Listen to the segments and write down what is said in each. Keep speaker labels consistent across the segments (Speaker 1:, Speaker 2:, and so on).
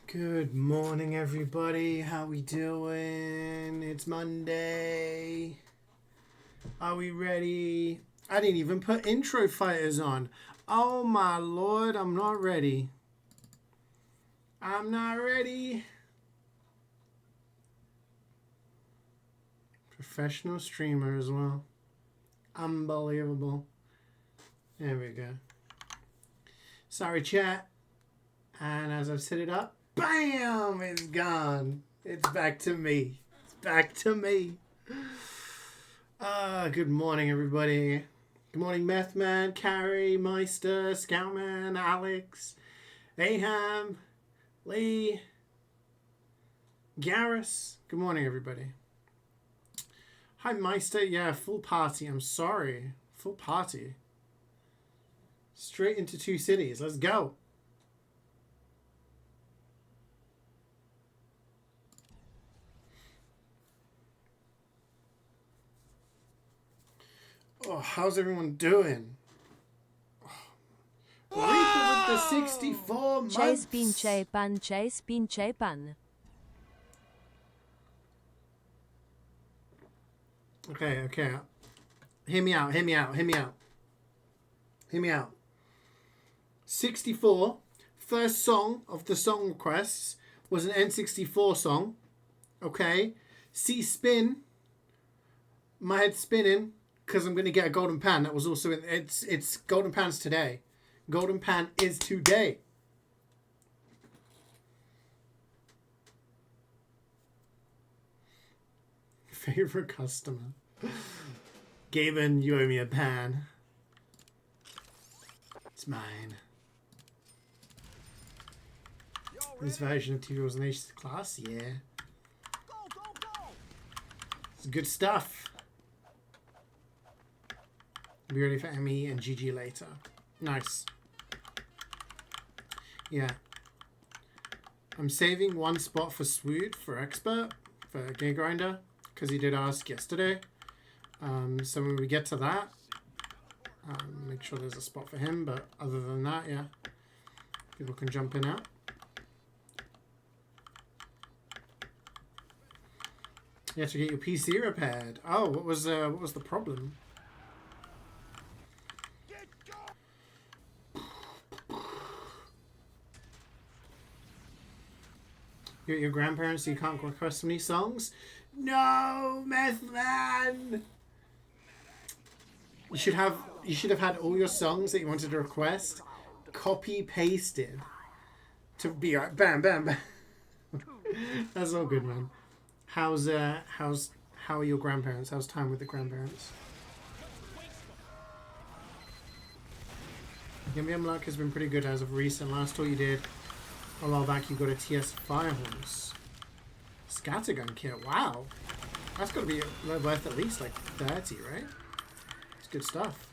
Speaker 1: Good morning, everybody. How we doing? It's Monday. Are we ready? I didn't even put intro fighters on. Oh my lord, I'm not ready. I'm not ready. Professional streamer as well. Unbelievable. There we go. Sorry, chat. And as I've set it up, bam! It's gone. It's back to me. It's back to me. Good morning, everybody. Good morning, Methman, Carrie, Meister, Scoutman, Alex, Aham, Lee, Garrus. Good morning, everybody. Hi, Meister. Yeah, full party. I'm sorry. Full party. Straight into 2 cities. Let's go. Oh, how's everyone doing? Reaper with the 64 months.
Speaker 2: Chase pinche pan.
Speaker 1: Okay. Hear me out. 64. First song of the song requests was an N64 song. Okay. C-Spin. My head's spinning because I'm going to get a golden pan. That was also in... It's golden pans today. Golden pan is today. Favorite customer. Gaben, you owe me a pan. It's mine. This version of TV was an H class? Yeah. It's good stuff. Be ready for ME and GG later. Nice. Yeah. I'm saving 1 spot for Swood for Expert, for Game Grinder, because he did ask yesterday. So when we get to that, make sure there's a spot for him. But other than that, yeah, people can jump in out. You have to get your PC repaired. Oh, what was the problem? You're at your grandparents, so you can't request any songs? No, Meth Man. You should have had all your songs that you wanted to request copy pasted to be like bam bam bam. That's all good, man. How are your grandparents? How's time with the grandparents? MvM luck has been pretty good as of recent. Last tour you did a while back, you got a TS Firehorse Scattergun kit. Wow, that's got to be worth at least like 30, right? It's good stuff.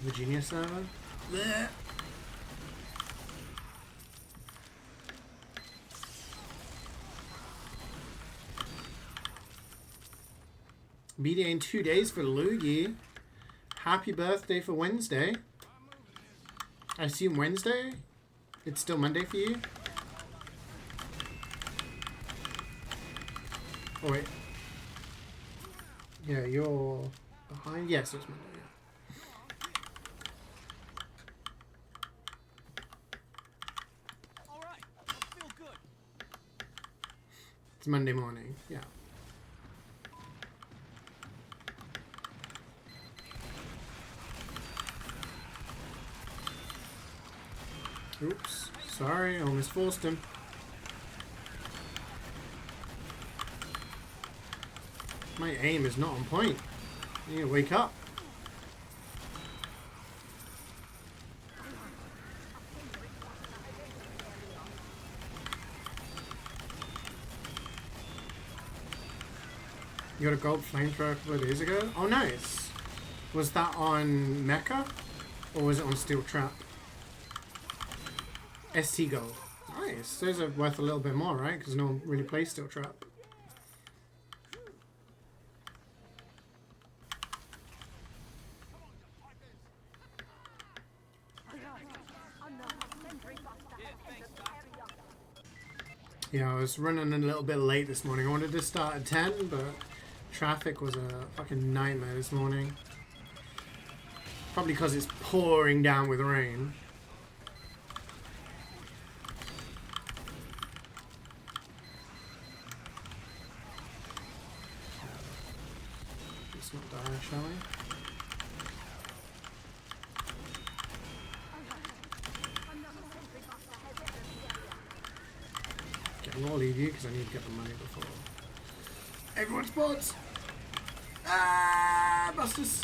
Speaker 1: Virginia server. Blech. BDA in 2 days for Loogie. Happy birthday for Wednesday. I assume Wednesday? It's still Monday for you? Oh wait. Yeah, you're behind? Yes, it's Monday, yeah.
Speaker 3: Alright, feel good.
Speaker 1: It's Monday morning, yeah. Oops, sorry, I almost forced him. My aim is not on point. I need to wake up. You got a gold flamethrower a couple of days ago? Oh, nice. Was that on Mecha? Or was it on Steel Trap? ST gold. Nice. Those are worth a little bit more, right? Because no one really plays Steel Trap. Yeah, I was running a little bit late this morning. I wanted to start at 10, but traffic was a fucking nightmare this morning. Probably because it's pouring down with rain. Let's not die, shall we? Okay, I'm gonna leave you because I need to get the money before everyone spots. Ah, busters.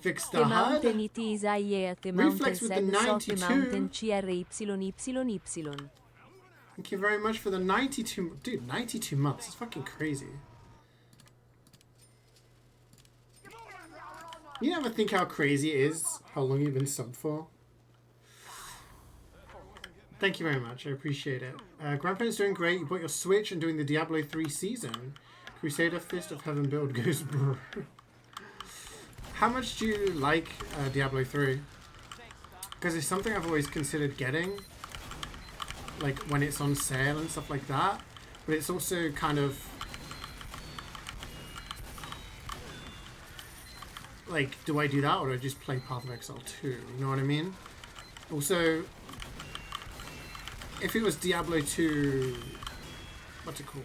Speaker 1: Fix the
Speaker 2: The
Speaker 1: HUD.
Speaker 2: Mountain it is CeeJaey, the Mountain
Speaker 1: Reflex with the
Speaker 2: said so the
Speaker 1: 92.
Speaker 2: Mountain CRYYY.
Speaker 1: Thank you very much for the 92. Dude, 92 months. It's fucking crazy. You ever think how crazy it is how long you've been subbed for? Thank you very much. I appreciate it. Grandpa's doing great. You bought your Switch and doing the Diablo 3 season. Crusader Fist of Heaven build goes bro. How much do you like Diablo 3? Because it's something I've always considered getting. Like when it's on sale and stuff like that. But it's also kind of... like, do I do that or do I just play Path of Exile 2? You know what I mean? Also, if it was Diablo 2... what's it called?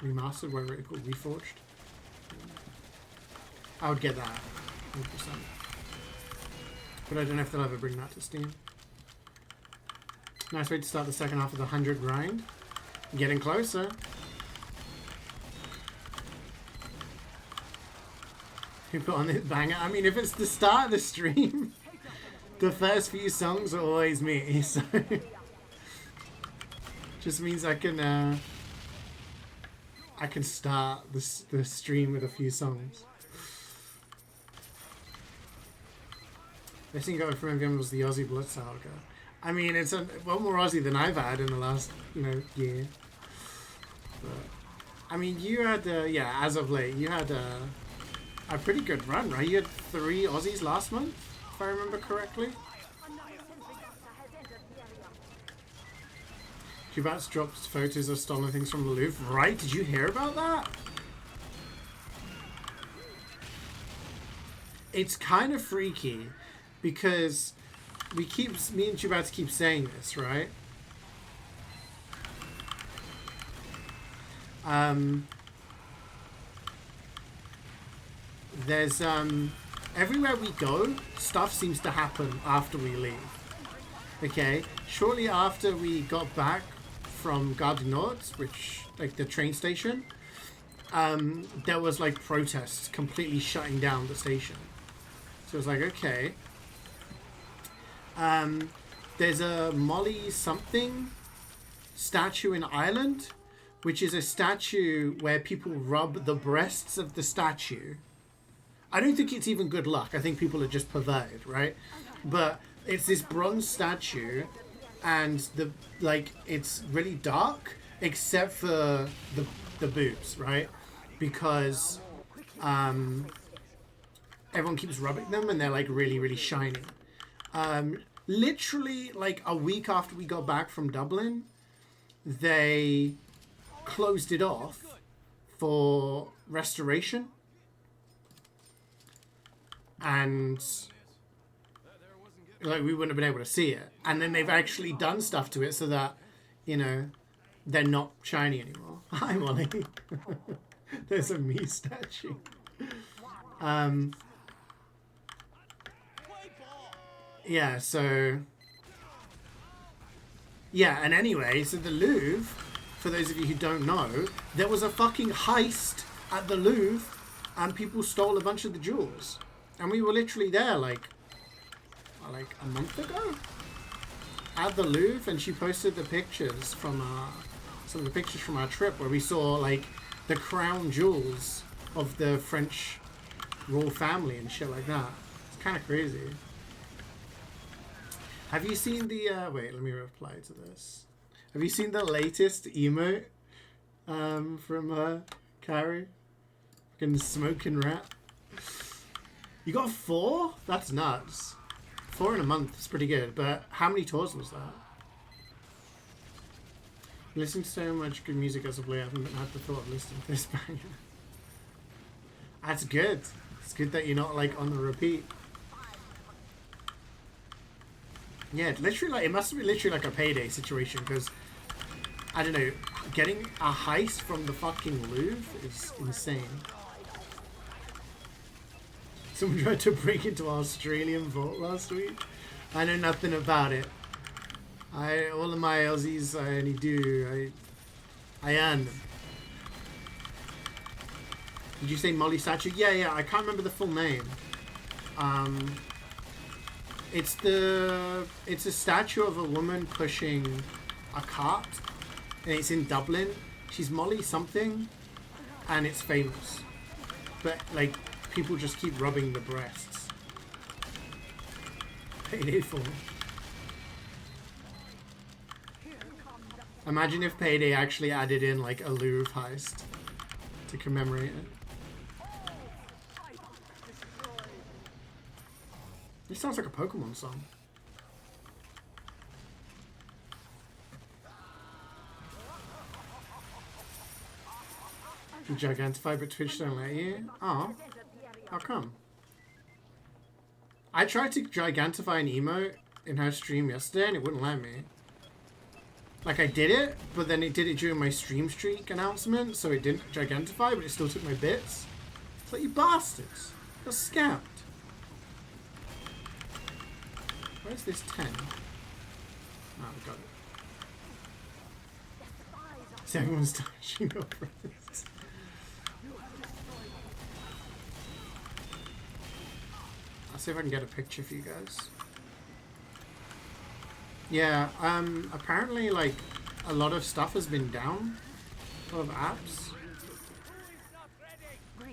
Speaker 1: Remastered, whatever it's called, Reforged? I would get that, 100%. But I don't know if they'll ever bring that to Steam. Nice way to start the second half of the 100 grind. Getting closer. Who put on this banger? I mean, if it's the start of the stream, the first few songs are always me, so... just means I can start the stream with a few songs. Best thing going from MvM was the Aussie Blood Saga. I mean, it's one more Aussie than I've had in the last, year. But, I mean, you had, yeah, as of late, you had a pretty good run, right? You had 3 Aussies last month, if I remember correctly. Cubats dropped photos of stolen things from the Louvre, right? Did you hear about that? It's kind of freaky. Because me and Chubats keep saying this, right? There's everywhere we go, stuff seems to happen after we leave. Okay, shortly after we got back from Gare du Nord, which like the train station, there was like protests completely shutting down the station. So it was like, okay. There's a Molly something statue in Ireland, which is a statue where people rub the breasts of the statue. I don't think it's even good luck. I think people are just perverted, right? But it's this bronze statue, and it's really dark except for the boobs, right? Because everyone keeps rubbing them, and they're like really, really shiny. Literally, like a week after we got back from Dublin, they closed it off for restoration. And like we wouldn't have been able to see it. And then they've actually done stuff to it so that, they're not shiny anymore. Hi, Molly. There's a me statue. Yeah, so... yeah, and anyway, so the Louvre, for those of you who don't know, there was a fucking heist at the Louvre, and people stole a bunch of the jewels. And we were literally there, like a month ago? At the Louvre, and she posted the pictures from, some of the pictures from our trip, where we saw, like, the crown jewels of the French royal family and shit like that. It's kind of crazy. Have you seen the, wait, let me reply to this. Have you seen the latest emote, from Carry. Fucking smoking rat. You got 4? That's nuts. 4 in a month is pretty good, but how many tours was that? Listening to so much good music as of late, I haven't had the thought of listening to this banger. That's good. It's good that you're not like on the repeat. Yeah, literally, like it must be literally like a Payday situation because I don't know, getting a heist from the fucking Louvre is insane. Someone tried to break into our Australian vault last week. I know nothing about it. All of my Aussies I only do. I earn them. Did you say Molly statue? Yeah. I can't remember the full name. It's a statue of a woman pushing a cart, and it's in Dublin. She's Molly something, and it's famous. But like people just keep rubbing the breasts. Payday 4. Imagine if Payday actually added in like a Louvre heist to commemorate it. This sounds like a Pokemon song. You Gigantify, but Twitch don't let you? Oh. How come? I tried to Gigantify an emote in her stream yesterday and it wouldn't let me. Like I did it, but then it did it during my stream streak announcement, so it didn't Gigantify, but it still took my bits. It's like, you bastards. You're scammed. Where's this 10? Oh, we got it. See, everyone's touching over it. I'll see if I can get a picture for you guys. Yeah, apparently, like, a lot of stuff has been down. A lot of apps.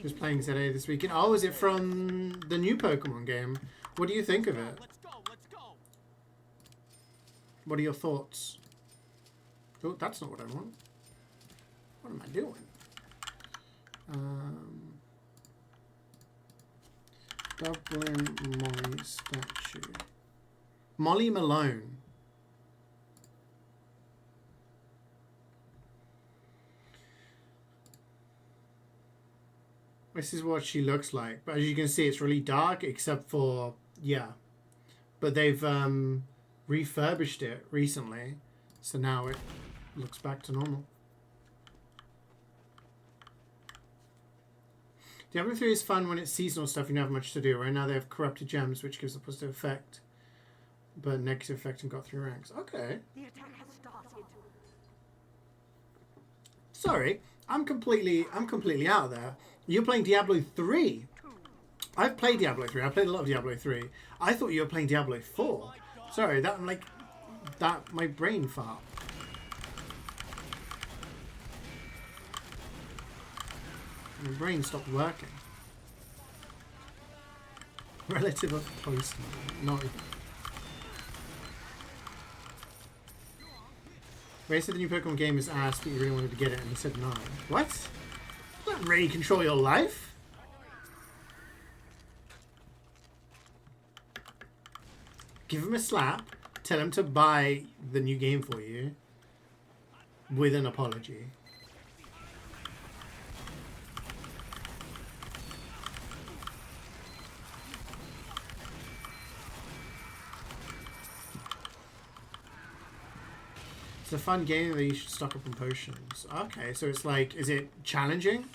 Speaker 1: Who's playing CeeJaey this weekend? Oh, is it from the new Pokemon game? What do you think of it?
Speaker 3: Let's go.
Speaker 1: What are your thoughts? Oh, that's not what I want. What am I doing? Dublin Molly statue. Molly Malone. This is what she looks like. But as you can see, it's really dark, except for, yeah. But they've refurbished it recently. So now it looks back to normal. Diablo 3 is fun when it's seasonal stuff, you don't have much to do. Right now they have corrupted gems, which gives a positive effect. But negative effect and got 3 ranks. Okay.
Speaker 4: The attack has started.
Speaker 1: Sorry, I'm completely out there. You're playing Diablo 3. I've played Diablo 3. I played a lot of Diablo 3. I thought you were playing Diablo 4. Sorry, my brain fart. My brain stopped working. Relative of postman. Not even. Ray said the new Pokemon game is ass, but you really wanted to get it, and he said no. What? Don't really control your life. Give him a slap. Tell him to buy the new game for you. With an apology. It's a fun game that you should stock up on potions. Okay, so it's like, is it challenging?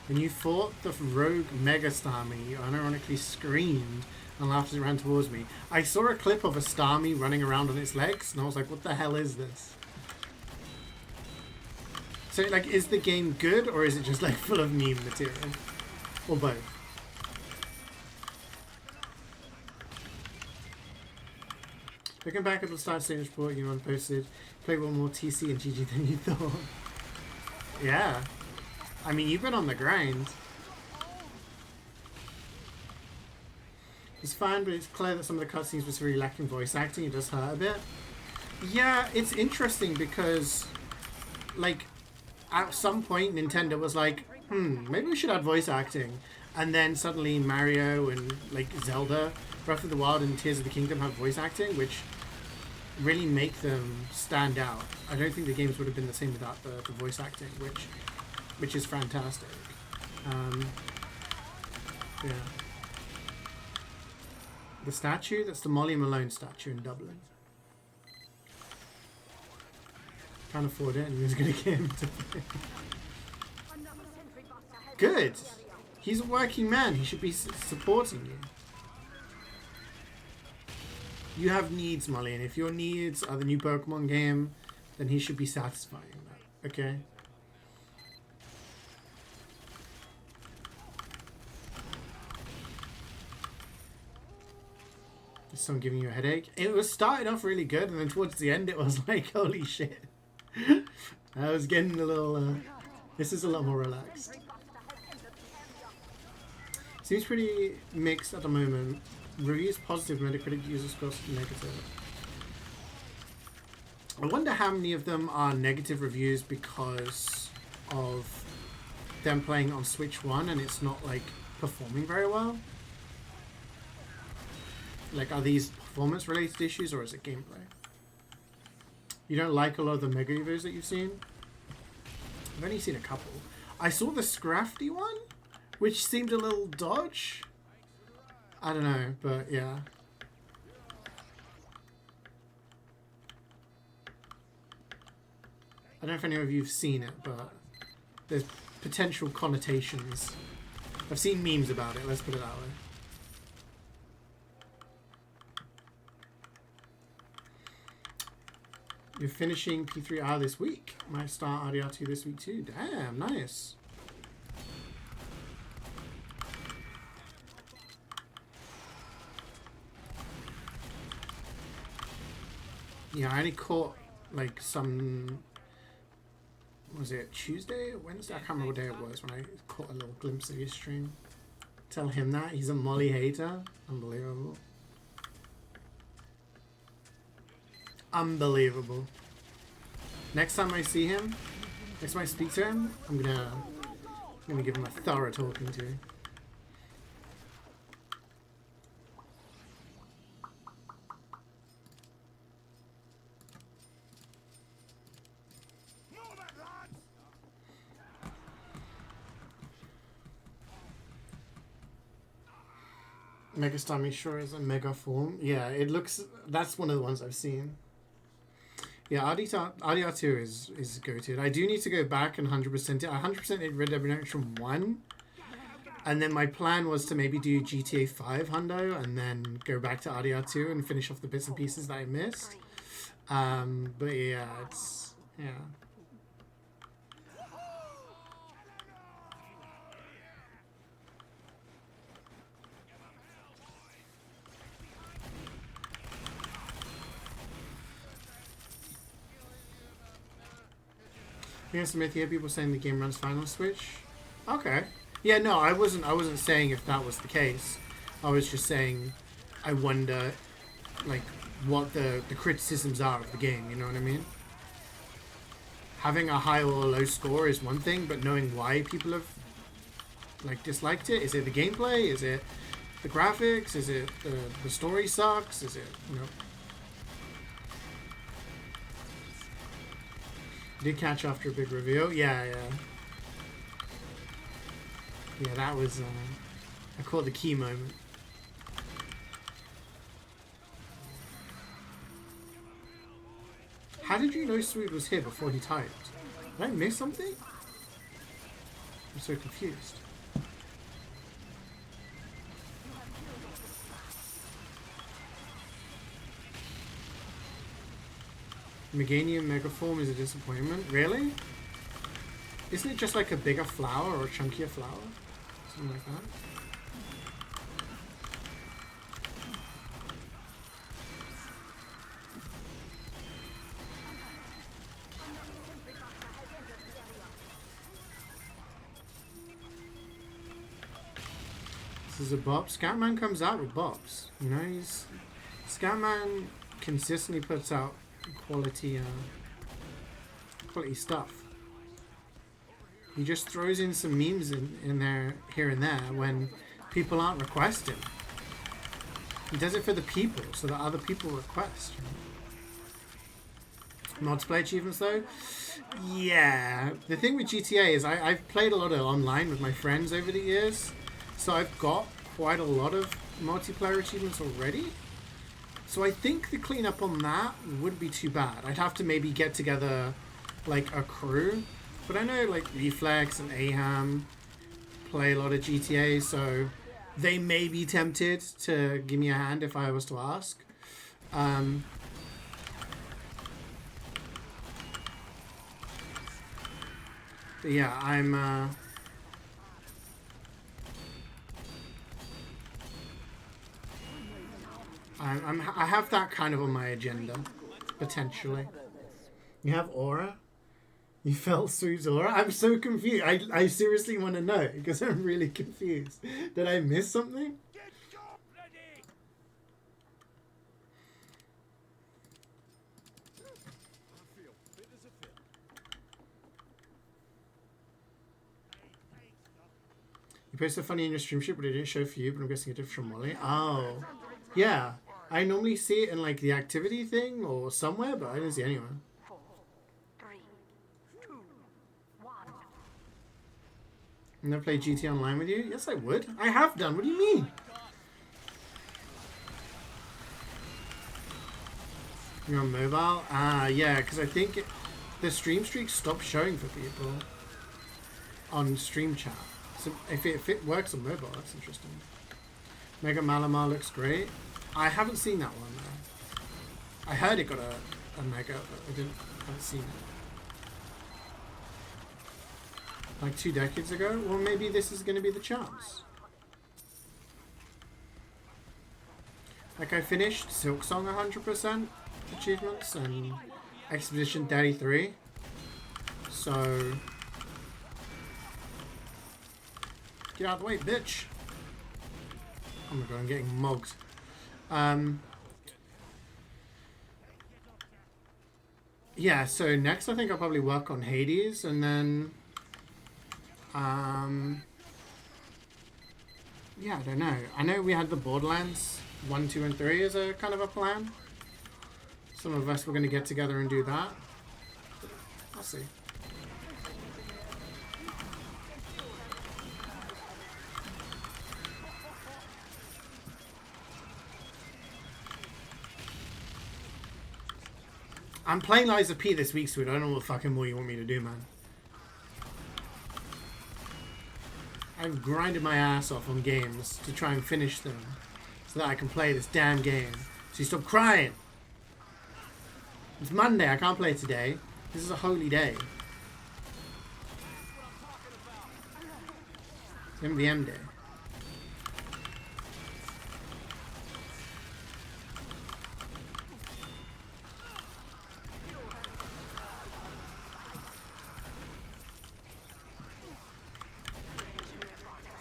Speaker 1: When you fought the rogue Mega Starmie, you unironically screamed and laughed as it ran towards me. I saw a clip of a Starmie running around on its legs, and I was like, what the hell is this? So, like, is the game good, or is it just, like, full of meme material? Or both? Looking back at the start stage report you posted, play one more TC and GG than you thought. Yeah. I mean, you've been on the grind. It's fine, but it's clear that some of the cutscenes was really lacking voice acting. It does hurt a bit. Yeah, it's interesting because, like, at some point Nintendo was like, maybe we should add voice acting. And then suddenly Mario and like Zelda, Breath of the Wild and Tears of the Kingdom have voice acting, which really make them stand out. I don't think the games would have been the same without the voice acting, which is fantastic. Yeah. The statue, that's the Molly Malone statue in Dublin. Can't afford it and he was going to get him to play. Good! He's a working man. He should be supporting you. You have needs, Molly, and if your needs are the new Pokemon game, then he should be satisfying that. Okay? Is someone giving you a headache? It was starting off really good, and then towards the end it was like, holy shit. I was getting a little... this is a lot more relaxed. Seems pretty mixed at the moment. Reviews positive, Metacritic user scores negative. I wonder how many of them are negative reviews because of them playing on Switch 1 and it's not like performing very well. Like, are these performance related issues or is it gameplay? You don't like a lot of the mega reviews that you've seen? I've only seen a couple. I saw the Scrafty one, which seemed a little dodge. I don't know, but yeah. I don't know if any of you have seen it, but there's potential connotations. I've seen memes about it, let's put it that way. You're finishing P3R this week. Might start RDR2 this week too. Damn, nice. Yeah, I only caught like some, was it Tuesday or Wednesday? I can't remember what day it was when I caught a little glimpse of his stream. Tell him that. He's a Molly hater. Unbelievable. Unbelievable. Next time I see him, next time I speak to him, I'm gonna give him a thorough talking to. Mega Stomach sure is a mega form. Yeah, it looks. That's one of the ones I've seen. Yeah, RDR2 is go-to. I do need to go back and 100% it. I 100%ed Red Dead Redemption 1. And then my plan was to maybe do GTA 5 hundo and then go back to RDR2 and finish off the bits and pieces that I missed. But yeah, it's... yeah. Yeah, Smith, you hear people saying the game runs fine on Switch? Okay. Yeah, no, I wasn't saying if that was the case. I was just saying I wonder like what the criticisms are of the game, you know what I mean? Having a high or low score is one thing, but knowing why people have like disliked it. Is it the gameplay? Is it the graphics? Is it the story sucks? Is it, you know? Did catch after a big reveal. Yeah. Yeah, that was, I call it the key moment. How did you know Sweet was here before he typed? Did I miss something? I'm so confused. Meganium Megaform is a disappointment. Really? Isn't it just like a bigger flower or a chunkier flower? Something like that. This is a bop. Scatman comes out with bops. You know, Scatman consistently puts out quality quality stuff. He just throws in some memes in there, here and there, when people aren't requesting. He does it for the people, so that other people request. Multiplayer achievements, though? Yeah. The thing with GTA is I've played a lot of online with my friends over the years, so I've got quite a lot of multiplayer achievements already. So I think the cleanup on that wouldn't be too bad. I'd have to maybe get together like a crew, but I know like Reflex and Aham play a lot of GTA, so they may be tempted to give me a hand if I was to ask. But yeah, I have that kind of on my agenda, potentially. You have aura? You felt Sweet's aura? I'm so confused. I seriously want to know because I'm really confused. Did I miss something? You posted funny in your stream sheet, but it didn't show for you, but I'm guessing it did from Molly. Oh. Yeah. I normally see it in like the activity thing or somewhere, but I didn't see it anywhere.
Speaker 4: 4, 3, 2, 1.
Speaker 1: Never played GT Online with you? Yes, I would. I have done. What do you mean? You're on mobile? Ah, yeah, because I think the stream streak stopped showing for people on stream chat. So if it works on mobile, that's interesting. Mega Malamar looks great. I haven't seen that one though. I heard it got a mega, but I haven't seen it. Like 2 decades ago? Well, maybe this is going to be the chance. Like I finished Silk Song 100% achievements and Expedition 33. So get out of the way, bitch. Oh my god, I'm getting mugged. Yeah, so next I think I'll probably work on Hades and then yeah, I don't know. I know we had the Borderlands 1, 2, and 3 as a kind of a plan. Some of us were going to get together and do that. I'll see. I'm playing Liza P this week, Sweet. I don't know what fucking more you want me to do, man. I've grinded my ass off on games to try and finish them so that I can play this damn game. So you stop crying. It's Monday. I can't play today. This is a holy day. It's MvM day.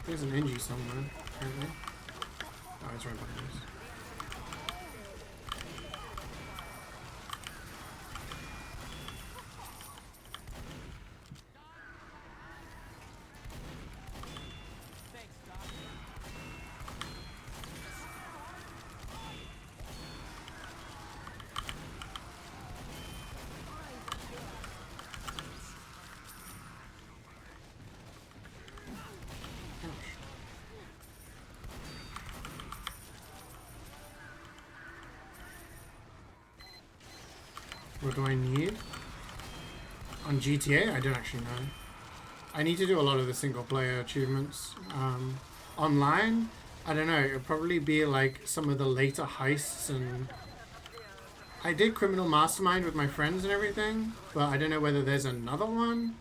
Speaker 1: There's an NG somewhere, apparently. Oh, it's right behind us. What do I need? On GTA? I don't actually know. I need to do a lot of the single player achievements. Online? I don't know. It'll probably be like some of the later heists and... I did Criminal Mastermind with my friends and everything, but I don't know whether there's another one.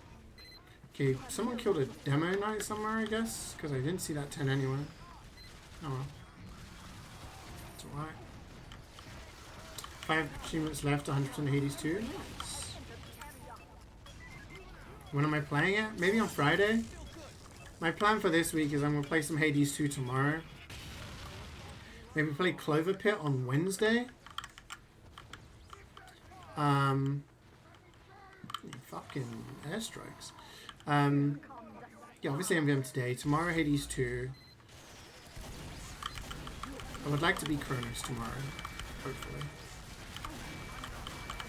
Speaker 1: Okay, someone killed a demo night somewhere, I guess, because I didn't see that 10 anywhere. Oh well. It's alright. 5 achievements left, 100% Hades 2. Nice. When am I playing it? Maybe on Friday? My plan for this week is I'm going to play some Hades 2 tomorrow. Maybe play Clover Pit on Wednesday. Fucking airstrikes. Yeah, obviously MvM today. Tomorrow Hades 2. I would like to be Kronos tomorrow, hopefully.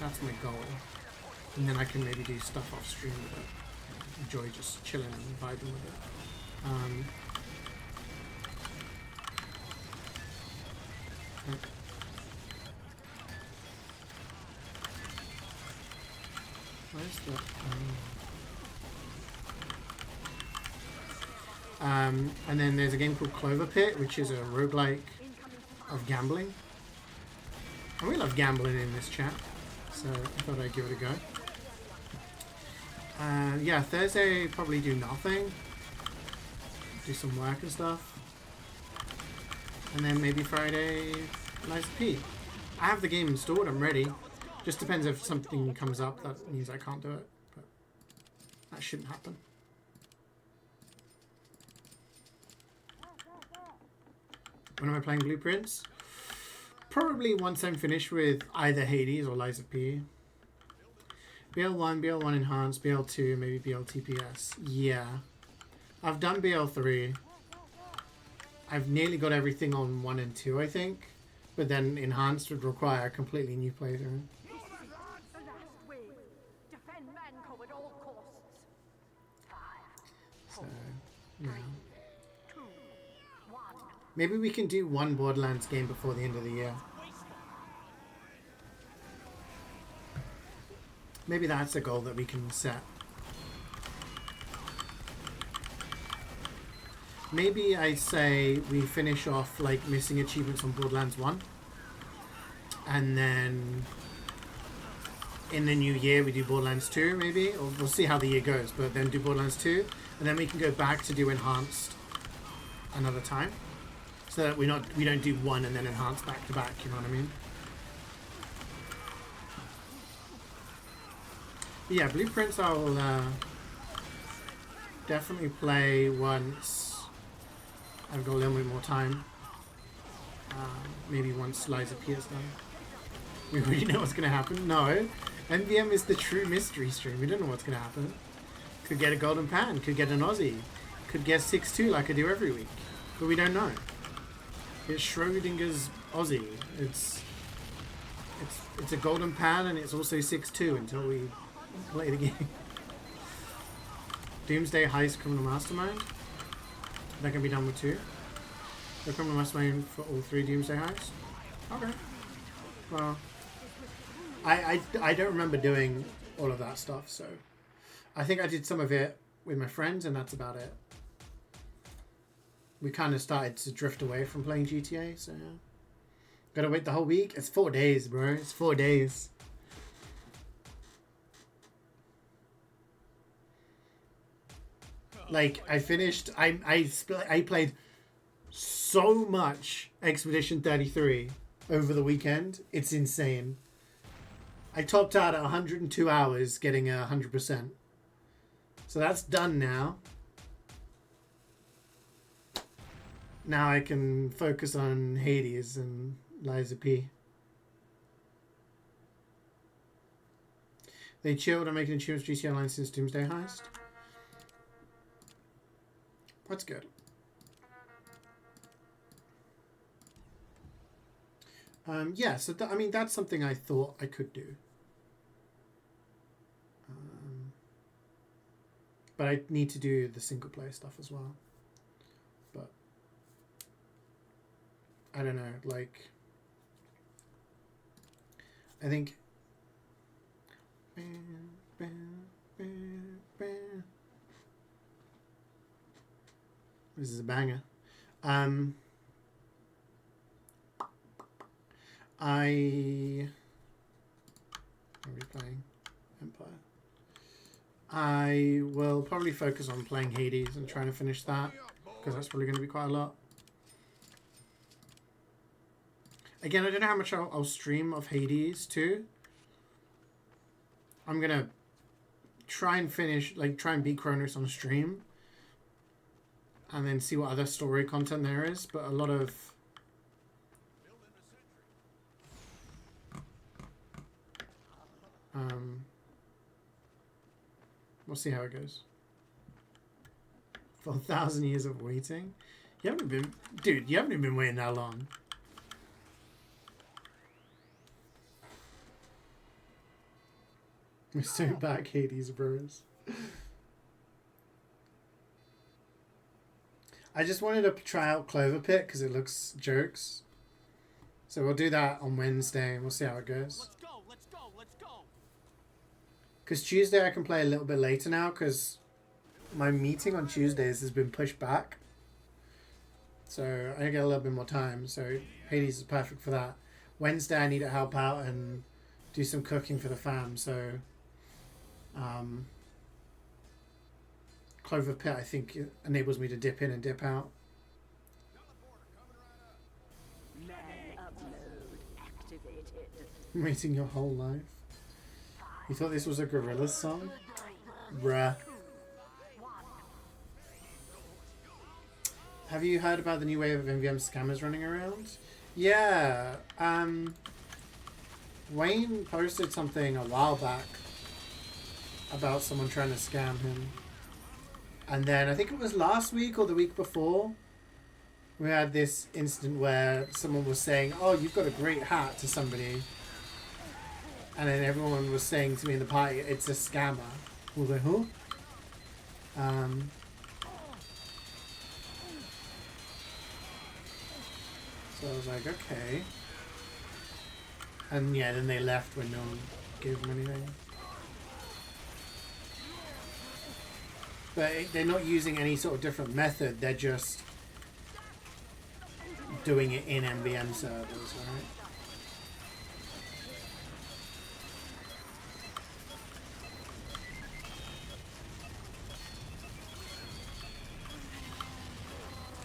Speaker 1: That's my goal. And then I can maybe do stuff off stream with it. Enjoy just chilling and vibing with it. Where's the... and then there's a game called Clover Pit, which is a roguelike of gambling. And we love gambling in this chat, so I thought I'd give it a go. Yeah, Thursday probably do nothing. Do some work and stuff. And then maybe Friday, Liza P. I have the game installed, I'm ready. Just depends if something comes up that means I can't do it. But that shouldn't happen. When am I playing Blueprints? Probably once I'm finished with either Hades or Liza P. BL1, BL1 Enhanced, BL2, maybe BLTPS. Yeah. I've done BL3. I've nearly got everything on 1 and 2, I think. But then Enhanced would require a completely new playthrough.
Speaker 4: The last wave. Defend Manco at all costs. 5,
Speaker 1: So, yeah.
Speaker 4: 2, 1.
Speaker 1: Maybe we can do one Borderlands game before the end of the year. Maybe that's a goal that we can set. Maybe I say we finish off like missing achievements on Borderlands 1. And then in the new year we do Borderlands 2 maybe. Or we'll see how the year goes. But then do Borderlands 2. And then we can go back to do Enhanced another time. So that we don't do 1 and then Enhanced back to back, you know what I mean? But yeah, Blueprints I'll definitely play once I've got a little bit more time. Maybe once Liza P is done. We already know what's going to happen. No. MvM is the true mystery stream. We don't know what's going to happen. Could get a golden pan. Could get an Aussie. Could get 6-2 like I do every week. But we don't know. It's Schrodinger's Aussie. It's a golden pan and it's also 6-2 until we play the game. Doomsday Heist Criminal Mastermind. That can be done with 2. The Criminal Mastermind for all 3 Doomsday Heists. Okay. Well, I don't remember doing all of that stuff, so I think I did some of it with my friends, and that's about it. We kind of started to drift away from playing GTA, so yeah. Gotta wait the whole week. It's 4 days, bro. It's 4 days. Like, I finished... I played so much Expedition 33 over the weekend. It's insane. I topped out at 102 hours, getting 100%. So that's done now. Now I can focus on Hades and Liza P. They chilled on making achievements GTA Online since Doomsday Heist. That's good. Yeah, so I mean, that's something I thought I could do. But I need to do the single player stuff as well. But I don't know, like, I think this is a banger. Are we playing Empire? I will probably focus on playing Hades and trying to finish that, because that's probably going to be quite a lot. Again, I don't know how much I'll stream of Hades too. I'm going to try and finish, like, try and beat Kronos on stream. And then see what other story content there is. But a lot of... we'll see how it goes. For 1,000 years of waiting. You haven't been... Dude, you haven't even been waiting that long. We're so back, Hades bros. I just wanted to try out Clover Pit because it looks jokes. So we'll do that on Wednesday and we'll see how it goes.
Speaker 3: Let's go, let's go, let's go.
Speaker 1: Because Tuesday I can play a little bit later now because my meeting on Tuesdays has been pushed back. So I get a little bit more time. So Hades is perfect for that. Wednesday I need to help out and do some cooking for the fam. So Clover Pit I think enables me to dip in and dip out. Waiting your whole life. You thought this was a Gorillaz song? Bruh. Have you heard about the new wave of MvM scammers running around? Yeah. Wayne posted something a while back about someone trying to scam him. And then I think it was last week or the week before, we had this incident where someone was saying, "Oh, you've got a great hat," to somebody. And then everyone was saying to me in the party, "It's a scammer." I was like, who? So I was like, okay. And yeah, then they left when no one gave them anything. But they're not using any sort of different method, they're just doing it in MvM servers, right?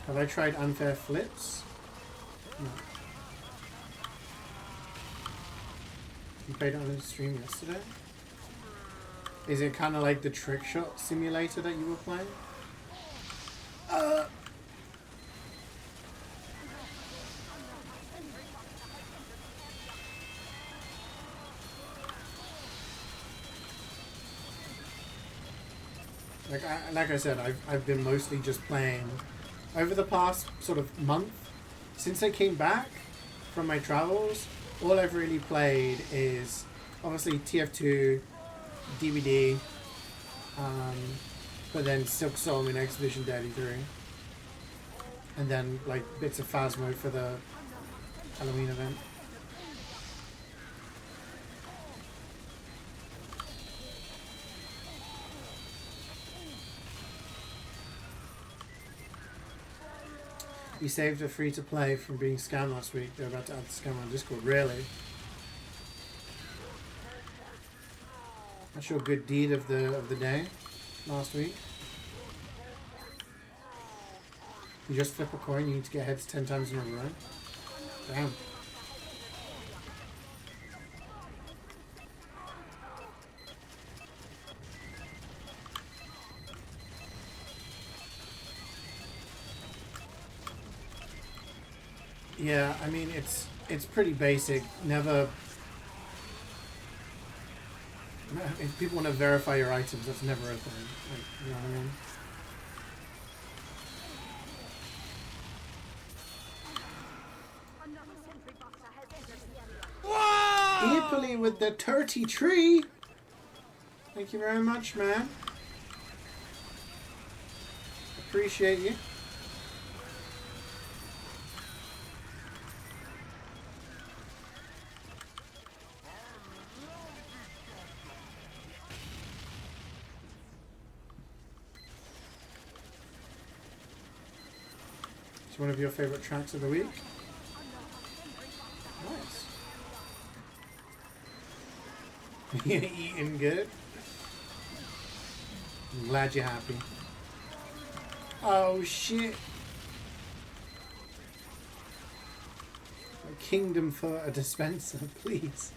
Speaker 1: Have I tried unfair flips? No. You played it on the stream yesterday? Is it kind of like the trick shot simulator that you were playing? Like I said, I've been mostly just playing over the past sort of month since I came back from my travels. All I've really played is obviously TF2, DVD, but then Silk Soul in Expedition 33, and then like bits of Phasmo for the Halloween event. We saved a free-to-play from being scammed last week. They're about to add the scam on Discord. Really? That's your good deed of the day last week. You just flip a coin, you need to get heads 10 times in a row. Damn. Yeah, I mean it's pretty basic. Never. If people want to verify your items, that's never a thing. Like, you know what I mean? Italy with the 30 tree. Thank you very much, man. Appreciate you. It's one of your favorite tracks of the week. Nice. Eating good. I'm glad you're happy. Oh shit. A kingdom for a dispenser, please.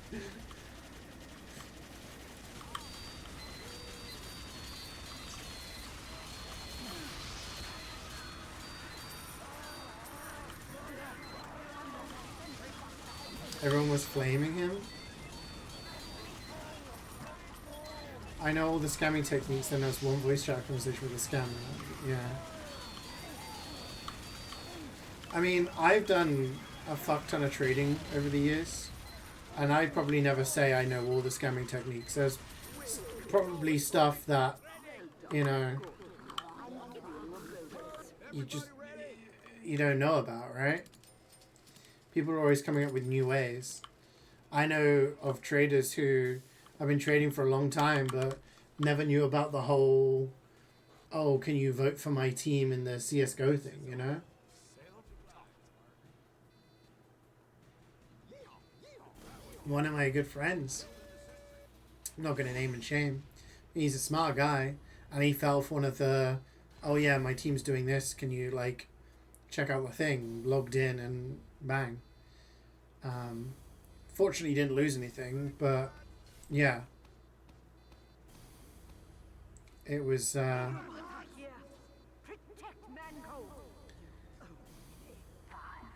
Speaker 1: Everyone was flaming him. I know all the scamming techniques, then there's one voice chat conversation with a scammer. Yeah. I mean, I've done a fuck ton of trading over the years, and I'd probably never say I know all the scamming techniques. There's probably stuff that, you know, you don't know about, right? People are always coming up with new ways. I know of traders who have been trading for a long time, but never knew about the whole, oh, can you vote for my team in the CSGO thing, you know? One of my good friends, I'm not going to name and shame, he's a smart guy, and he fell for one of the, oh yeah, my team's doing this, can you, like, check out the thing, logged in, and bang. Fortunately, he didn't lose anything, but yeah. It was,
Speaker 4: Here. Protect Manco.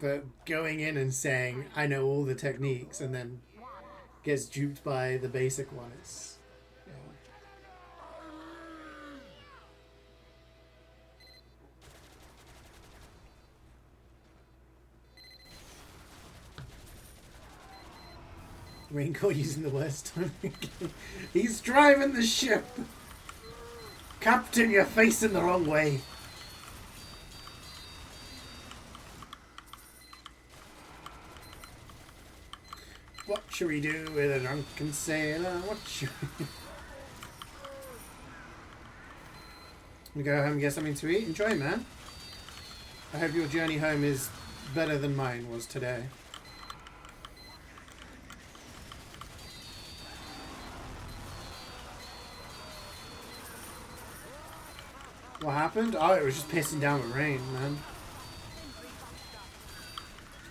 Speaker 1: but going in and saying, I know all the techniques, and then gets duped by the basic one, it's, yeah. Raincoat using the worst time again. He's driving the ship! Captain, you're facing the wrong way. What should we do with a drunken sailor? What should we go home and get something to eat? Enjoy, man. I hope your journey home is better than mine was today. What happened? Oh, it was just pissing down with rain, man.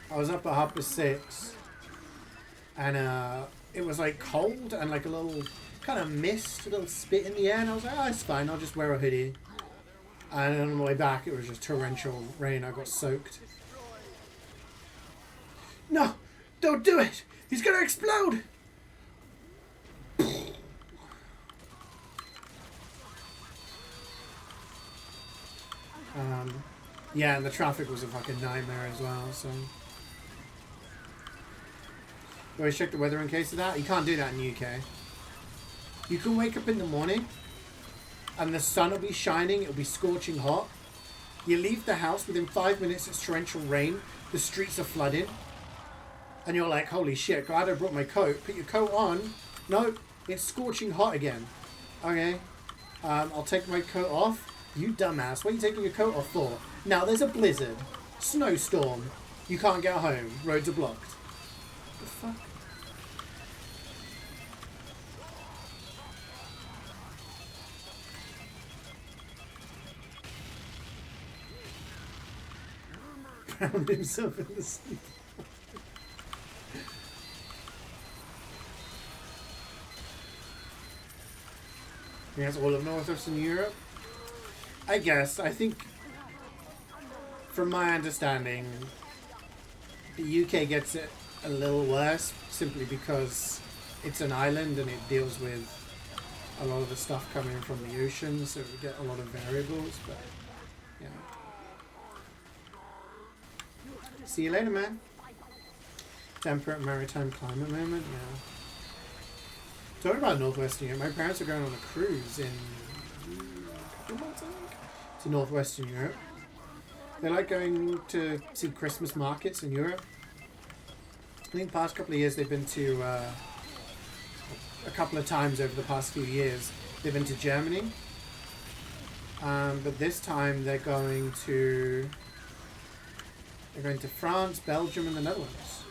Speaker 1: I was up at 6:30, and it was like cold and like a little kind of mist, a little spit in the air, and I was like, oh, it's fine, I'll just wear a hoodie. And then on the way back, it was just torrential rain. I got soaked. No! Don't do it! He's gonna explode! Yeah, and the traffic was a fucking nightmare as well, so... You always check the weather in case of that? You can't do that in the UK. You can wake up in the morning, and the sun will be shining, it'll be scorching hot. You leave the house, within 5 minutes it's torrential rain, the streets are flooding. And you're like, holy shit, glad I brought my coat. Put your coat on. No, it's scorching hot again. Okay, I'll take my coat off. You dumbass, what are you taking your coat off for? Now there's a blizzard. Snowstorm. You can't get home. Roads are blocked. The fuck? Drowned himself in the sea. Yes, all of Northwestern Europe. I guess. I think, from my understanding, the UK gets it a little worse simply because it's an island and it deals with a lot of the stuff coming from the ocean, so we get a lot of variables, but yeah. See you later, man. Temperate maritime climate moment, yeah. Talking about Northwestern Europe, my parents are going on a cruise in a couple months, I think, to Northwestern Europe. They like going to see Christmas markets in Europe. I think the past couple of years they've been to, a couple of times over the past few years, they've been to Germany. But this time they're going to France, Belgium, and the Netherlands.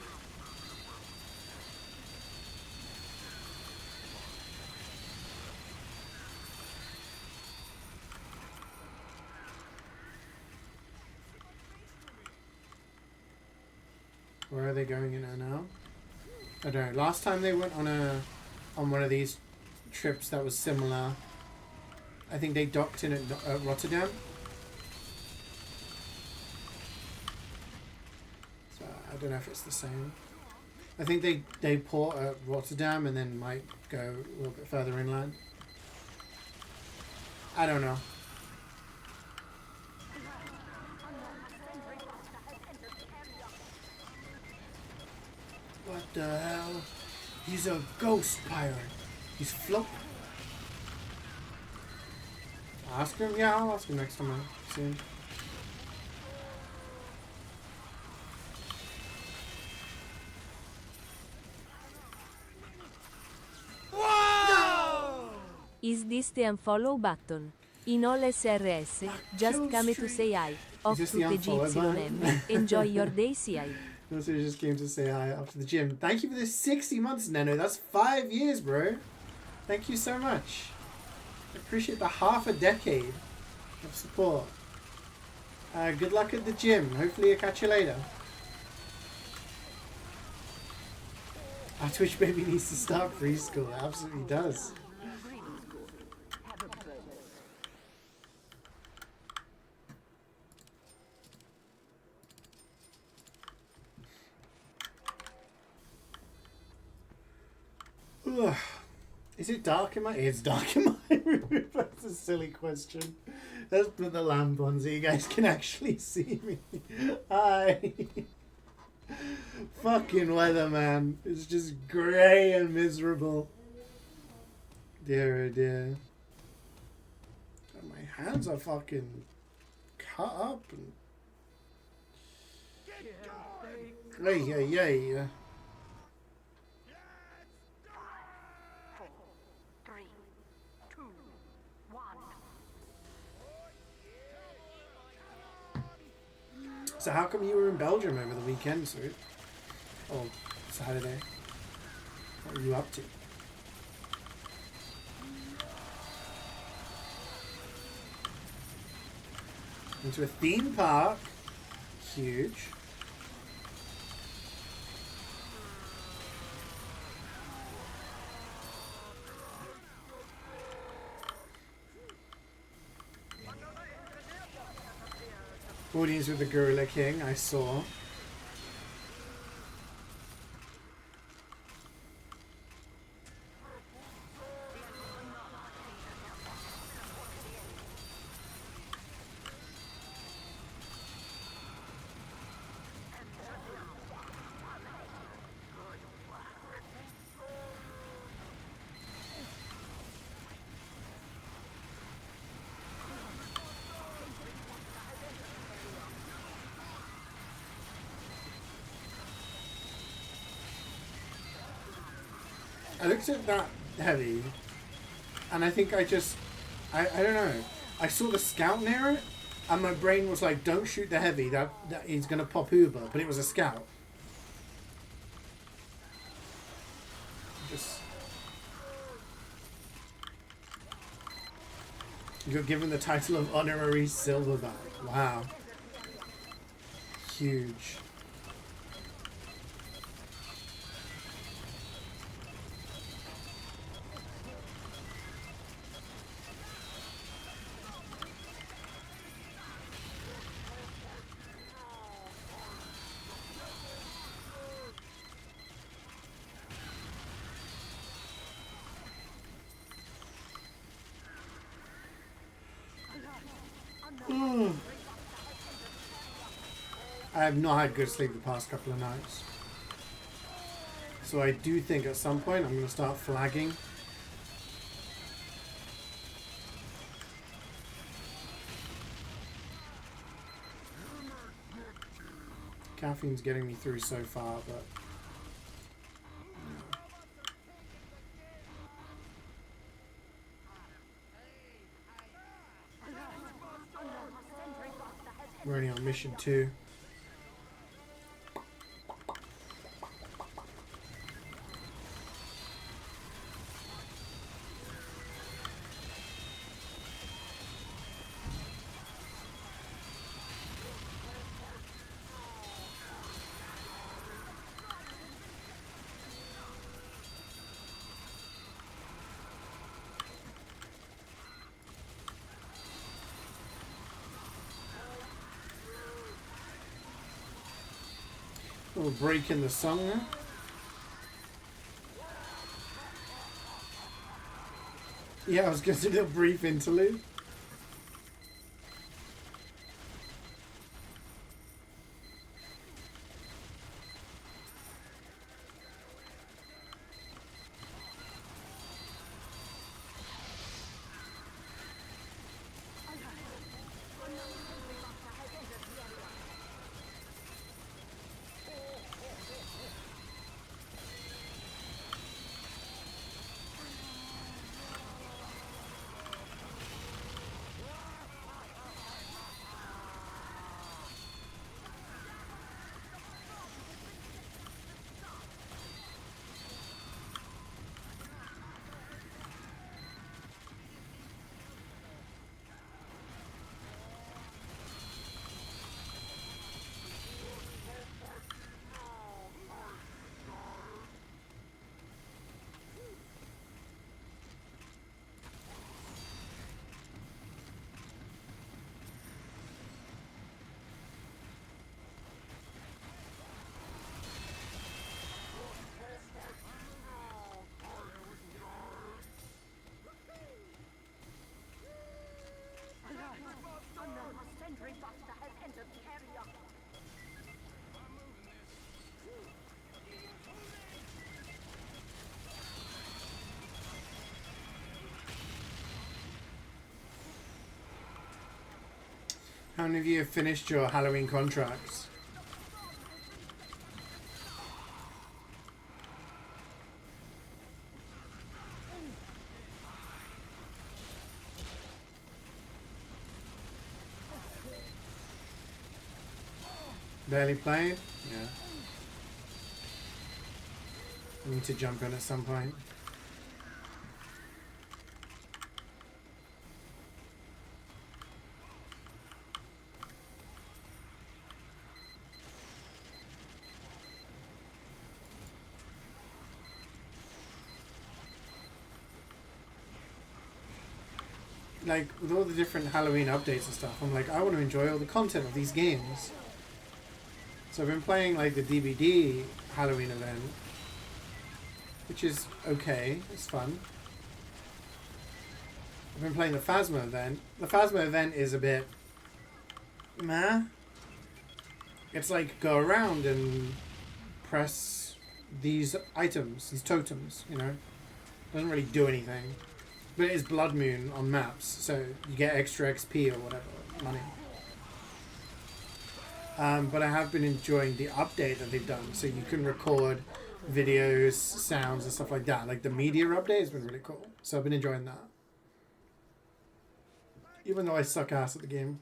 Speaker 1: Where are they going in now? I don't know. Last time they went on one of these trips that was similar, I think they docked in at Rotterdam. So I don't know if it's the same. I think they port at Rotterdam and then might go a little bit further inland. I don't know. the hell? He's a ghost pirate. He's floating. Ask him? Yeah, I'll ask him next time I see him.
Speaker 2: Is this the unfollow button? In all SRS, just come to say hi. Off
Speaker 1: this
Speaker 2: to
Speaker 1: the
Speaker 2: the
Speaker 1: unfollow button?
Speaker 2: GYM. Enjoy your day, CeeJaey.
Speaker 1: Also just came to say hi after the gym. Thank you for the 60 months, Nano. That's 5 years, bro. Thank you so much. I appreciate the half a decade of support. Good luck at the gym. Hopefully I'll catch you later. Our Twitch baby needs to start preschool. It absolutely does. Ugh. Is it dark in my... It's dark in my room. That's a silly question. Let's put the lamp on so you guys can actually see me. Hi. Fucking weather, man. It's just grey and miserable. Dear, oh dear. God, my hands are fucking cut up. And... Yay.
Speaker 4: 4, 3, 2, 1.
Speaker 1: So how come you were in Belgium over the weekend, sir? Or Saturday? What were you up to? Into a theme park. Huge. Audience with the Gorilla King, I saw. I looked at that heavy, and I think I don't know. I saw the scout near it, and my brain was like, "Don't shoot the heavy. That he's gonna pop Uber." But it was a scout. Just you got given the title of honorary silverback. Wow, huge. I have not had good sleep the past couple of nights. So I do think at some point I'm going to start flagging. Caffeine's getting me through so far, but... We're only on mission 2. Little break in the song there. Yeah, I was going to do a brief interlude.
Speaker 4: buster has entered the area.
Speaker 1: How many of you have finished your Halloween contracts? Barely played? Yeah. I need to jump in at some point. Like, with all the different Halloween updates and stuff, I'm like, I want to enjoy all the content of these games. So I've been playing, like, the DVD Halloween event, which is okay, it's fun. I've been playing the Phasma event. The Phasma event is a bit meh. It's like, go around and press these items, these totems, you know? Doesn't really do anything. But it is Blood Moon on maps, so you get extra XP or whatever, money. But I have been enjoying the update that they've done, so you can record videos, sounds, and stuff like that. Like the media update has been really cool, so I've been enjoying that. Even though I suck ass at the game.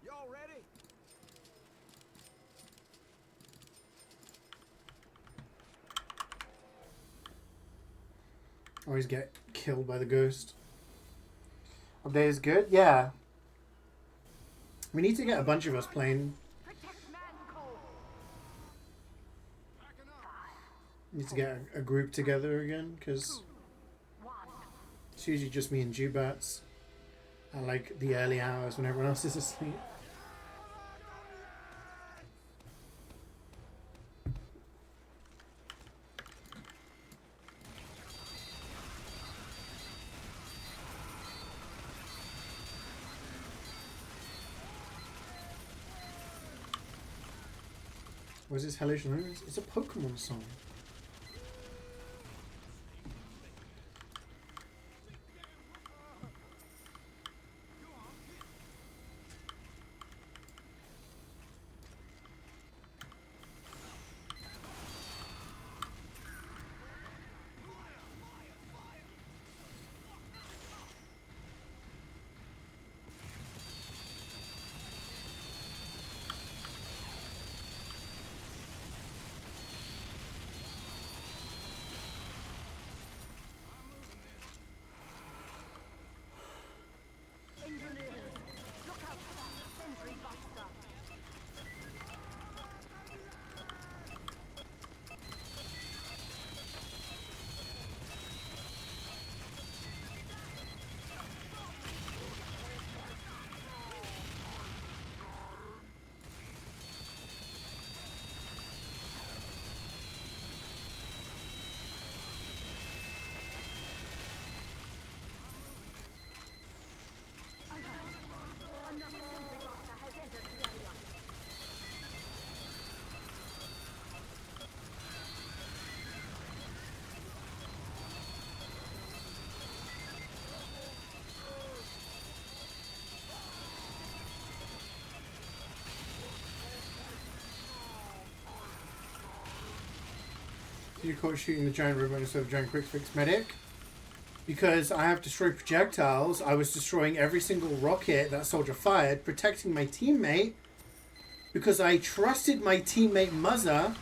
Speaker 3: Y'all ready?
Speaker 1: Always get killed by the ghost. Update is good? Yeah. We need to get a bunch of us playing.
Speaker 4: Protect Manco.
Speaker 1: Need to get a group together again, because
Speaker 4: One.
Speaker 1: it's usually just me and Jubats. At like the early hours when everyone else is asleep. What is this Hellish Noise? It's a Pokemon song.
Speaker 4: Engineers, look out for that sentry buster. Another sentry buster has entered the area.
Speaker 1: You caught shooting the giant robot instead of giant quick fix medic. Because I have destroyed projectiles, I was destroying every single rocket that soldier fired, protecting my teammate. Because I trusted my teammate Muzza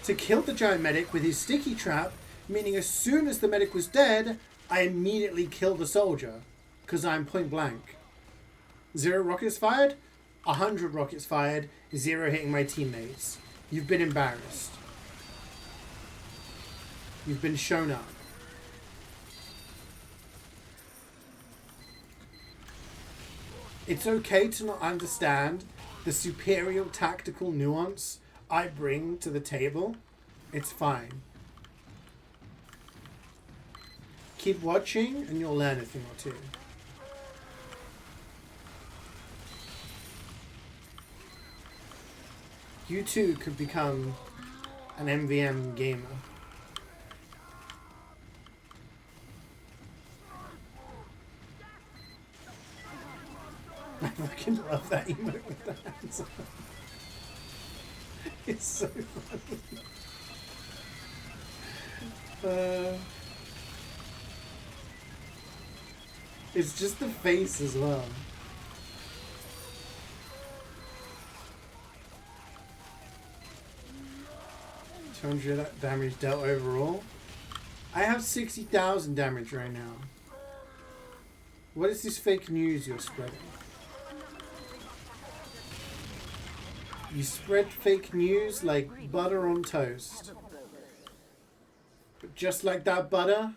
Speaker 1: to kill the giant medic with his sticky trap, meaning as soon as the medic was dead, I immediately killed the soldier. Because I'm point blank. 0 rockets fired, 100 rockets fired, 0 hitting my teammates. You've been embarrassed. You've been shown up. It's okay to not understand the superior tactical nuance I bring to the table. It's fine. Keep watching and you'll learn a thing or two. You too could become an MvM gamer. I fucking love that emote with the hands up. It's so funny. It's just the face as well. 200 damage dealt overall. I have 60,000 damage right now. What is this fake news you're spreading? You spread fake news like butter on toast. But just like that butter,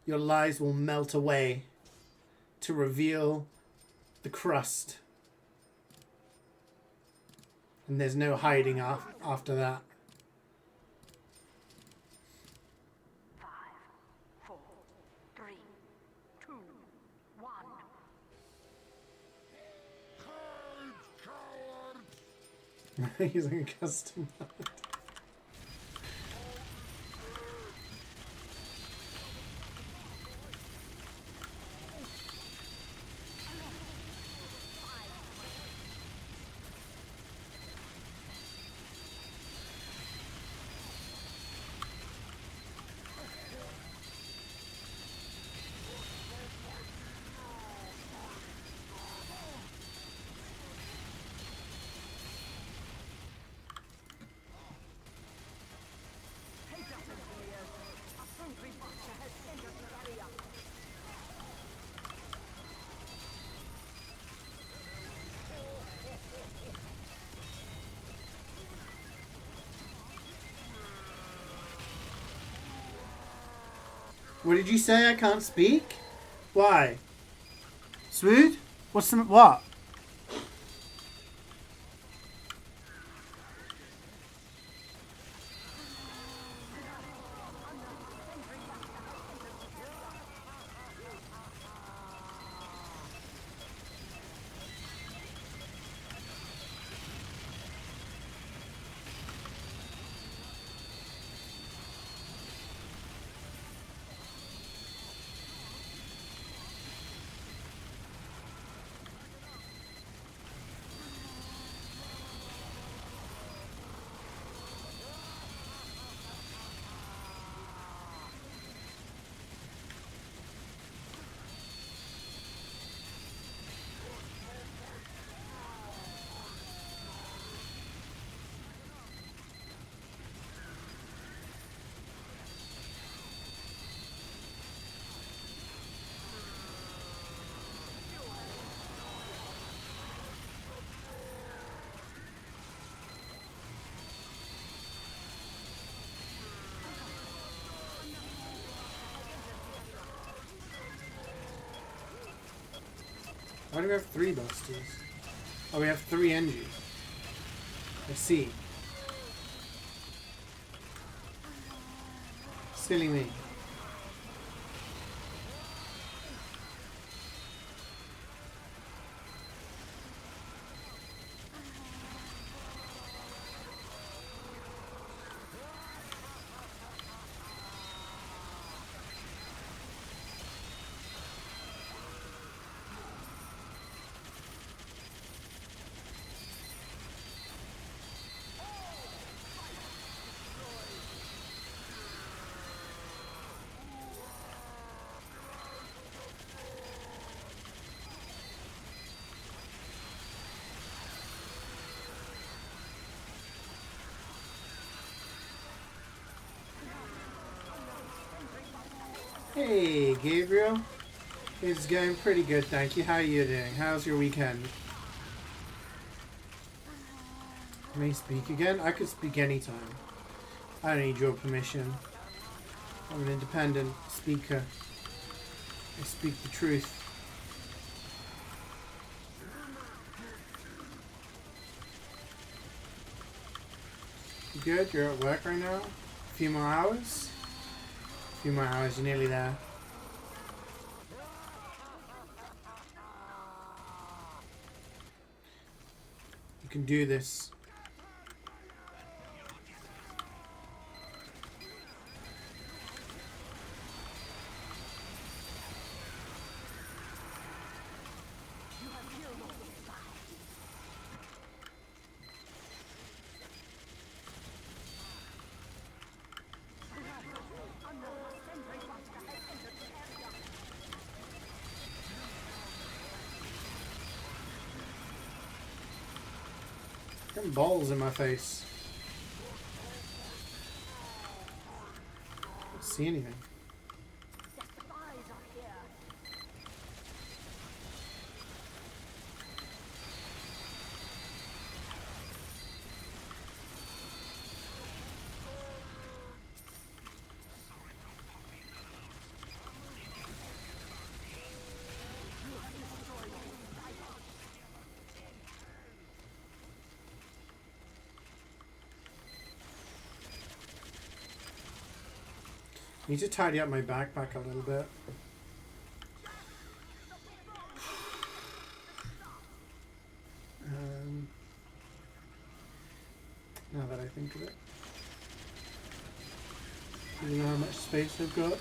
Speaker 1: your lies will melt away to reveal the crust. And there's no hiding after that.
Speaker 4: 5, 4, 3, 2, 1.
Speaker 1: Using a custom mod. What did you say? I can't speak? Why? Swood? What's the... What? Why do we have 3 busters? Oh, we have 3 NG. I see. Silly me. Hey, Gabriel. It's going pretty good, thank you. How are you doing? How's your weekend? May I speak again? I could speak anytime. I don't need your permission. I'm an independent speaker. I speak the truth. You good? You're at work right now? A few more hours? A few more hours, you're nearly there. You can do this. Getting balls in my face. Don't see anything.
Speaker 4: The spies are here.
Speaker 1: Need to tidy up my backpack a little bit. Now that I think of it. Do you know how much space I've got?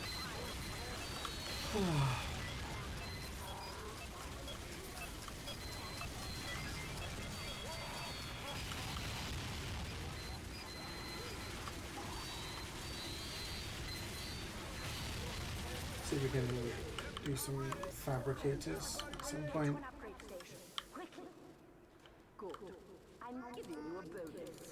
Speaker 1: See if we can do some fabricators at some point.
Speaker 4: To an upgrade station. Quickly. Good. I'm giving you a bonus.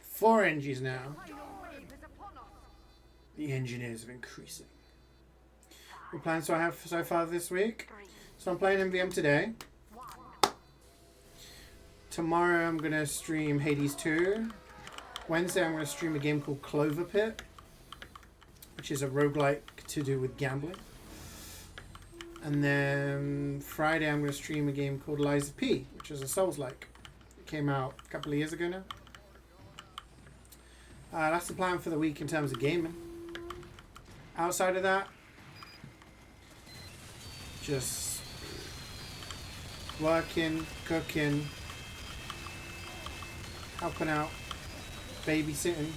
Speaker 1: Four NGs now.
Speaker 4: Final wave is upon us.
Speaker 1: The engineers are increasing. What plans do I have so far this week? So I'm playing MvM today. Tomorrow I'm going to stream Hades 2. Wednesday I'm going to stream a game called Clover Pit, which is a roguelike to do with gambling. And then Friday I'm going to stream a game called Lies of P, which is a Souls-like. It came out a couple of years ago now. That's the plan for the week in terms of gaming. Outside of that, just working, cooking, helping out, babysitting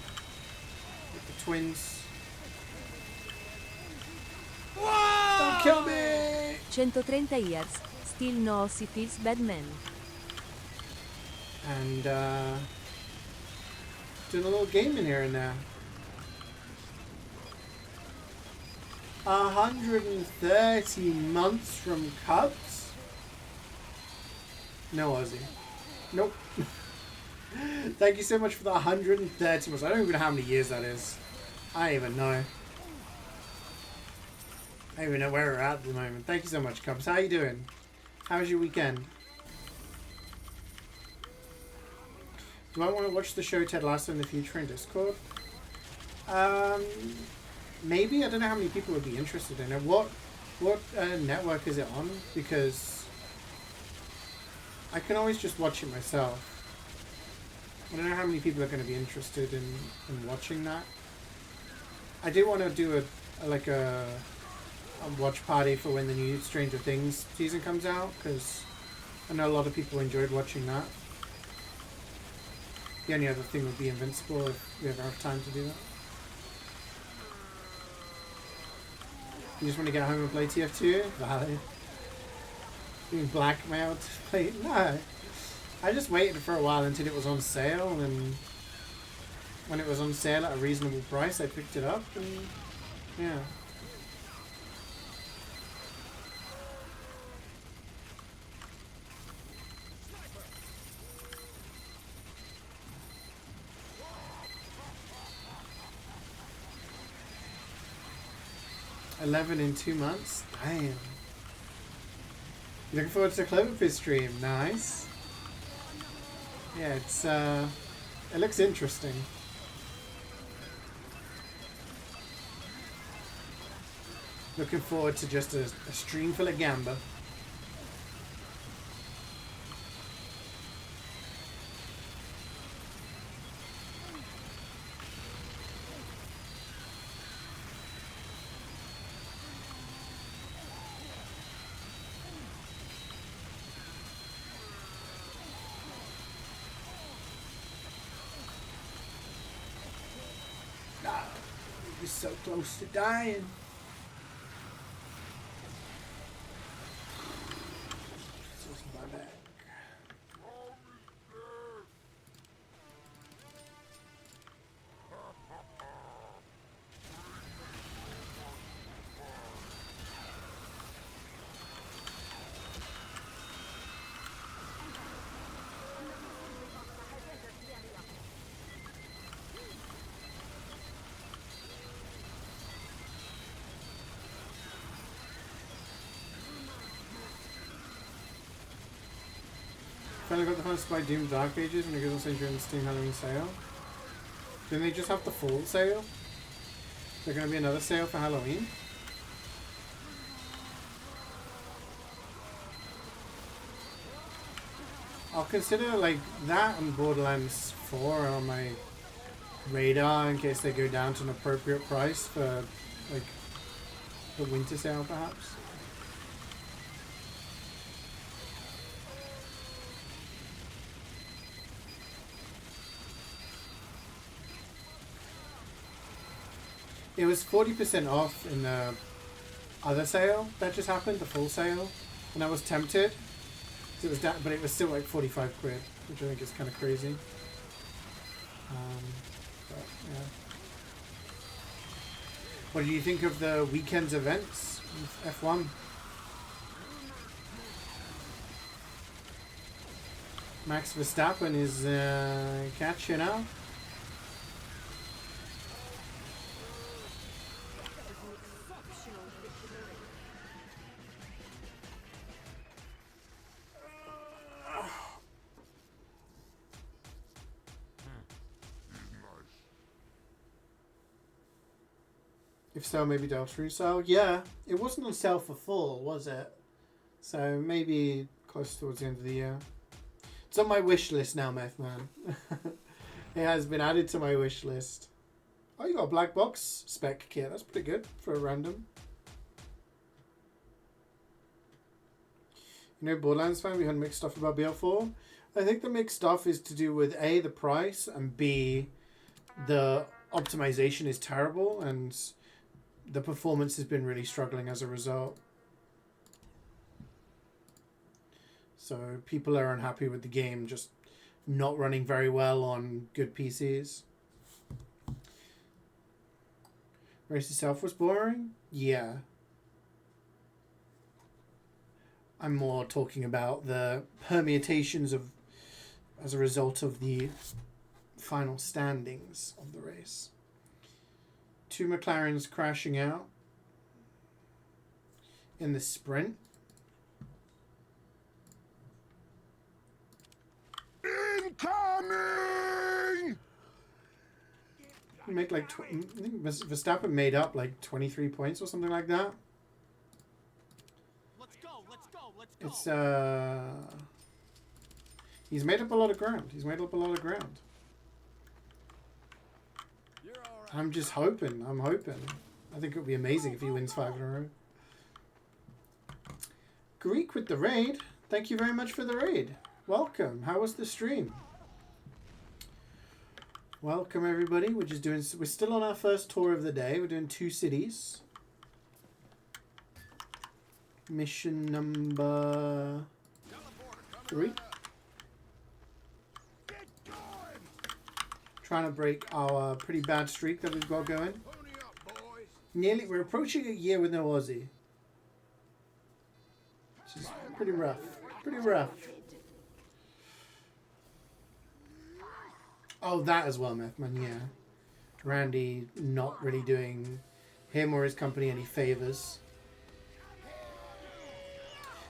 Speaker 1: with the twins. Don't kill me!
Speaker 2: 130 years. Still no si feels bad man.
Speaker 1: And doing a little gaming here and there. 130 months from Cubs? No, Ozzy. Nope. Thank you so much for the 130 months. I don't even know how many years that is. I don't even know. I don't even know where we're at the moment. Thank you so much, Cubs. How you doing? How was your weekend? Do I want to watch the show Ted Lasso in the future in Discord? Maybe. I don't know how many people would be interested in it. What network is it on? Because I can always just watch it myself. I don't know how many people are going to be interested in watching that. I do want to do a watch party for when the new Stranger Things season comes out, because I know a lot of people enjoyed watching that. The only other thing would be Invincible, if we ever have time to do that. You just want to get home and play TF2? Valid. Being blackmailed to play? No. I just waited for a while until it was on sale, and when it was on sale at a reasonable price, I picked it up, and yeah. $11 in 2 months? Damn. Looking forward to the Cloverfish stream. Nice. Yeah, it's it looks interesting. Looking forward to just a stream full of gamba. So close to dying. This is my back. Finally got the fun to buy Doom Dark Ages and it goes also during the Steam Halloween sale. Didn't they just have the fall sale? Is there going to be another sale for Halloween? I'll consider like that and Borderlands 4 on my radar in case they go down to an appropriate price for like the winter sale perhaps. It was 40% off in the other sale that just happened, the full sale, and I was tempted. It was down, but it was still like 45 quid, which I think is kind of crazy. But yeah. What do you think of the weekend's events with F1? Max Verstappen is catching up. If so, maybe Delta Russo. Yeah, it wasn't on sale for full, was it? So maybe close towards the end of the year. It's on my wish list now, Meth Man. It has been added to my wish list. Oh, you got a black box spec kit. That's pretty good for a random. You know, Borderlands fan, we heard mixed stuff about BL4. I think the mixed stuff is to do with A, the price, and B, the optimization is terrible, and the performance has been really struggling as a result. So people are unhappy with the game just not running very well on good PCs. Race itself was boring? Yeah. I'm more talking about the permutations of as a result of the final standings of the race. 2 McLarens crashing out in the sprint.
Speaker 3: Incoming!
Speaker 1: Make like I think Verstappen made up like 23 points or something like that.
Speaker 3: Let's go, let's go, let's go.
Speaker 1: It's he's made up a lot of ground.
Speaker 3: You're all right.
Speaker 1: I'm just hoping. I think it would be amazing if he wins 5 in a row. Greek with the raid. Thank you very much for the raid. Welcome. How was the stream? Welcome everybody. We're still on our first tour of the day. We're doing 2 cities. Mission number 3. Trying to break our pretty bad streak that we've got going. We're approaching a year with no Aussie. Which is pretty rough. Oh, that as well, Methman, yeah. Randy not really doing him or his company any favours.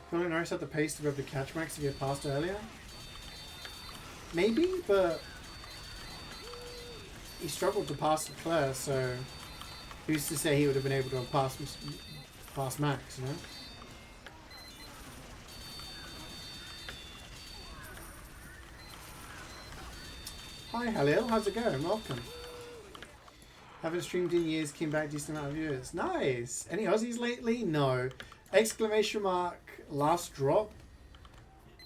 Speaker 1: Feel like Norris had the pace to be able to catch Max if he had passed earlier? Maybe, but he struggled to pass Leclerc, so who's to say he would have been able to pass Max, you know? Hi Halil, how's it going? Welcome. Haven't streamed in years, came back decent amount of viewers. Nice! Any Aussies lately? No. Exclamation mark last drop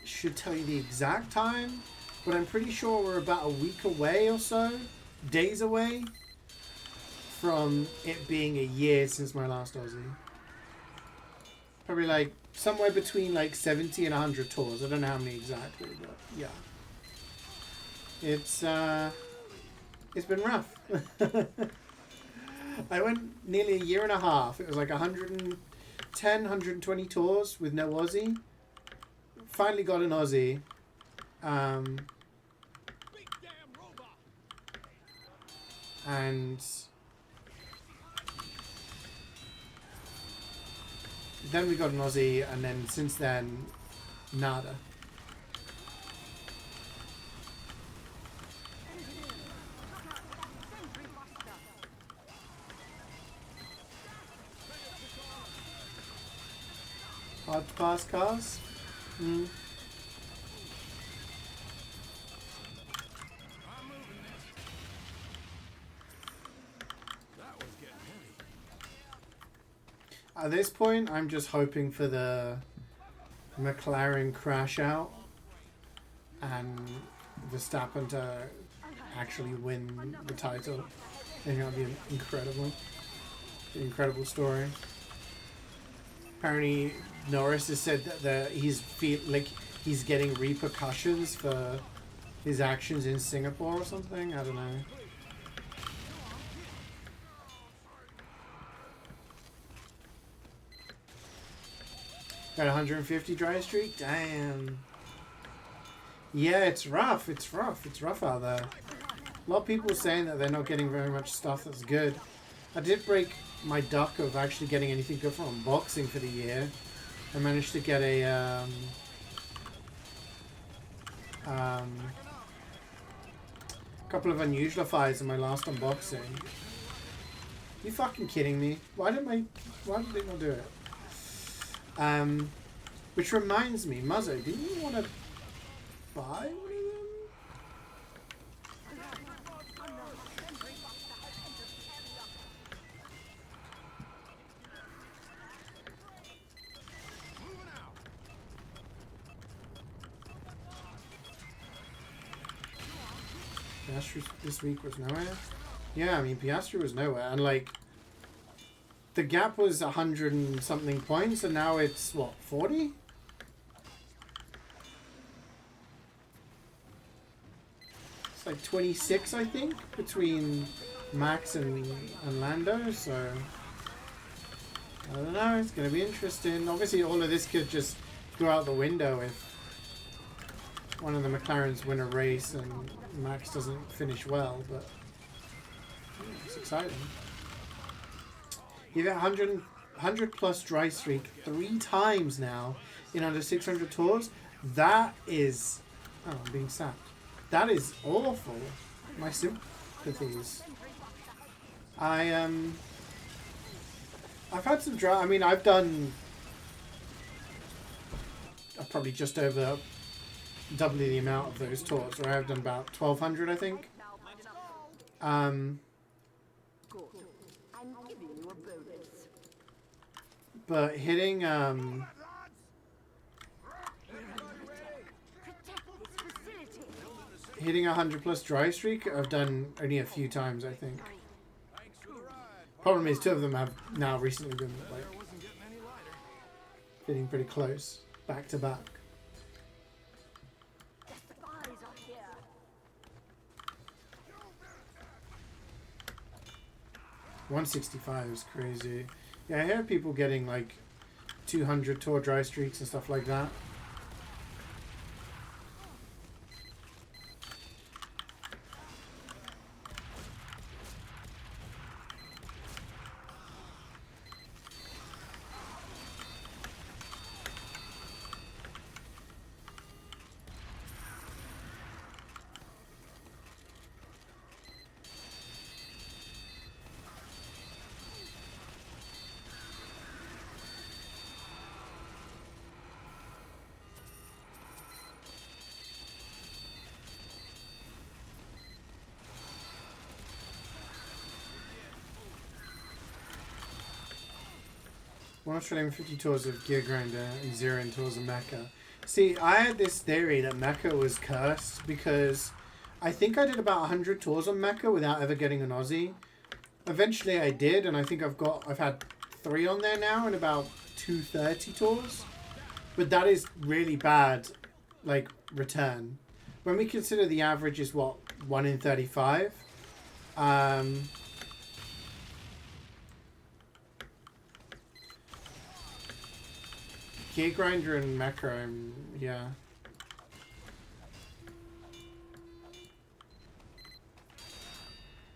Speaker 1: should tell you the exact time, but I'm pretty sure we're about a week away or so, days away from it being a year since my last Aussie. Probably like somewhere between like 70 and 100 tours. I don't know how many exactly, but yeah. It's been rough. I went nearly a year and a half. It was like 110, 120 tours with no Aussie. Finally got an Aussie. And then we got an Aussie, and then since then, nada. Hard to pass cars. Mm.
Speaker 3: I'm moving this. That was getting heavy.
Speaker 1: At this point, I'm just hoping for the McLaren crash out and Verstappen to actually win the title. I think that would be incredible. An incredible story. Apparently, Norris has said that he's getting repercussions for his actions in Singapore or something. I don't know. Got 150 dry streak? Damn. Yeah, it's rough. It's rough. It's rough out there. A lot of people saying that they're not getting very much stuff that's good. I did break my duck of actually getting anything good from unboxing for the year. I managed to get a couple of unusual files in my last unboxing. You fucking kidding me? Why did they not do it? Which reminds me, Muzzo, didn't you want to buy one of them? Piastri this week was nowhere. Yeah, I mean Piastri was nowhere, and like the gap was 100 and something points, and now it's what, 40? It's like 26, I think, between Max and Lando. So I don't know. It's gonna be interesting. Obviously, all of this could just go out the window if one of the McLarens win a race and Max doesn't finish well, but yeah, it's exciting. You get 100 plus dry streak 3 times now in under 600 tours. That is... Oh, I'm being sacked. That is awful. My sympathies. I've had some dry... I mean, I've done... probably just over double the amount of those tours, or I've done about 1,200, I think.
Speaker 4: Good. I'm giving you a bonus.
Speaker 1: But hitting
Speaker 4: Protect this facility.
Speaker 1: hitting 100 plus dry streak, I've done only a few times, I think.
Speaker 3: Thanks for the ride.
Speaker 1: Problem is, 2 of them have now recently been like
Speaker 3: Wasn't getting any lighter.
Speaker 1: getting pretty close, back to back.
Speaker 4: The spies are here.
Speaker 1: 165 is crazy. Yeah, I hear people getting like 200 tour dry streaks and stuff like that. One Australian 50 tours of Gear Grinder and 0 tours of Mecca. See, I had this theory that Mecca was cursed because I think I did about 100 tours on Mecca without ever getting an Aussie. Eventually I did, and I think I've had 3 on there now and about 230 tours. But that is really bad, like, return. When we consider the average is what, 1 in 35? Gear Grinder and Mecha, yeah.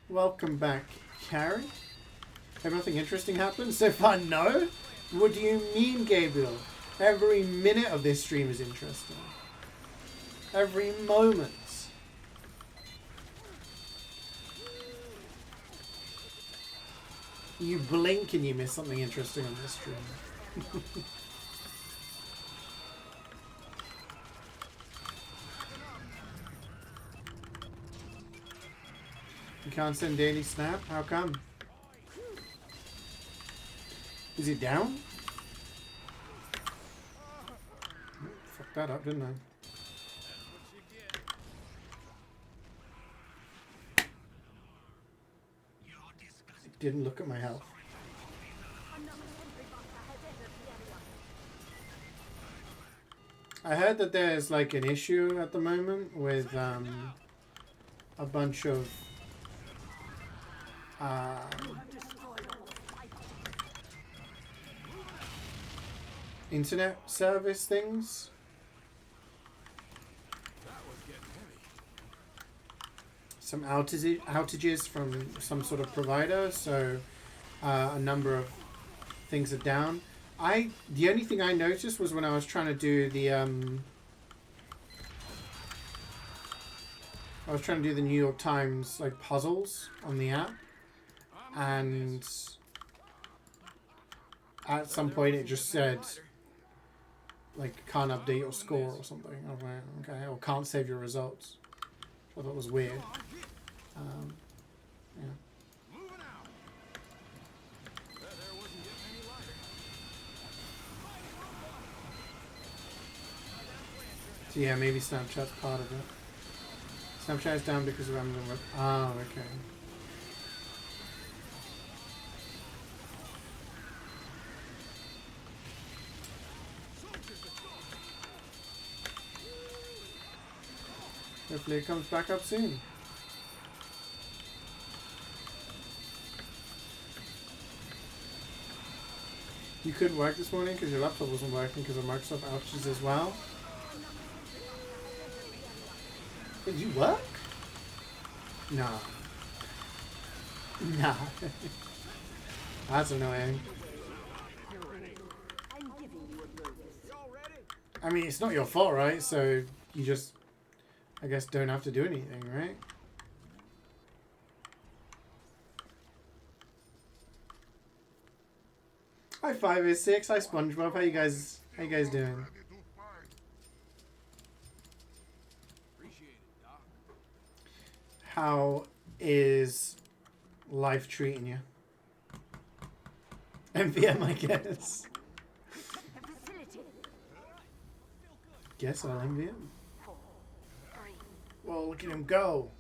Speaker 1: Welcome back, Carrie. Have nothing interesting happened so far? No? What do you mean, Gabriel? Every minute of this stream is interesting. Every moment. You blink and you miss something interesting on this stream. You can't send daily snap? How come? Is he down? Fucked that up, didn't I? Didn't look at my health. I heard that there's like an issue at the moment with a bunch of internet service things. Some outages from some sort of provider, so a number of things are down. The only thing I noticed was when I was trying to do the New York Times like puzzles on the app, and at some point it just said like can't update your score or something. I was like, okay, or can't save your results. I thought it was weird. Yeah. So yeah, maybe Snapchat's part of it. Snapchat is down because of Amazon Web. Oh, okay. Hopefully it comes back up soon. You couldn't work this morning because your laptop wasn't working because of Microsoft outages as well. Did you work? No. Nah. That's annoying. I mean, it's not your fault, right? So you just, I guess, don't have to do anything, right? Hi 586, hi SpongeBob, how you guys doing? How is life treating you? MvM, I guess. Guess I'll MvM. Well, look at him go.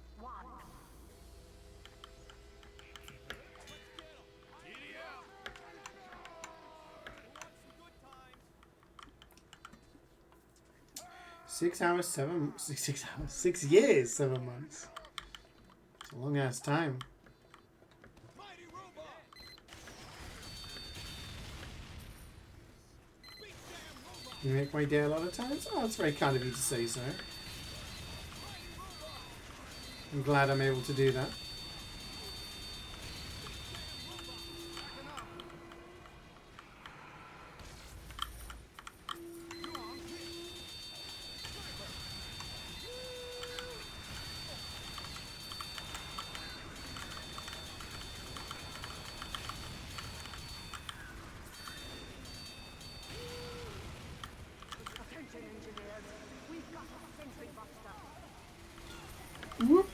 Speaker 1: 6 hours, 6 years, 7 months. It's a long ass time. You make my day a lot of times? Oh, it's very kind of you to say so. I'm glad I'm able to do that. Whoop.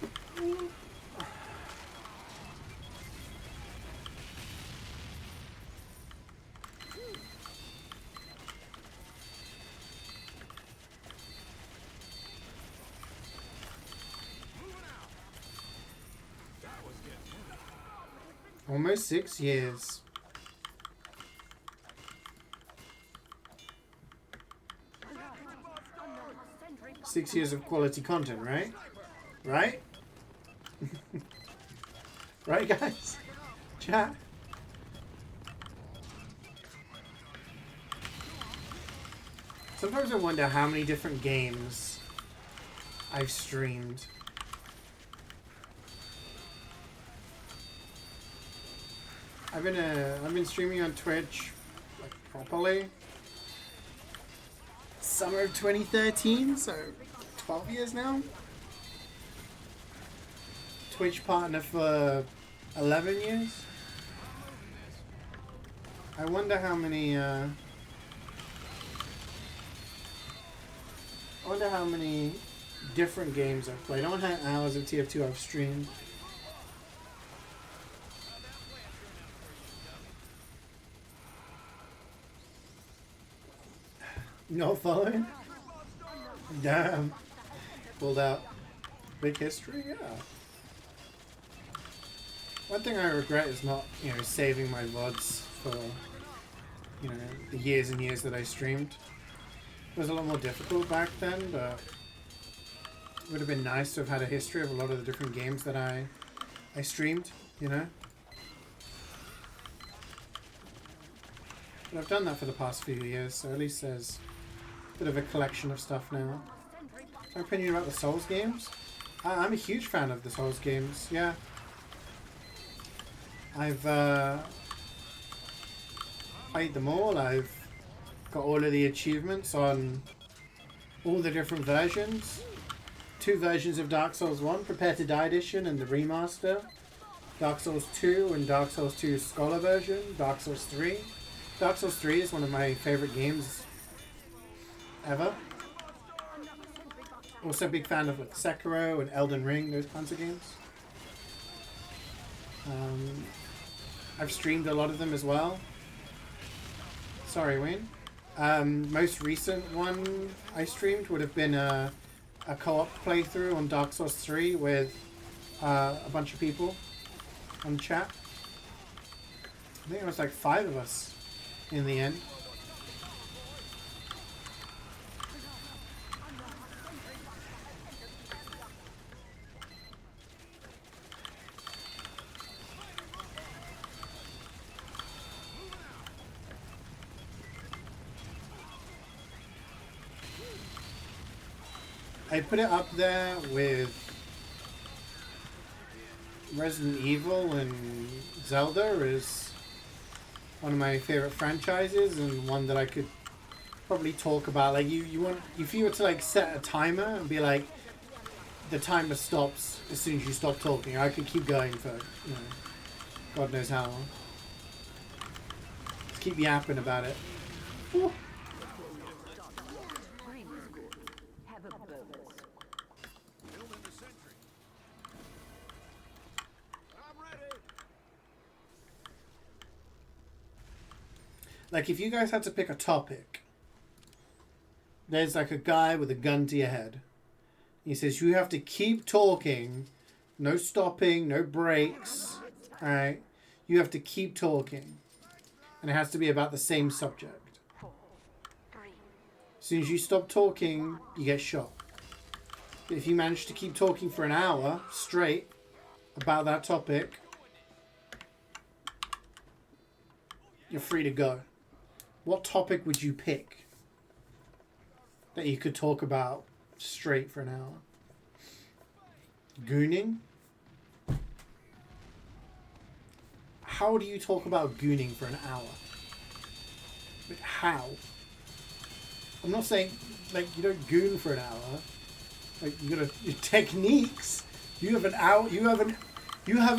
Speaker 1: Almost 6 years. Six years of quality content, right? Right? Right, guys? Chat. Sometimes I wonder how many different games I've streamed. I've been streaming on Twitch like properly summer of 2013, so 12 years now. Twitch partner for 11 years. I wonder how many different games I've played. I wonder how many hours of TF2 I've streamed. Not following? Damn. Pulled out. Big history? Yeah. One thing I regret is not, saving my VODs for, the years and years that I streamed. It was a lot more difficult back then, but it would have been nice to have had a history of a lot of the different games that I streamed, But I've done that for the past few years, so at least there's a bit of a collection of stuff now. My opinion about the Souls games? I'm a huge fan of the Souls games, yeah. I've played them all. I've got all of the achievements on all the different versions. 2 versions of Dark Souls 1, Prepare to Die Edition and the remaster. Dark Souls 2 and Dark Souls 2 Scholar version. Dark Souls 3. Dark Souls 3 is one of my favorite games ever. Also a big fan of like Sekiro and Elden Ring, those kinds of games. I've streamed a lot of them as well. Sorry, Wayne. Most recent one I streamed would have been a co-op playthrough on Dark Souls 3 with a bunch of people on chat. I think it was like 5 of us in the end. I put it up there with Resident Evil and Zelda is one of my favorite franchises and one that I could probably talk about. Like you want, if you were to like set a timer and be like, the timer stops as soon as you stop talking, I could keep going for God knows how long. Just keep yapping about it. Woo. Like, if you guys had to pick a topic, there's like a guy with a gun to your head. He says, you have to keep talking. No stopping, no breaks. Alright? You have to keep talking. And it has to be about the same subject. As soon as you stop talking, you get shot. But if you manage to keep talking for an hour straight about that topic, you're free to go. What topic would you pick that you could talk about straight for an hour? Gooning? How do you talk about gooning for an hour? Like, how? I'm not saying, like, you don't goon for an hour. Like, you gotta, your techniques. You have an hour, you have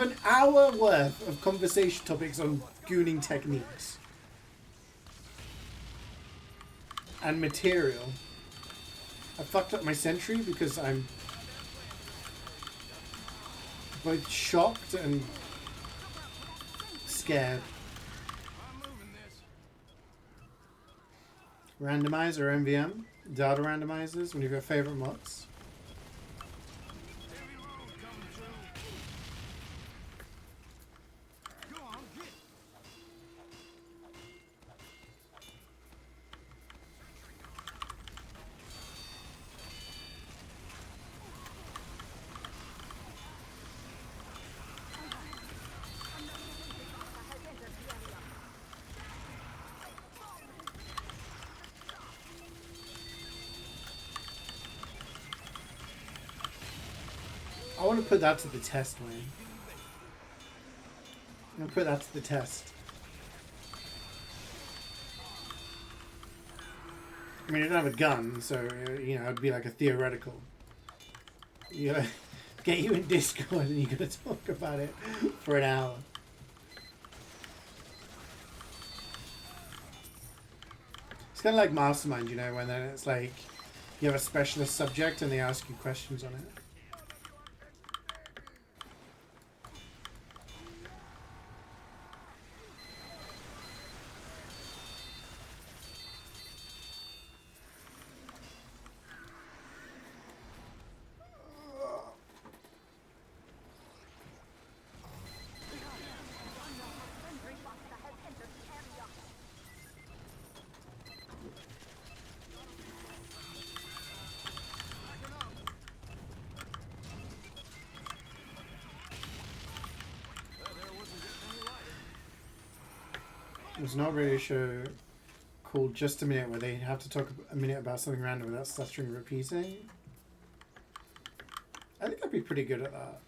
Speaker 1: an hour worth of conversation topics on gooning techniques. And material. I fucked up my sentry because I'm both shocked and scared. Randomizer MvM, data randomizers, one of your favorite mods. I want to put that to the test, man. I'm going to put that to the test. I mean, I don't have a gun, so, it'd be like a theoretical. You gotta get you in Discord and you gotta talk about it for an hour. It's kind of like Mastermind, when then it's like you have a specialist subject and they ask you questions on it. There's not really a show called Just a Minute where they have to talk a minute about something random without stuttering and repeating. I think I'd be pretty good at that.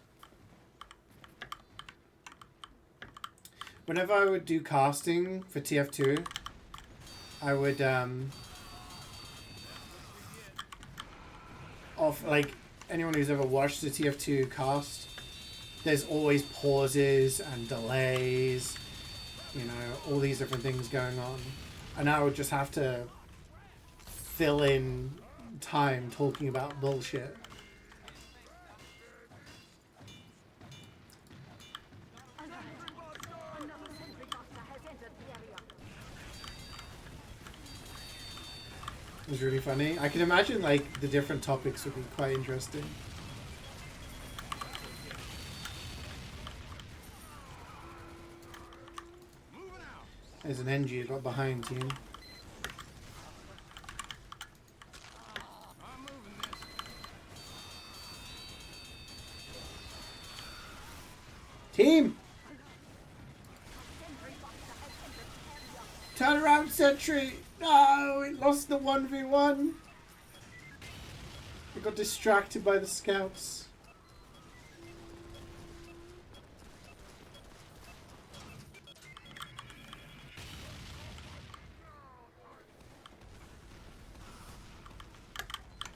Speaker 1: Whenever I would do casting for TF2, I would like anyone who's ever watched the TF2 cast, there's always pauses and delays, you know, all these different things going on. And I would just have to fill in time talking about bullshit.
Speaker 4: Another sentry buster has entered the area.
Speaker 1: It was really funny. I can imagine like the different topics would be quite interesting.
Speaker 3: Moving out.
Speaker 1: There's an NG got behind team.
Speaker 3: I'm moving this.
Speaker 1: Team! Turn around, sentry! No, it lost the 1v1. It got distracted by the scouts.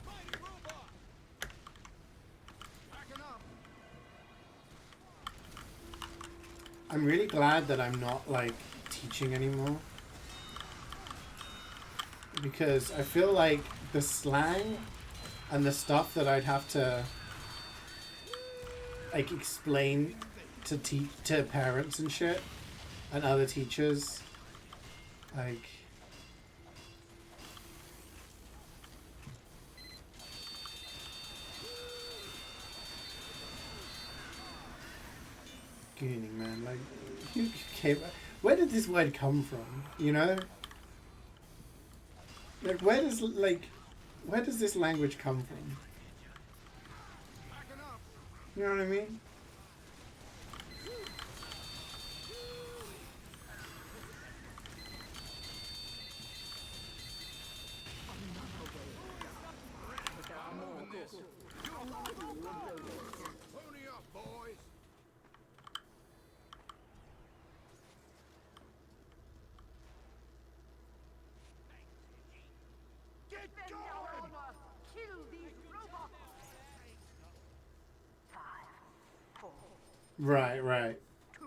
Speaker 3: Mighty robot. Backing up.
Speaker 1: I'm really glad that I'm not like teaching anymore. Because I feel like the slang and the stuff that I'd have to like explain to parents and shit and other teachers, like gooning, man, like who came, where did this word come from, you know? Like where does this language come from?
Speaker 3: Backing up.
Speaker 1: You know what I mean?
Speaker 3: Pony up, boys. Get
Speaker 4: Defend your
Speaker 3: going.
Speaker 4: honor. Kill these robots. 5, 4,
Speaker 1: Right.
Speaker 4: 2,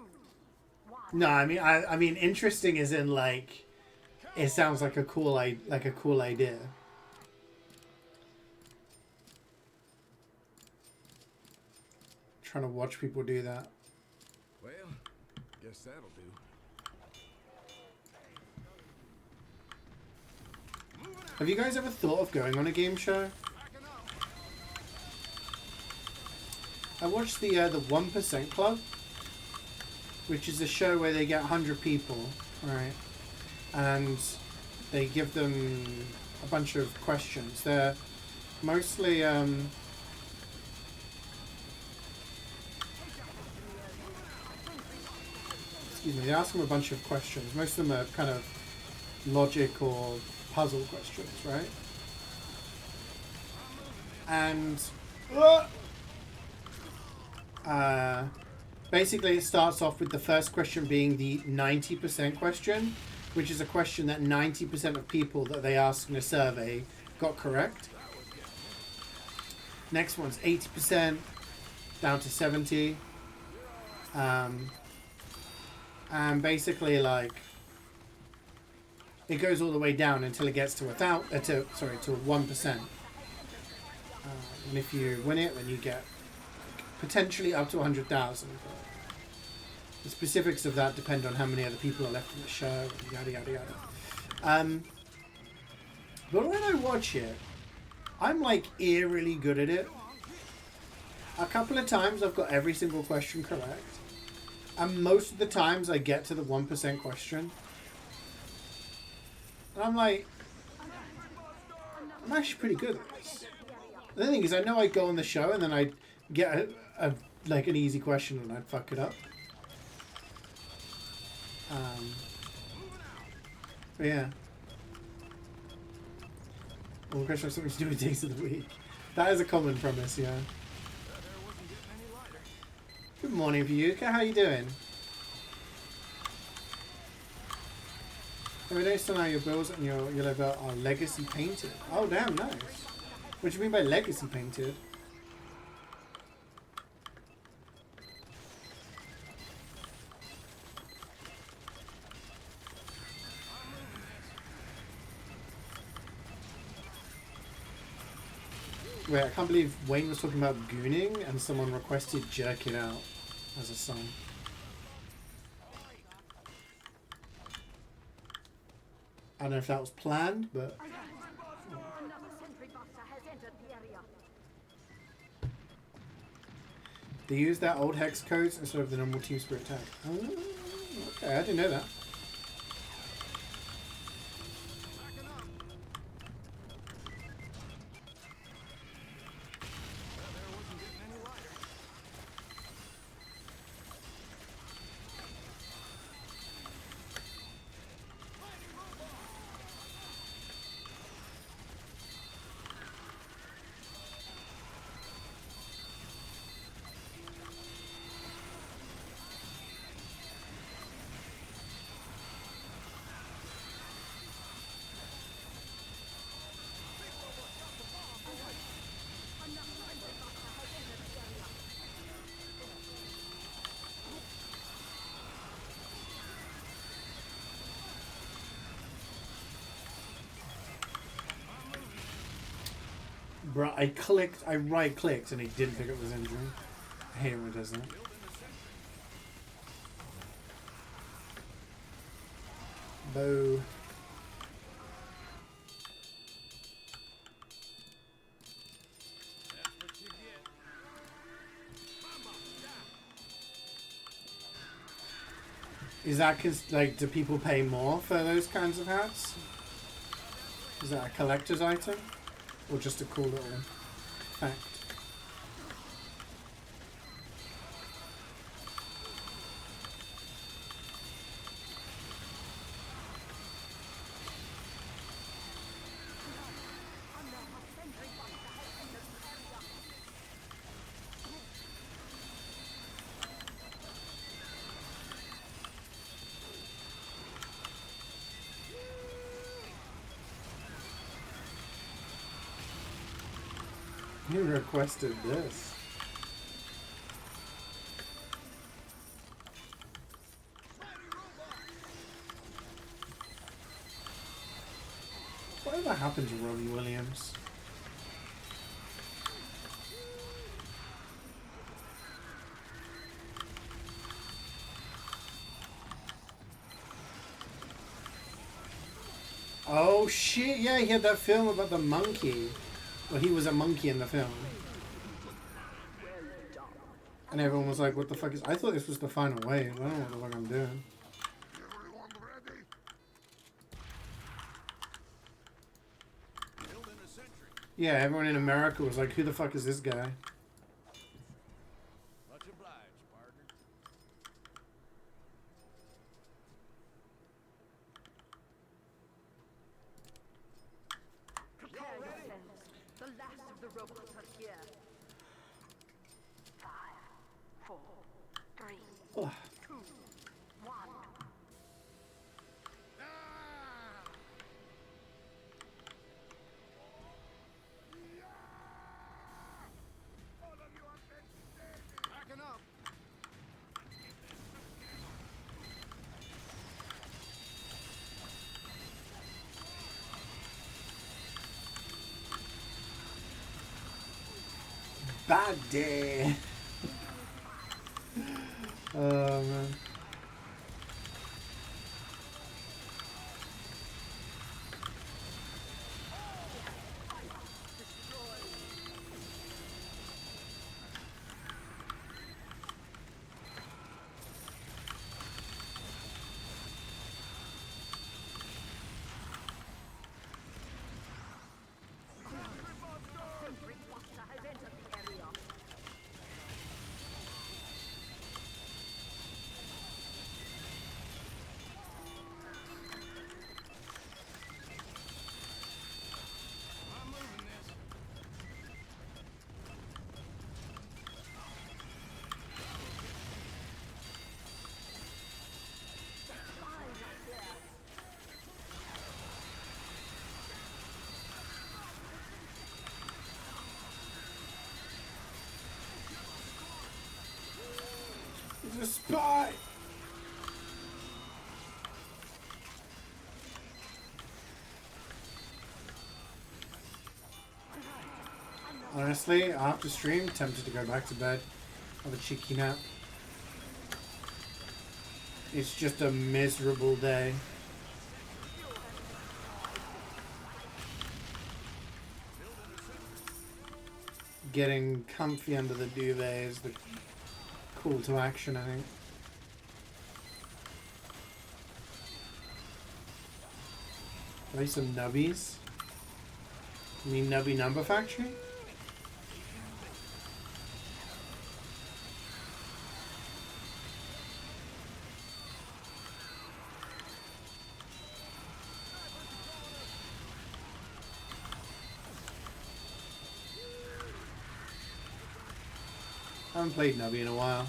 Speaker 4: 1.
Speaker 1: No, I mean interesting as in like it sounds like a cool idea. Trying to watch people do that.
Speaker 3: Well, guess that'll do. Moving out.
Speaker 1: Have you guys ever thought of going on a game show?
Speaker 3: Backing up.
Speaker 1: I watched the 1% Club, which is a show where they get 100 people, right? And they give them a bunch of questions. They're mostly excuse me, they ask them a bunch of questions. Most of them are kind of logic or puzzle questions, right? And basically it starts off with the first question being the 90% question, which is a question that 90% of people that they ask in a survey got correct. Next one's 80% down to 70. And basically like it goes all the way down until it gets to 1%. And if you win it, then you get potentially up to 100,000. The specifics of that depend on how many other people are left in the show, and yada yada yada. But when I watch it, I'm like eerily good at it. A couple of times I've got every single question correct. And most of the times I get to the 1% question. And I'm like, I'm actually pretty good at this. The thing is, I know I go on the show and then I get like an easy question and I'd fuck it up. But yeah. All question has something to do with days of the week. That is a common premise, yeah.
Speaker 3: That air wasn't getting any lighter.
Speaker 1: Good morning, Vyuka. How you doing? Every day, so now your bills and your level are legacy painted. Oh, damn, nice. What do you mean by legacy painted? Wait, I can't believe Wayne was talking about gooning and someone requested Jerk It Out as a song. I don't know if that was planned, but...
Speaker 4: Another sentry buster has entered the area.
Speaker 1: They use their old hex codes instead of the normal Team Spirit tag. Oh, okay, I didn't know that.
Speaker 3: Backing up. That air wasn't getting any lighter.
Speaker 1: Bro, I right clicked and it didn't pick up his injury. I hate when it does that. Boo.
Speaker 3: That's what you get.
Speaker 1: Is that because, like, do people pay more for those kinds of hats? Is that a collector's item? Or just a cool little fact? He requested this. Whatever happened to Robbie Williams? Oh shit, yeah, he had that film about the monkey. Well, he was a monkey in the film. And everyone was like, what the fuck is... I thought this was the final wave. I don't know what the fuck I'm doing.
Speaker 3: Everyone ready? Building a sentry.
Speaker 1: Yeah, everyone in America was like, who the fuck is this guy?
Speaker 3: Much obliged, partner.
Speaker 4: Prepare yourselves. The last of the robots are here. 5, 4, 3,
Speaker 1: Ugh.
Speaker 4: 2, 1.
Speaker 3: Backing up.
Speaker 1: Bad day. Oh man.
Speaker 4: Sentry buster has entered the area.
Speaker 1: He's a spy. Honestly, after stream, tempted to go back to bed, have a cheeky nap. It's just a miserable day. Getting comfy under the duvet is the call to action, I think. Play some nubbies. You mean Nubby Number Factory? I haven't played Nubby in a while.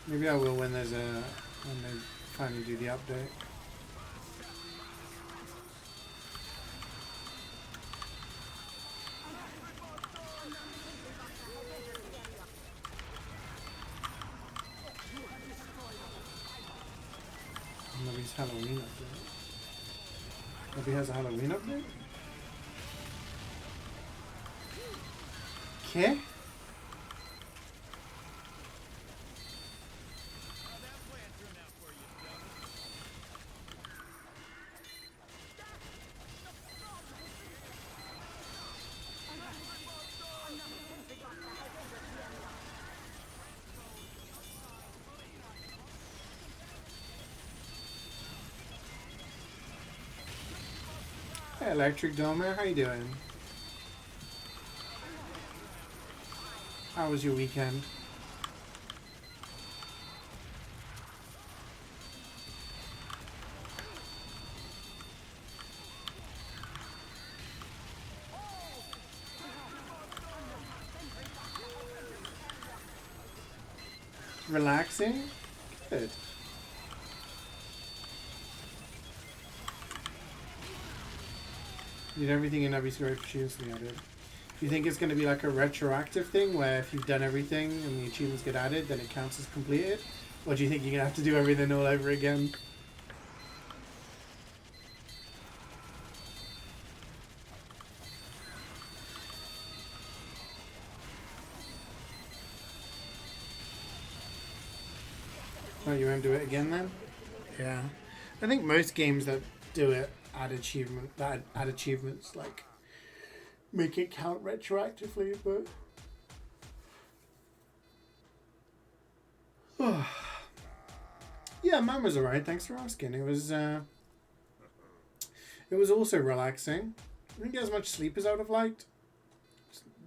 Speaker 1: Maybe I will when there's when they finally do the update. Nubby's Halloween update. Nubby has a Halloween update? Okay. Hey, Electric Domer, how you doing? How was your weekend? Relaxing? Good. Did everything in every score previously added. Do you think it's going to be like a retroactive thing where if you've done everything and the achievements get added, then it counts as completed? Or do you think you're going to have to do everything all over again? Oh, you won't do it again then? Yeah. I think most games that do it add achievements, like make it count retroactively, but yeah, mine was alright, thanks for asking. It was also relaxing. I didn't get as much sleep as I would have liked.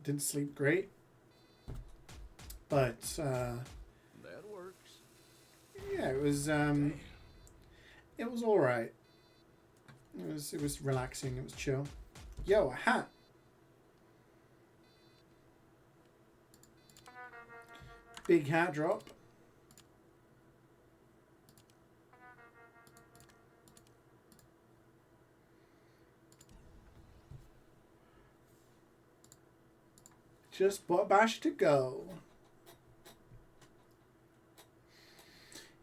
Speaker 1: Didn't sleep great. But
Speaker 3: That works.
Speaker 1: yeah, it was alright. It was relaxing, it was chill. Yo, a hat. Big hat drop. Just bought bash to go.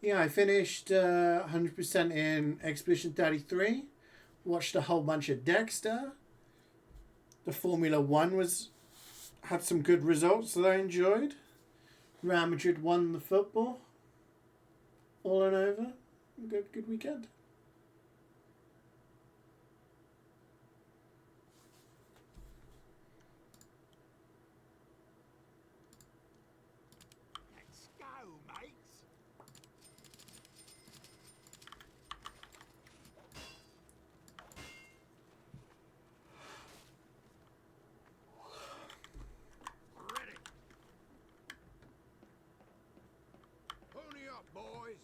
Speaker 1: Yeah, I finished 100% in Expedition 33. Watched a whole bunch of Dexter. The Formula 1 had some good results that I enjoyed. Real Madrid won the football. All and over. Good weekend.
Speaker 3: Let's go, mates. Ready. Pony up, boys.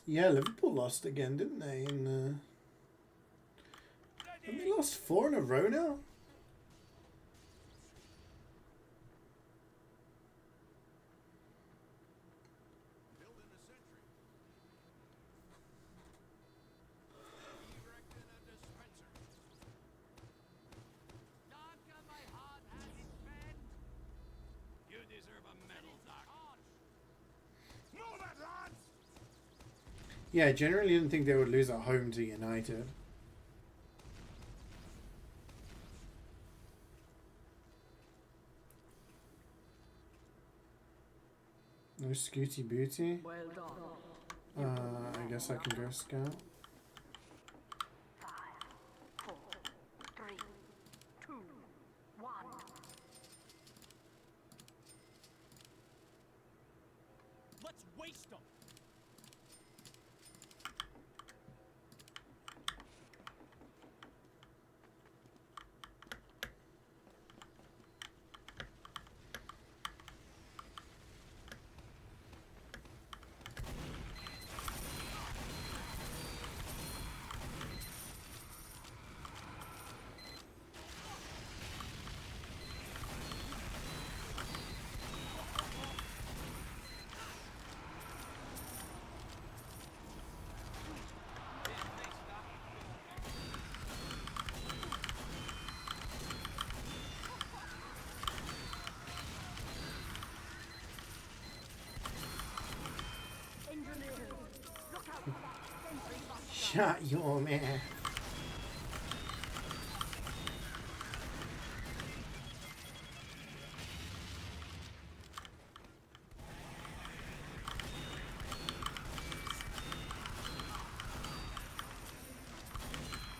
Speaker 1: Yeah, Liverpool lost again, didn't they? They lost 4 in a row now?
Speaker 3: Building a sentry. Erecting a dispenser. Got my hard-handed friend. You deserve a medal, Doc. Move it, lads!
Speaker 1: Yeah, I generally didn't think they would lose at home to United. No Scooty Booty.
Speaker 4: Well done.
Speaker 1: I guess I can go scout.
Speaker 4: 5, 4, 3, 2, 1.
Speaker 5: Let's waste them.
Speaker 1: Shut your man.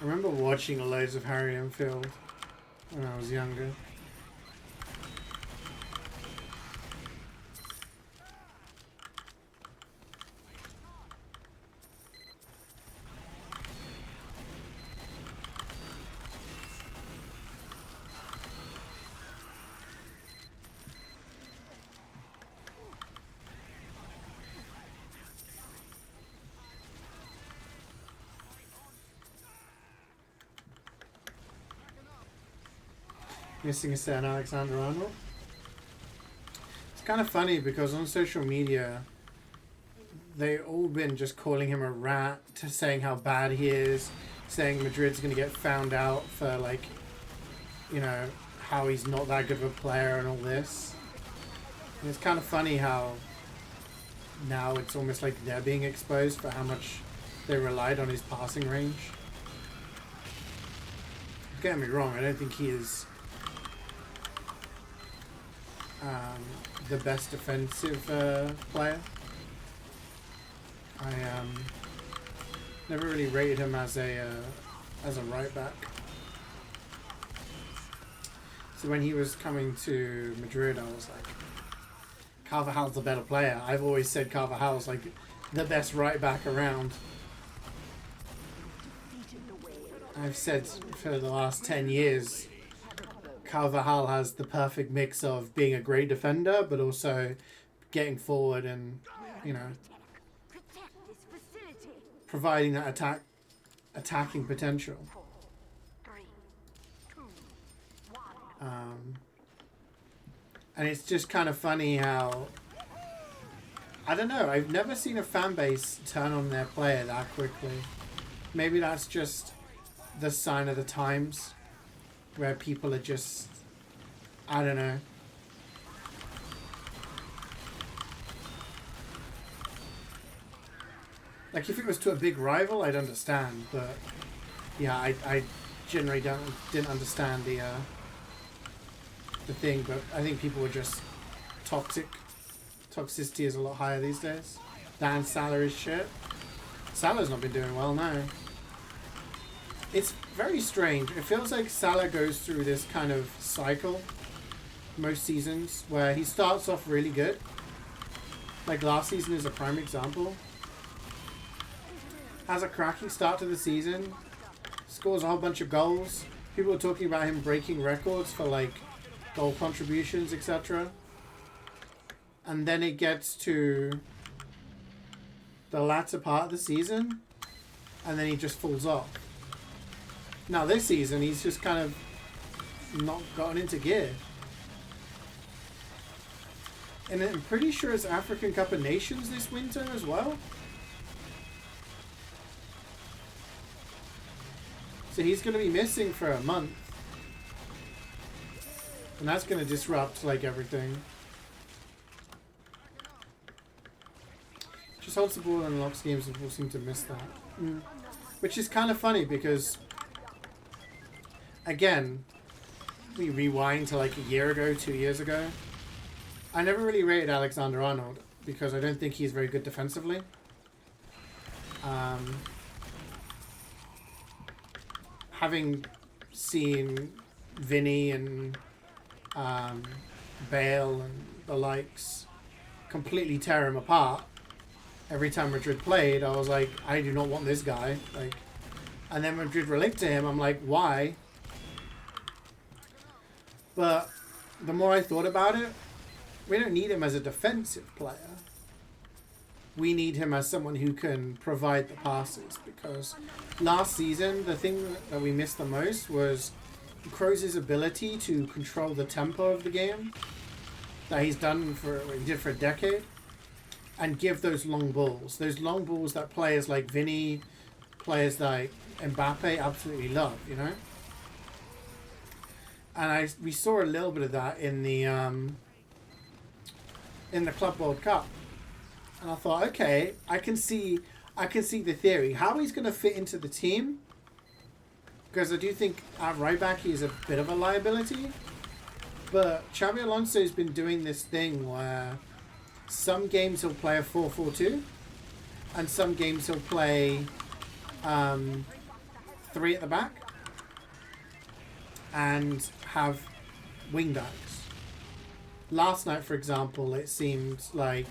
Speaker 1: I remember watching loads of Harry Enfield when I was younger. Missing a certain Alexander-Arnold. It's kind of funny because on social media, they've all been just calling him a rat, to saying how bad he is, saying Madrid's going to get found out for, like, you know, how he's not that good of a player and all this. And it's kind of funny how now it's almost like they're being exposed for how much they relied on his passing range. Don't get me wrong, I don't think he is the best defensive player. I never really rated him as a right back. So when he was coming to Madrid, I was like, Carvajal's a better player. I've always said Carvajal's like the best right back around. I've said for the last 10 years, Carvajal has the perfect mix of being a great defender, but also getting forward and, you know, providing that attacking potential. And it's just kind of funny how, I don't know, I've never seen a fan base turn on their player that quickly. Maybe that's just the sign of the times, where people are just, I don't know. Like, if it was to a big rival, I'd understand, but yeah, I generally didn't understand the thing, but I think people were just toxic. Toxicity is a lot higher these days. Dan Salah is shit. Salah's not been doing well now. It's very strange. It feels like Salah goes through this kind of cycle most seasons where he starts off really good. Like last season is a prime example. Has a cracking start to the season. Scores a whole bunch of goals. People are talking about him breaking records for like goal contributions, etc. And then it gets to the latter part of the season and then he just falls off. Now this season, he's just kind of not gotten into gear. And I'm pretty sure it's African Cup of Nations this winter as well. So he's going to be missing for a month. And that's going to disrupt, like, everything. Just holds the ball and unlocks games and people seem to miss that. Which is kind of funny because, again, we rewind to like a year ago, 2 years ago. I never really rated Alexander-Arnold because I don't think he's very good defensively. Having seen Vinny and Bale and the likes completely tear him apart every time Madrid played, I was like, I do not want this guy. Like, and then Madrid were linked to him. I'm like, why? But the more I thought about it, we don't need him as a defensive player. We need him as someone who can provide the passes, because last season, the thing that we missed the most was Kroos' ability to control the tempo of the game that he's done for, what he did for a decade, and give those long balls that players like Vinny, players like Mbappe absolutely love, you know? And we saw a little bit of that in the Club World Cup. And I thought, okay, I can see the theory. How he's going to fit into the team, because I do think at right back he's a bit of a liability. But Xabi Alonso's been doing this thing where some games he'll play a 4-4-2, and some games he'll play 3 at the back and have wing backs. Last night, for example, it seemed like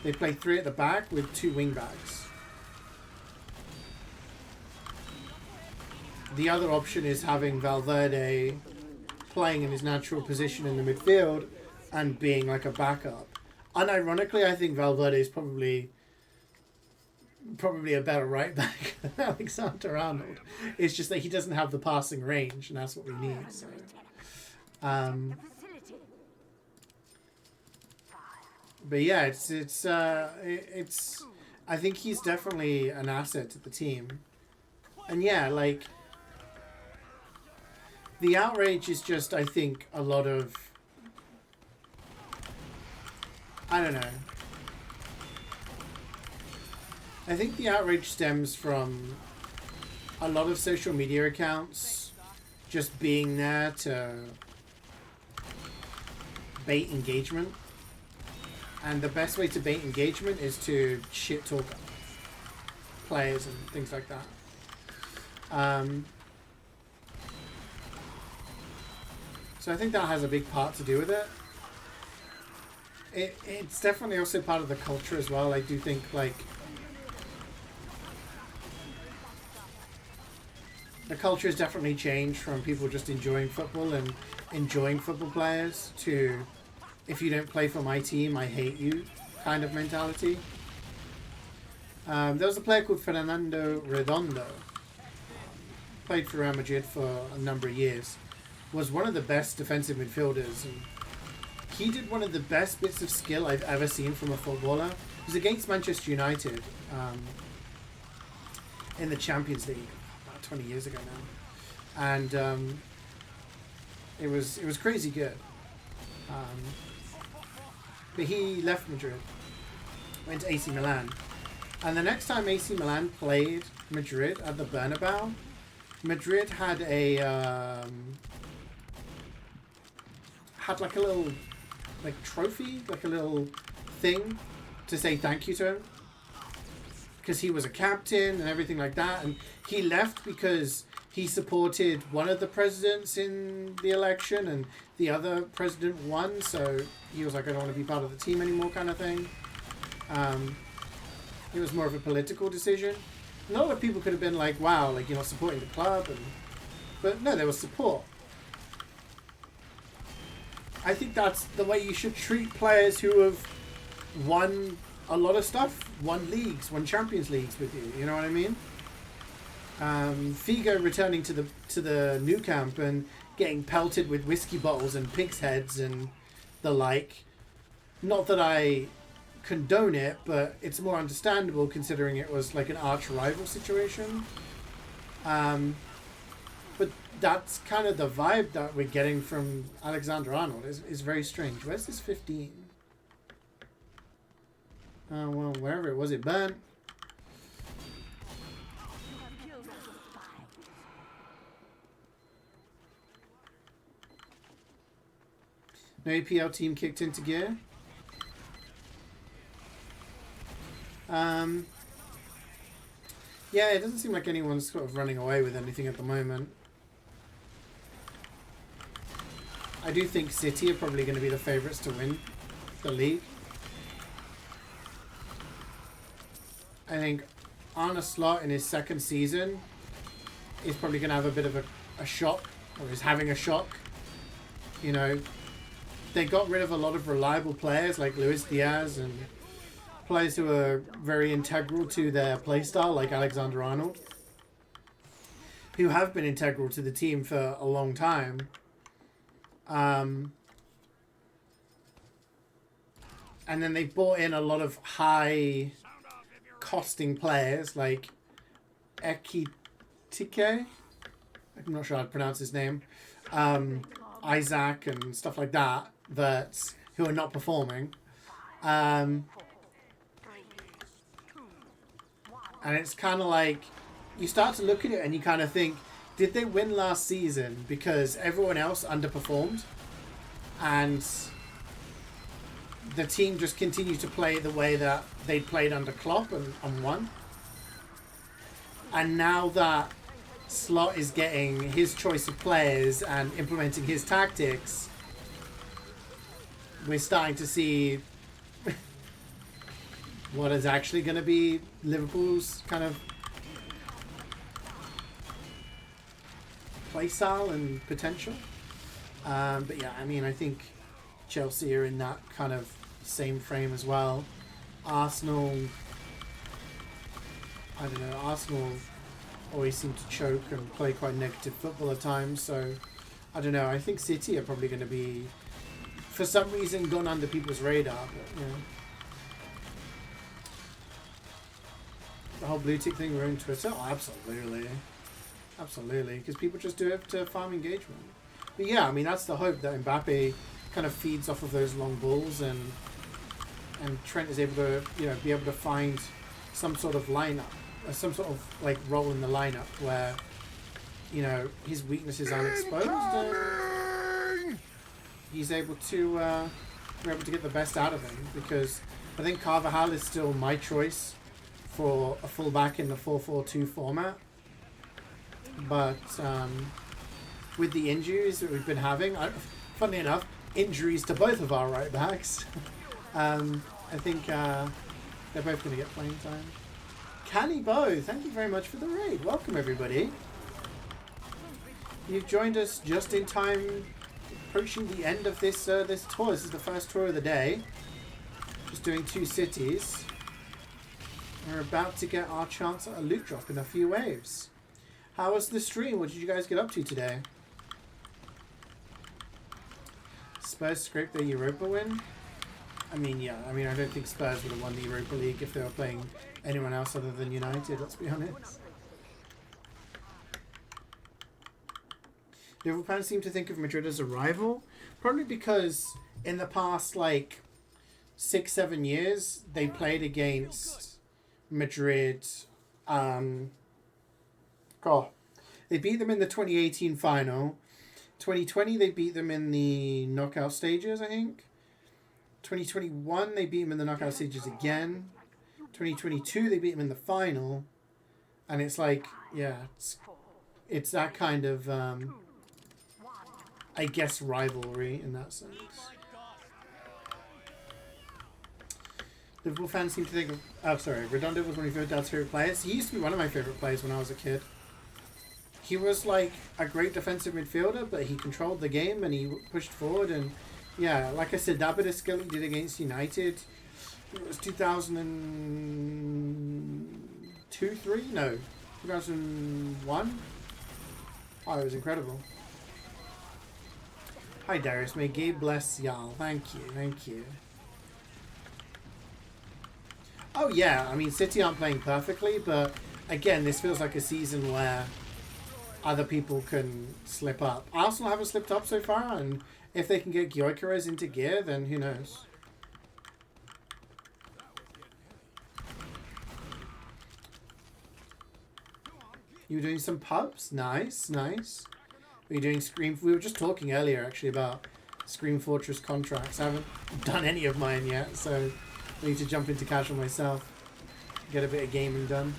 Speaker 1: they played 3 at the back with 2 wing backs. The other option is having Valverde playing in his natural position in the midfield and being like a backup. Unironically, I think Valverde is probably a better right back than Alexander-Arnold. It's just that he doesn't have the passing range, and that's what we need. So, but yeah, it's I think he's definitely an asset to the team. And yeah, like, the outrage is just, I think, a lot of, I don't know. I think the outrage stems from a lot of social media accounts just being there to bait engagement. And the best way to bait engagement is to shit talk players and things like that. So I think that has a big part to do with it. It's definitely also part of the culture as well. I do think, like, the culture has definitely changed from people just enjoying football and enjoying football players to, if you don't play for my team, I hate you kind of mentality. There was a player called Fernando Redondo. Played for Real Madrid for a number of years. Was one of the best defensive midfielders. And he did one of the best bits of skill I've ever seen from a footballer. It was against Manchester United in the Champions League about 20 years ago now. And it was crazy good. But he left Madrid, went to AC Milan. And the next time AC Milan played Madrid at the Bernabeu, Madrid had like a little trophy, like a little thing to say thank you to him, because he was a captain and everything like that. And he left because he supported one of the presidents in the election and the other president won, so he was like, I don't want to be part of the team anymore, kind of thing. It was more of a political decision. And a lot of people could have been like, wow, like, you're not supporting the club, but no, there was support. I think that's the way you should treat players who have won a lot of stuff, won leagues, won Champions Leagues with you, you know what I mean? Figo returning to the new camp and getting pelted with whiskey bottles and pigs' heads and the like. Not that I condone it, but it's more understandable considering it was like an arch rival situation. But that's kind of the vibe that we're getting from Alexander Arnold. Is very strange. Where's this 15? Well, wherever it was, it burnt. No APL team kicked into gear. Yeah, it doesn't seem like anyone's sort of running away with anything at the moment. I do think City are probably going to be the favourites to win the league. I think Arne Slot in his second season is probably going to have a bit of a shock, or is having a shock. You know, they got rid of a lot of reliable players like Luis Diaz and players who are very integral to their playstyle, like Alexander Arnold, who have been integral to the team for a long time. And then they brought in a lot of high costing players like Ekitike. I'm not sure how to pronounce his name. Isaac and stuff like that, who are not performing. And it's kind of like, you start to look at it and you kind of think, did they win last season because everyone else underperformed? And the team just continued to play the way that they played under Klopp and won? And now that Slot is getting his choice of players and implementing his tactics, we're starting to see what is actually going to be Liverpool's kind of play style and potential. But yeah, I mean, I think Chelsea are in that kind of same frame as well. Arsenal, I don't know, Arsenal always seem to choke and play quite negative football at times, so I don't know. I think City are probably going to be, for some reason, gone under people's radar, but, you know. The whole blue tick thing, we're on Twitter? Oh, absolutely. Absolutely, because people just do it to farm engagement. But yeah, I mean, that's the hope, that Mbappe kind of feeds off of those long balls and Trent is able to, you know, be able to find some sort of lineup, some sort of like role in the lineup where, you know, his weaknesses aren't exposed and he's able to, we're able to get the best out of him, because I think Carvajal is still my choice for a fullback in the 4-4-2 format. But with the injuries that we've been having, funnily enough, injuries to both of our right backs, I think they're both going to get playing time. Canny Bo, thank you very much for the raid. Welcome, everybody. You've joined us just in time, approaching the end of this this tour. This is the first tour of the day. Just doing 2 cities. We're about to get our chance at a loot drop in a few waves. How was the stream? What did you guys get up to today? Spurs scraped their Europa win? I mean, yeah. I mean, I don't think Spurs would have won the Europa League if they were playing anyone else other than United, let's be honest. Liverpool fans seem to think of Madrid as a rival. Probably because in the past, like, 6-7 years, they played against Madrid. They beat them in the 2018 final. 2020, they beat them in the knockout stages, I think. 2021, they beat them in the knockout stages again. 2022, they beat them in the final. And it's like, yeah, it's that kind of, I guess, rivalry in that sense. Liverpool fans seem to think of... Oh, sorry. Redondo was one of your dad's favourite players. He used to be one of my favourite players when I was a kid. He was, like, a great defensive midfielder, but he controlled the game and he pushed forward. And, yeah, like I said, that bit of skill he did against United, it was 2002-3? No. 2001? Oh, it was incredible. Hi Darius, may Gabe bless y'all. Thank you, thank you. Oh yeah, I mean City aren't playing perfectly, but again, this feels like a season where other people can slip up. Arsenal haven't slipped up so far, and if they can get Gyökeres into gear, then who knows. You were doing some pubs? Nice, nice. Were you doing Scream? We were just talking earlier actually about Scream Fortress contracts. I haven't done any of mine yet, so I need to jump into casual myself. Get a bit of gaming done.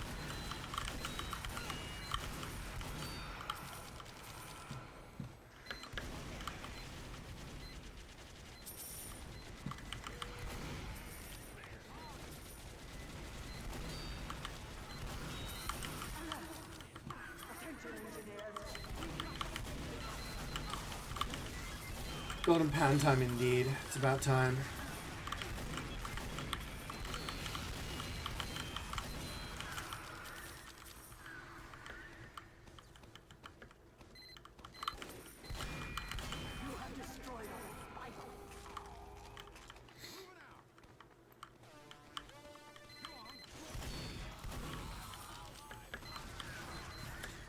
Speaker 1: Golden pound time indeed. It's about time.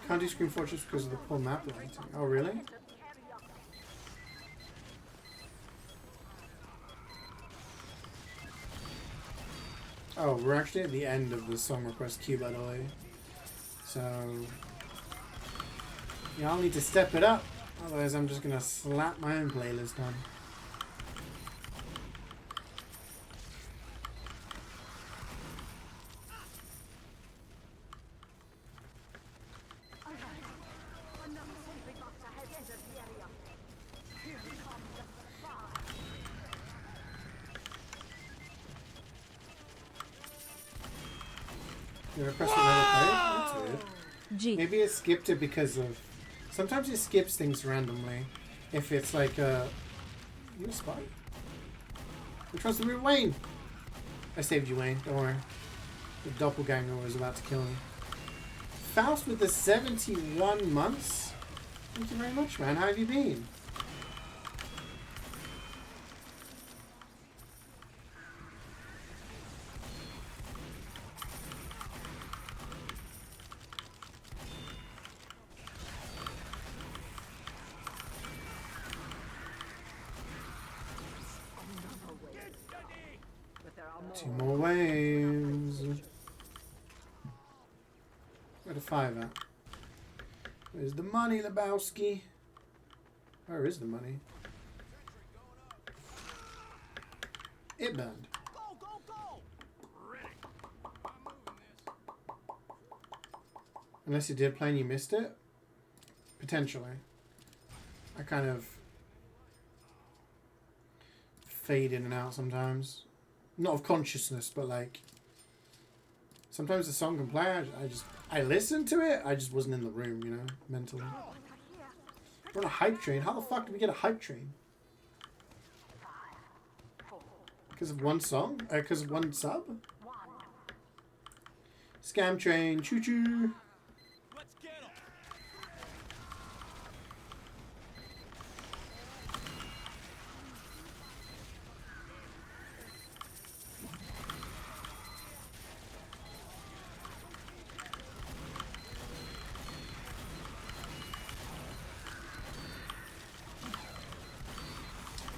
Speaker 1: Can't do Scream Fortress because of the poor map lighting. Oh really? Oh, we're actually at the end of the song request queue, by the way. So, yeah, I'll need to step it up. Otherwise, I'm just gonna slap my own playlist on. You requested another play? That's weird.
Speaker 2: G.
Speaker 1: Maybe it skipped it because of... Sometimes it skips things randomly. If it's like a... You a spy? Which one's the real Wayne? I saved you, Wayne. Don't worry. The doppelganger was about to kill me. Faust with the 71 months? Thank you very much, man. How have you been? Two more waves. Where the 5 at? Where's the money, Lebowski? Where is the money? It burned.
Speaker 3: Go, go, go! Ready. I'm moving this.
Speaker 1: Unless you did play and you missed it? Potentially. I kind of fade in and out sometimes. Not of consciousness, but like sometimes the song can play. I listened to it. I just wasn't in the room, you know, mentally. We're on a hype train. How the fuck did we get a hype train? Because of one song? Because of one sub? Scam train. Choo choo.
Speaker 3: Let's get 'em.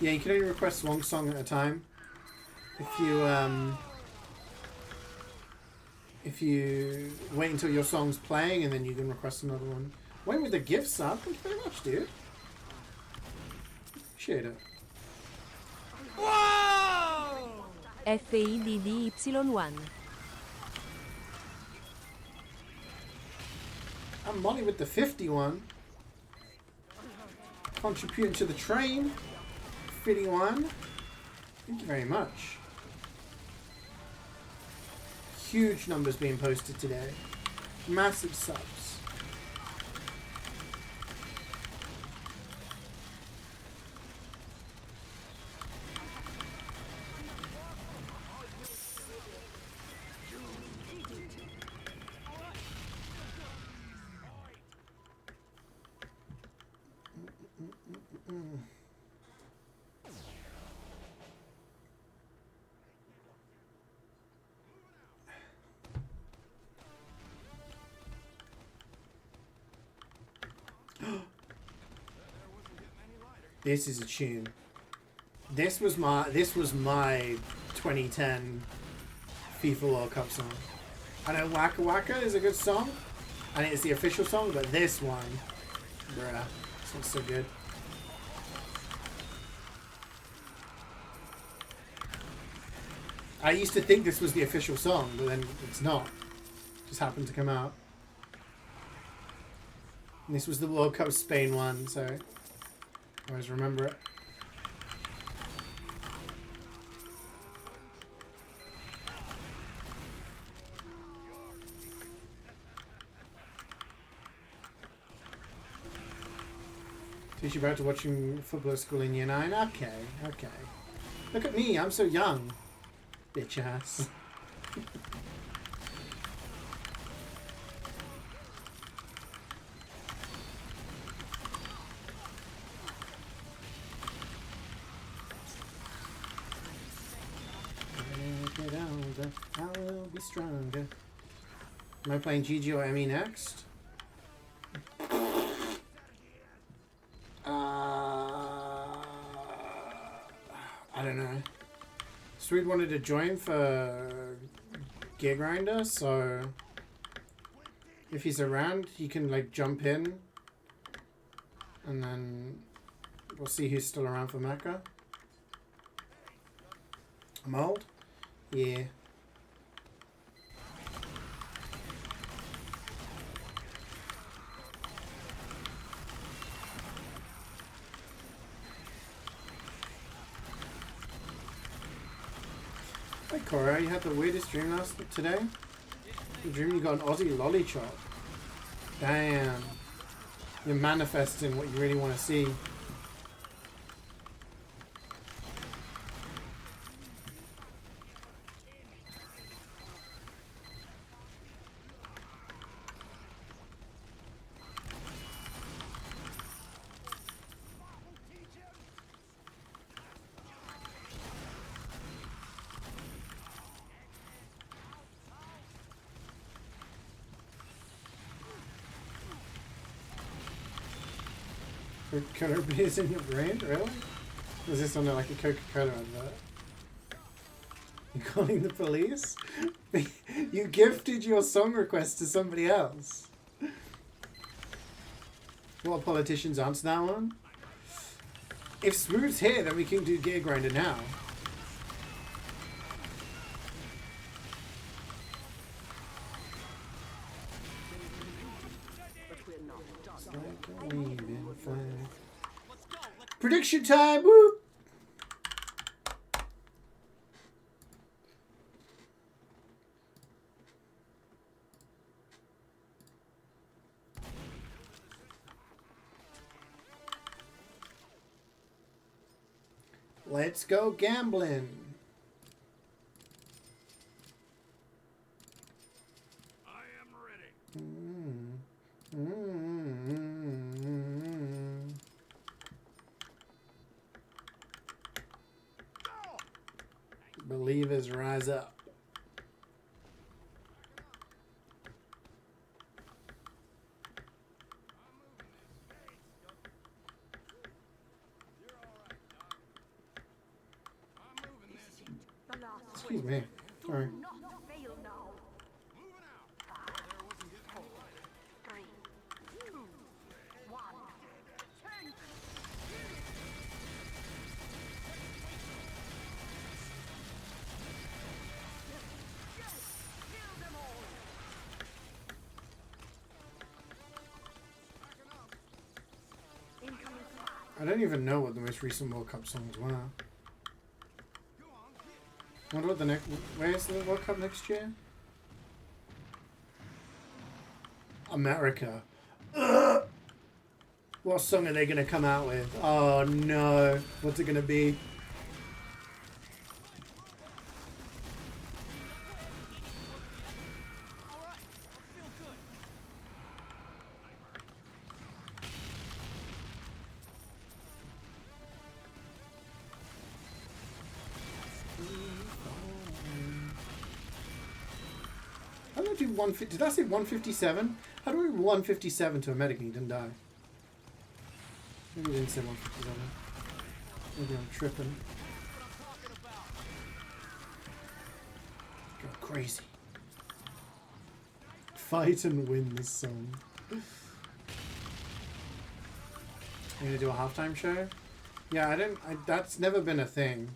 Speaker 1: Yeah, you can only request one song at a time. If you wait until your song's playing and then you can request another one. Wait with the gift sub. Thank you very much, dude. Appreciate it.
Speaker 3: Whoa!
Speaker 2: FIDDY1.
Speaker 1: I'm Molly with the 51. Contributing to the train. 51. Thank you very much. Huge numbers being posted today. Massive subs. This is a tune. This was my 2010 FIFA World Cup song. I know Waka Waka is a good song, and it's the official song, but this one, bruh, it's not so good. I used to think this was the official song, but then it's not. It just happened to come out. And this was the World Cup Spain one, so I always remember it. Teach you back to watching football school in year 9? Okay, okay. Look at me, I'm so young. Bitch ass. Get older, I will be stronger. Am I playing GG or ME next? I don't know. Swede wanted to join for Gear Grinder, so if he's around, he can like jump in, and then we'll see who's still around for Mecca. I'm old? Yeah. Hey Cora, you had the weirdest dream today? You dream you got an Aussie lolly chop. Damn. You're manifesting what you really want to see. Coca-Cola beers in your brain? Really? Was this on like a Coca-Cola advert? You calling the police? You gifted your song request to somebody else. What politicians answer that one? If Smooth's here, then we can do Gear Grinder now. Prediction time! Woo! Let's go gambling.
Speaker 3: I am ready.
Speaker 1: Believers rise up. Excuse me. Sorry.
Speaker 4: Not fail now. 5, 4, 3, 2, 1.
Speaker 1: I don't even know what the most recent World Cup songs were. I wonder what the next... Where's the World Cup next year? America. Ugh! What song are they going to come out with? Oh no. What's it going to be? How do I do 150? Did I say 157? How do I do 157 to a medic and he didn't die? Maybe we didn't say 157. Maybe I'm tripping. Go crazy. Fight and win this song. I'm gonna do a halftime show? Yeah, that's never been a thing.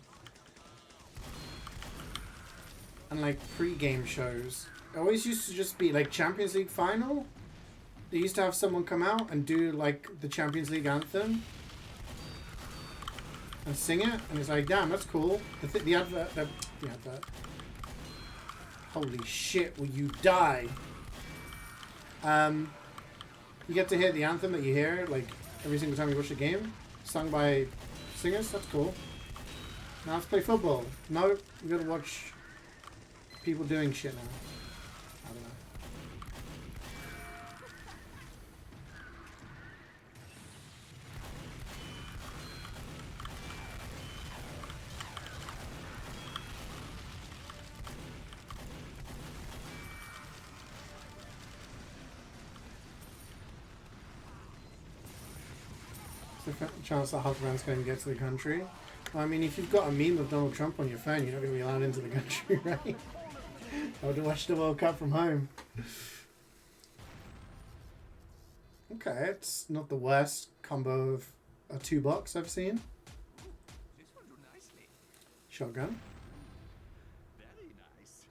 Speaker 1: And like pre-game shows. It always used to just be like Champions League final. They used to have someone come out and do like the Champions League anthem. And sing it. And it's like, damn, that's cool. The advert. The advert. Holy shit, will you die? You get to hear the anthem that you hear like every single time you watch a game. Sung by singers. That's cool. Now let's play football. No, we gotta watch people doing shit now. I don't know. There's a chance that half around's going to get to the country. Well, I mean, if you've got a meme of Donald Trump on your phone, you're not going to be allowed into the country, right? I would watch the World Cup from home. Okay, it's not the worst combo of a 2-box I've seen.
Speaker 3: This will do nicely.
Speaker 1: Shotgun.
Speaker 3: Very nice.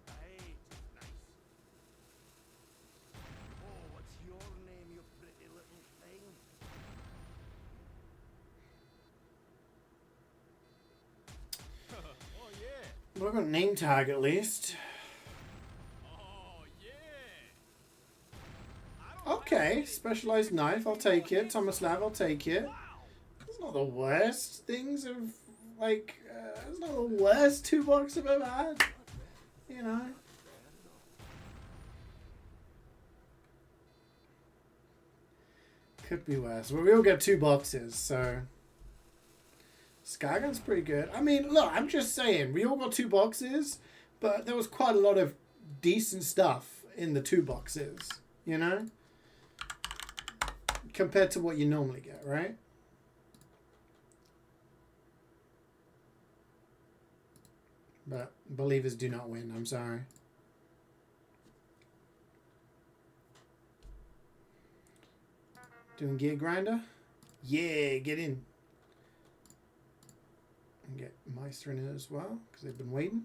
Speaker 3: Right. Nice. Oh, what's your name, you pretty little thing? Oh, yeah.
Speaker 1: Well, I've got a name tag at least.
Speaker 3: Oh, yeah.
Speaker 1: Okay, specialized knife, I'll take it. Thomas Lav, I'll take it. It's not the worst things of, like, it's not the worst 2-box I've ever had. You know. Could be worse. Well, we all get 2 boxes, so... Skygun's pretty good. I mean, look, I'm just saying, we all got 2 boxes, but there was quite a lot of decent stuff in the 2 boxes, you know? Compared to what you normally get, right? But believers do not win, I'm sorry. Doing gear grinder? Yeah, get in. And get Meister in it as well, because they've been waiting.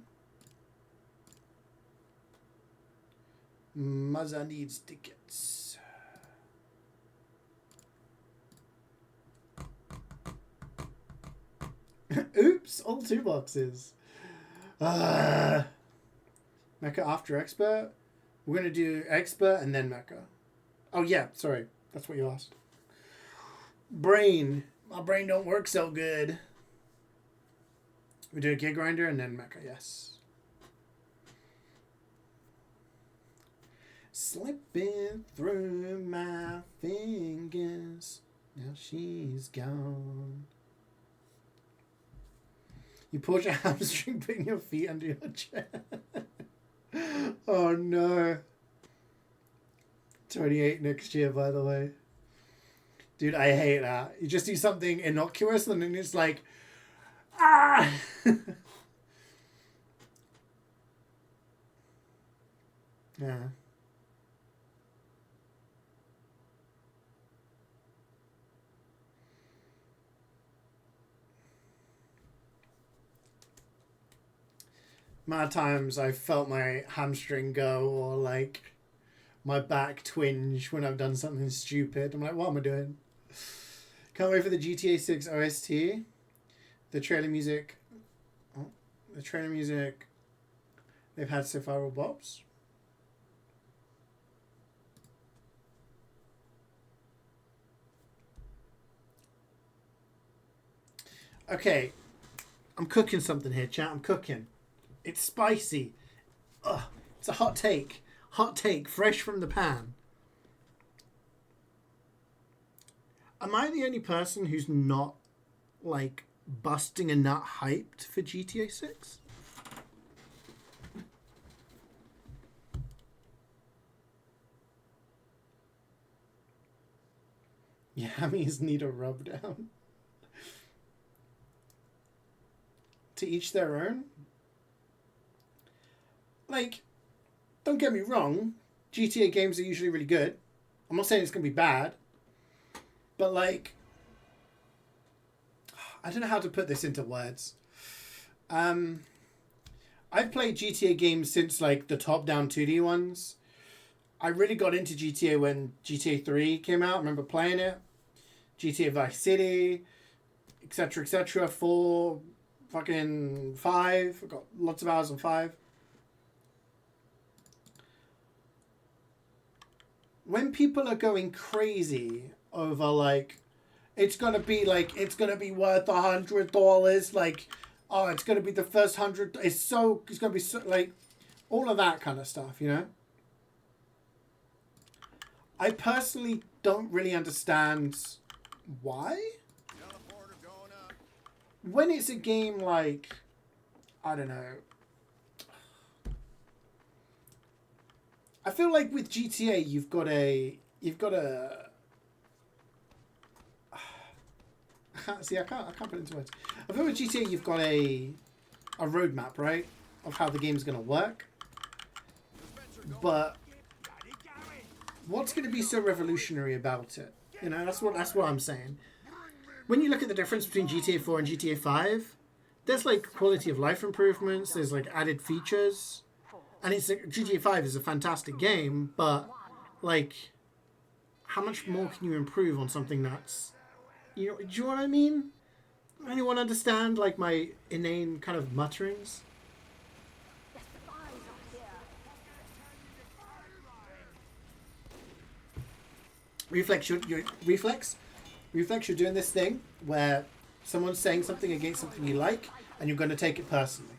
Speaker 1: Mazza needs tickets. Oops, all 2 boxes. Mecha after expert. We're going to do expert and then mecha. Oh yeah, sorry. That's what you asked. Brain. My brain don't work so good. We do a gear grinder and then mecha, yes. Slipping through my fingers. Now she's gone. You pulled your hamstring, putting your feet under your chair. Oh no. 28 next year, by the way. Dude, I hate that. You just do something innocuous and then it's like, ah! Yeah. Amount of times I felt my hamstring go or like my back twinge when I've done something stupid. I'm like, what am I doing? Can't wait for the GTA 6 OST. The trailer music. Oh, the trailer music they've had so far with Bob's. Okay. I'm cooking something here, chat. I'm cooking. It's spicy. Ugh, it's a hot take. Hot take, fresh from the pan. Am I the only person who's not, like, busting a nut hyped for GTA 6? Yammies need a rub down. To each their own. Like, don't get me wrong, GTA games are usually really good. I'm not saying it's going to be bad. But, like, I don't know how to put this into words. I've played GTA games since, like, the top-down 2D ones. I really got into GTA when GTA 3 came out. I remember playing it. GTA Vice City, etc., etc. 4, fucking 5. I got lots of hours on 5. When people are going crazy over, like, it's gonna be worth $100, like, oh, it's gonna be the first 100, it's gonna be so, like, all of that kind of stuff, you know? I personally don't really understand why. When it's a game like, I don't know, I feel like with GTA you've got a I can't put it into words. I feel with GTA you've got a roadmap, right, of how the game's gonna work. But what's gonna be so revolutionary about it? You know, that's what I'm saying. When you look at the difference between GTA 4 and GTA 5, there's like quality of life improvements, there's like added features. And it's GTA 5 is a fantastic game, but like, how much more can you improve on something that's, you know, do you know what I mean? Anyone understand like my inane kind of mutterings? Reflex, you're doing this thing where someone's saying something against something you like, and you're going to take it personally.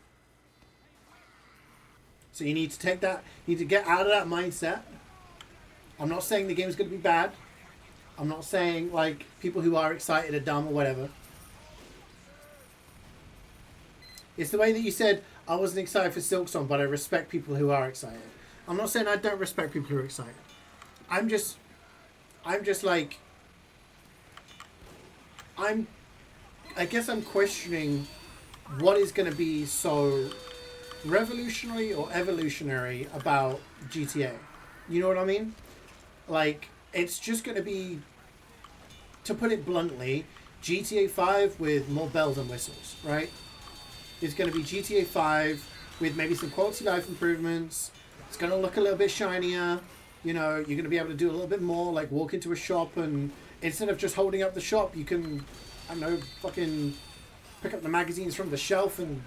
Speaker 1: So you need to take that, you need to get out of that mindset. I'm not saying the game's going to be bad. I'm not saying, like, people who are excited are dumb or whatever. It's the way that you said, I wasn't excited for Silksong, but I respect people who are excited. I'm not saying I don't respect people who are excited. I'm just like, I guess I'm questioning what is going to be so revolutionary or evolutionary about GTA. You know what I mean? Like, it's just going to be, to put it bluntly, GTA 5 with more bells and whistles, right? It's going to be GTA 5 with maybe some quality life improvements. It's going to look a little bit shinier. You know, you're going to be able to do a little bit more, like walk into a shop and instead of just holding up the shop, you can, I don't know, fucking pick up the magazines from the shelf and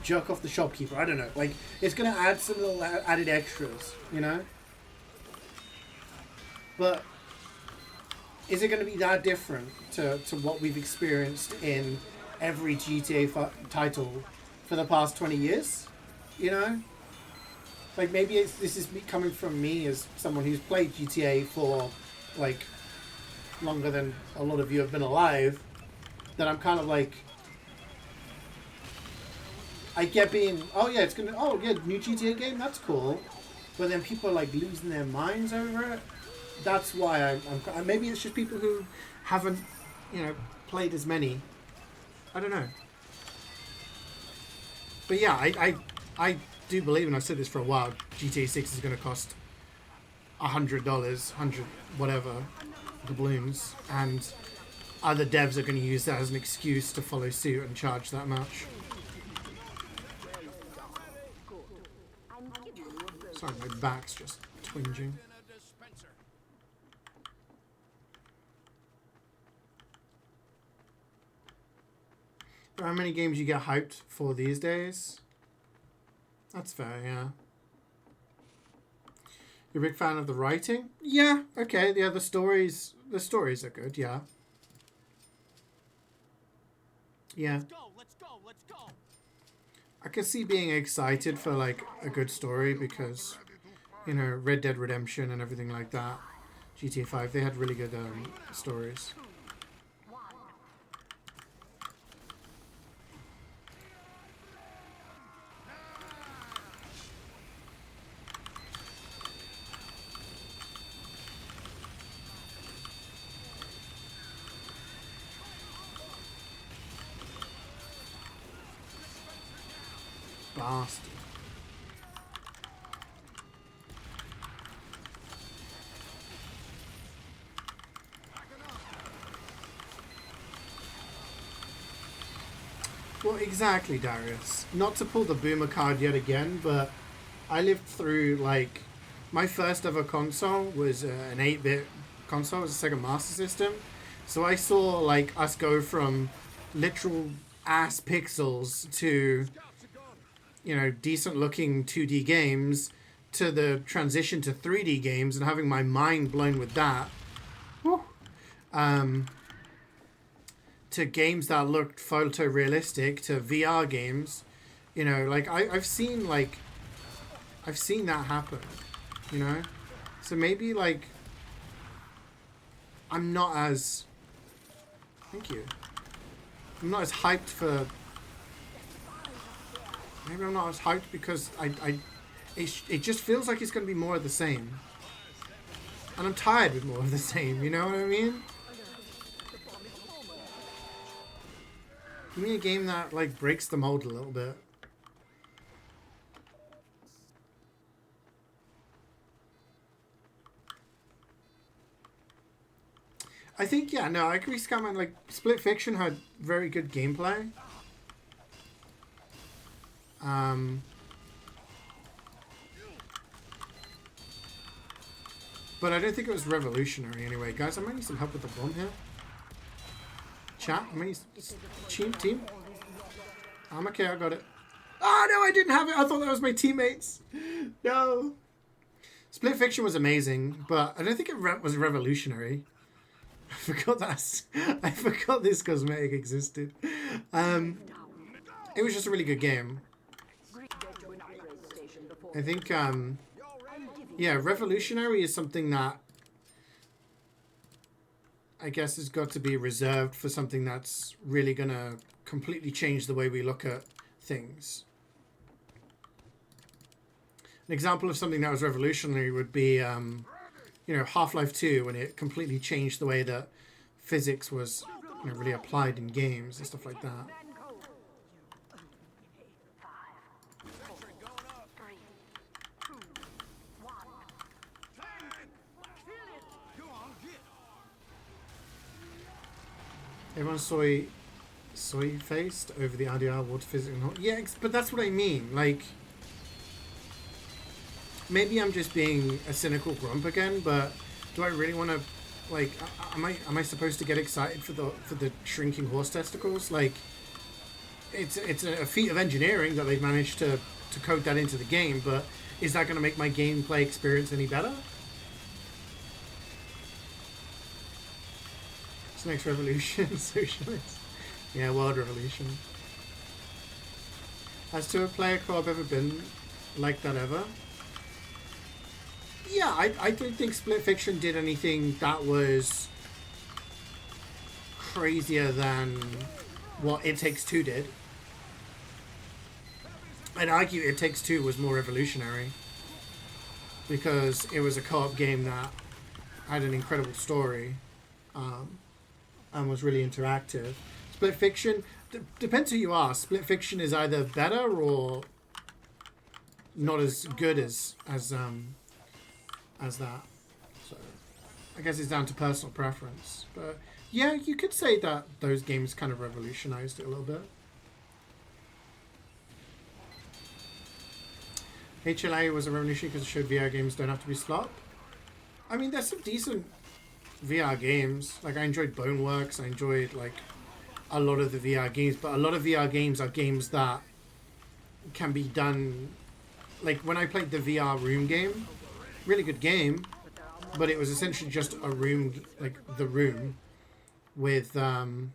Speaker 1: jerk off the shopkeeper. I don't know. Like, it's going to add some little added extras, you know? But is it going to be that different to what we've experienced in every GTA title for the past 20 years? You know? Like, maybe this is me coming from me as someone who's played GTA for, like, longer than a lot of you have been alive, that I'm kind of like, I get being, oh yeah, it's gonna, oh yeah, new GTA game, that's cool. But then people are like losing their minds over it. That's why I'm maybe it's just people who haven't, you know, played as many. I don't know. But yeah, I do believe, and I've said this for a while, GTA 6 is going to cost $100, 100 whatever, doubloons, and other devs are going to use that as an excuse to follow suit and charge that much. Sorry, my back's just twinging. How many games you get hyped for these days? That's fair, yeah. You're a big fan of the writing? Yeah, okay, yeah, the stories are good, yeah. Yeah.
Speaker 5: Let's go.
Speaker 1: I can see being excited for, like, a good story because, you know, Red Dead Redemption and everything like that, GTA 5, they had really good stories. nasty. Well, exactly, Darius. Not to pull the boomer card yet again, but I lived through, like, my first ever console was an 8-bit console. It was a Sega Master System. So I saw, like, us go from literal ass pixels to, you know, decent looking 2D games to the transition to 3D games and having my mind blown with that. Whew. To games that looked photorealistic, to VR games, you know, like I've seen that happen, you know, so maybe like I'm not as hyped for, maybe I'm not as hyped because it just feels like it's going to be more of the same, and I'm tired with more of the same, you know what I mean? Give me a game that, like, breaks the mold a little bit. I think, yeah, no, I agree, Scatman. Like, Split Fiction had very good gameplay. But I don't think it was revolutionary anyway. Guys, I might need some help with the bomb here. Chat, I might need team. I'm okay, I got it. Oh, no, I didn't have it. I thought that was my teammates. No. Split Fiction was amazing, but I don't think it was revolutionary. I forgot this cosmetic existed. It was just a really good game. I think, yeah, revolutionary is something that I guess has got to be reserved for something that's really going to completely change the way we look at things. An example of something that was revolutionary would be, you know, Half-Life 2, when it completely changed the way that physics was, you know, really applied in games and stuff like that. Everyone's soy-faced over the RDR water physics. Yeah, but that's what I mean. Like, maybe I'm just being a cynical grump again, but do I really want to, like, am I supposed to get excited for the shrinking horse testicles? Like, it's a feat of engineering that they've managed to code that into the game, but is that going to make my gameplay experience any better? What's next revolution? Socialist. Yeah, world revolution. Has two-player co-op ever been like that ever? Yeah, I don't think Split Fiction did anything that was crazier than what It Takes Two did. I'd argue It Takes Two was more revolutionary because it was a co-op game that had an incredible story and was really interactive. Split Fiction, depends who you ask. Split Fiction is either better or not as good as that. So I guess it's down to personal preference. But yeah, you could say that those games kind of revolutionized it a little bit. HLA was a revolution because it showed VR games don't have to be slop. I mean, there's some decent VR games. Like, I enjoyed Boneworks. I enjoyed, like, a lot of the VR games. But a lot of VR games are games that can be done. Like, when I played the VR Room game, really good game, but it was essentially just a room, like, the room with, like,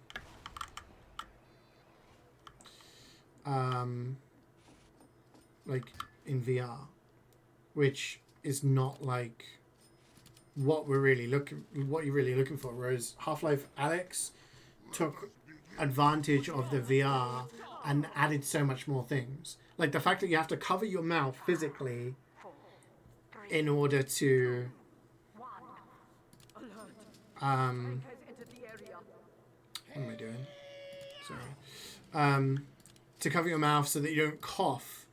Speaker 1: in VR, which is not, like, what you're really looking for. Whereas Half-Life Alyx took advantage of the VR and added so much more things. Like the fact that you have to cover your mouth physically in order to what am I doing? Sorry. To cover your mouth so that you don't cough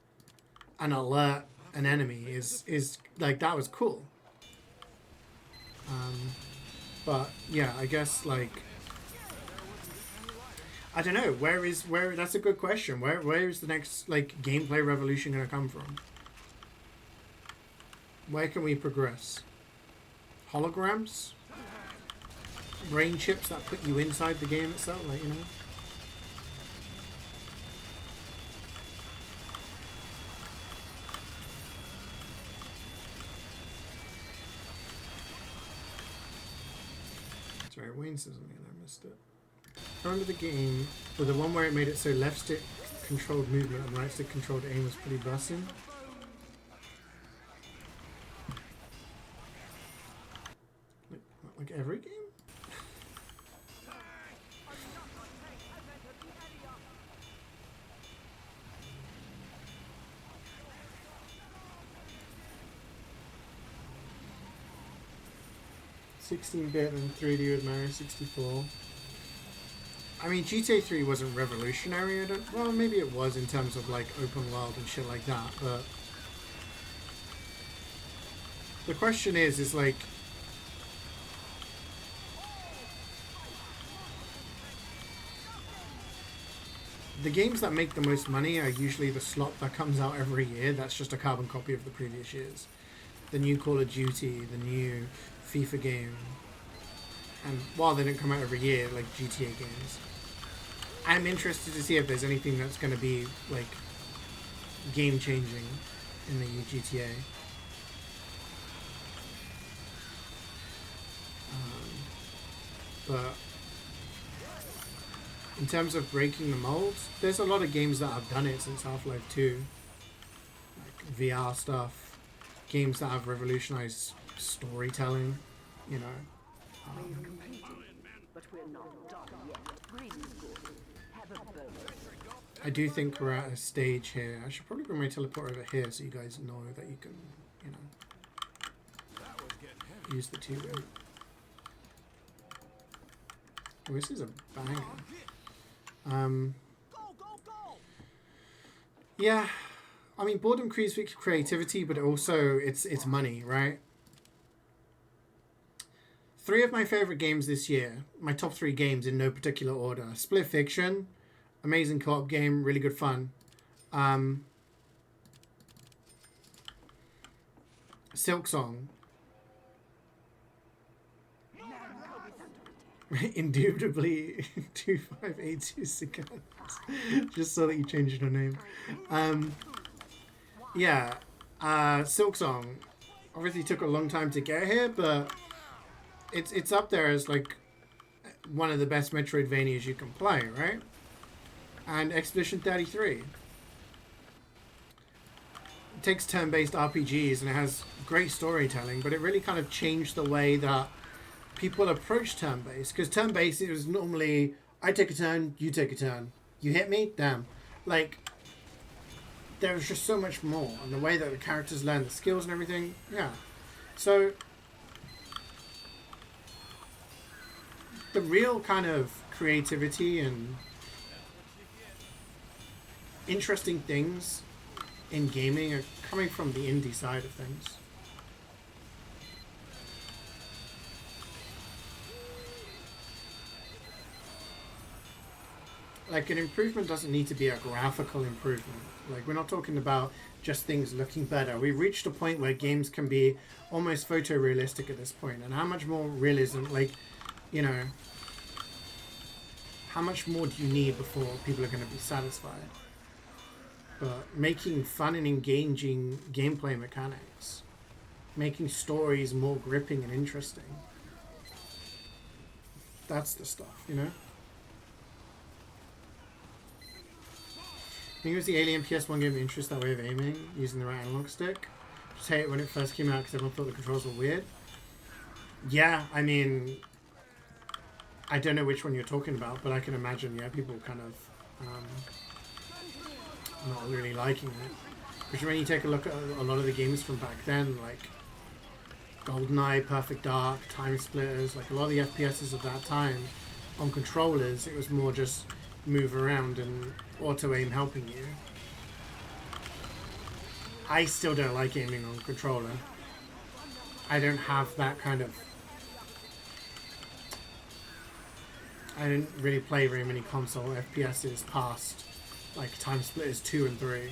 Speaker 1: and alert an enemy is like, that was cool. But yeah, I guess like, I don't know, where that's a good question. Where is the next like gameplay revolution gonna come from? Where can we progress? Holograms? Brain chips that put you inside the game itself, like, you know? Sorry, Wayne says something and I missed it. I remember the game, but the one where it made it so left stick controlled movement and right stick controlled aim was pretty bussin'. Like every game? 16-bit and 3D with Mario 64. I mean, GTA 3 wasn't revolutionary. Well, maybe it was in terms of like open world and shit like that. But the question is like, the games that make the most money are usually the slot that comes out every year. That's just a carbon copy of the previous years. The new Call of Duty, the new FIFA game. And while they don't come out every year, like GTA games, I'm interested to see if there's anything that's going to be like game changing in the new GTA. But in terms of breaking the mold, there's a lot of games that have done it since Half-Life 2. Like VR stuff, games that have revolutionized storytelling, you know.
Speaker 4: But we're not done yet. Greed is good. Have a bonus.
Speaker 1: I do think we're at a stage here. I should probably bring my teleport over here so you guys know that you can, you know, use the two-way. Oh, this is a banger. Yeah, I mean, boredom creates creativity, but also it's money, right? 3 of my favorite games this year, my top 3 games in no particular order: Split Fiction, amazing co-op game, really good fun. Silk Song. Indubitably 2582 seconds. Just so that you changed your name. Yeah, Silk Song obviously took a long time to get here, but it's up there as like one of the best Metroidvanias you can play, right? And Expedition 33. It takes turn-based RPGs and it has great storytelling, but it really kind of changed the way that people approach turn-based. Because turn-based, it was normally, I take a turn, you take a turn. You hit me? Damn. Like, there was just so much more. And the way that the characters learn the skills and everything, yeah. So, the real kind of creativity and interesting things in gaming are coming from the indie side of things. Like, an improvement doesn't need to be a graphical improvement. Like, we're not talking about just things looking better. We've reached a point where games can be almost photorealistic at this point. And how much more realism, like, you know, how much more do you need before people are going to be satisfied? But making fun and engaging gameplay mechanics, making stories more gripping and interesting, that's the stuff, you know? I think it was the Alien PS1 gave me interest that way of aiming, using the right analog stick. Just hate it when it first came out because everyone thought the controls were weird. Yeah, I mean, I don't know which one you're talking about, but I can imagine, yeah, people kind of not really liking it. Because when you take a look at a lot of the games from back then, like GoldenEye, Perfect Dark, Time Splitters, like a lot of the FPSs of that time on controllers, it was more just move around and auto-aim helping you. I still don't like aiming on controller. I don't have that kind of... I didn't really play very many console FPSs past like Time Splitters 2 and 3.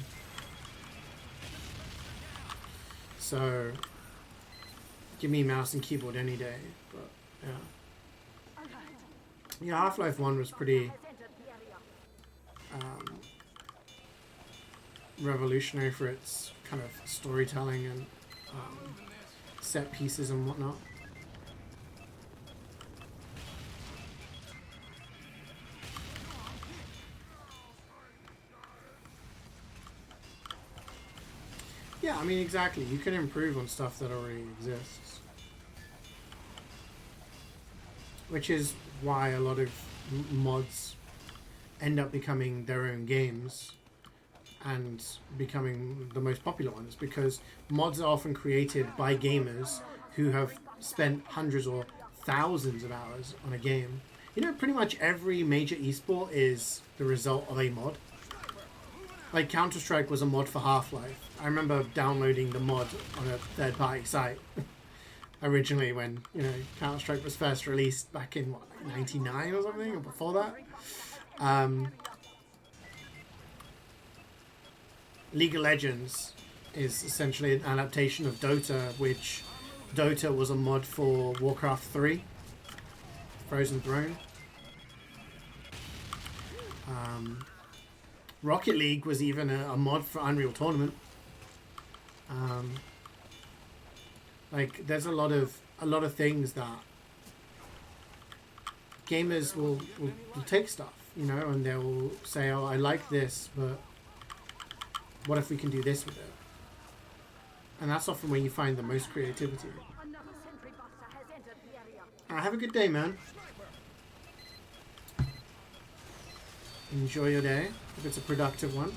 Speaker 1: So give me mouse and keyboard any day. But yeah. Yeah, Half-Life 1 was pretty revolutionary for its kind of storytelling and set pieces and whatnot. Yeah, I mean, exactly. You can improve on stuff that already exists. Which is why a lot of mods end up becoming their own games and becoming the most popular ones, because mods are often created by gamers who have spent hundreds or thousands of hours on a game. You know, pretty much every major esport is the result of a mod. Like Counter-Strike was a mod for Half-Life. I remember downloading the mod on a third-party site originally when, you know, Counter-Strike was first released back in, what, like 99 or something, or before that. League of Legends is essentially an adaptation of Dota, which Dota was a mod for Warcraft 3, Frozen Throne. Rocket League was even a mod for Unreal Tournament. Like, there's a lot of things that gamers will take stuff, you know, and they'll say, oh, I like this, but what if we can do this with it? And that's often where you find the most creativity. Have a good day, man. Enjoy your day, if it's a productive one.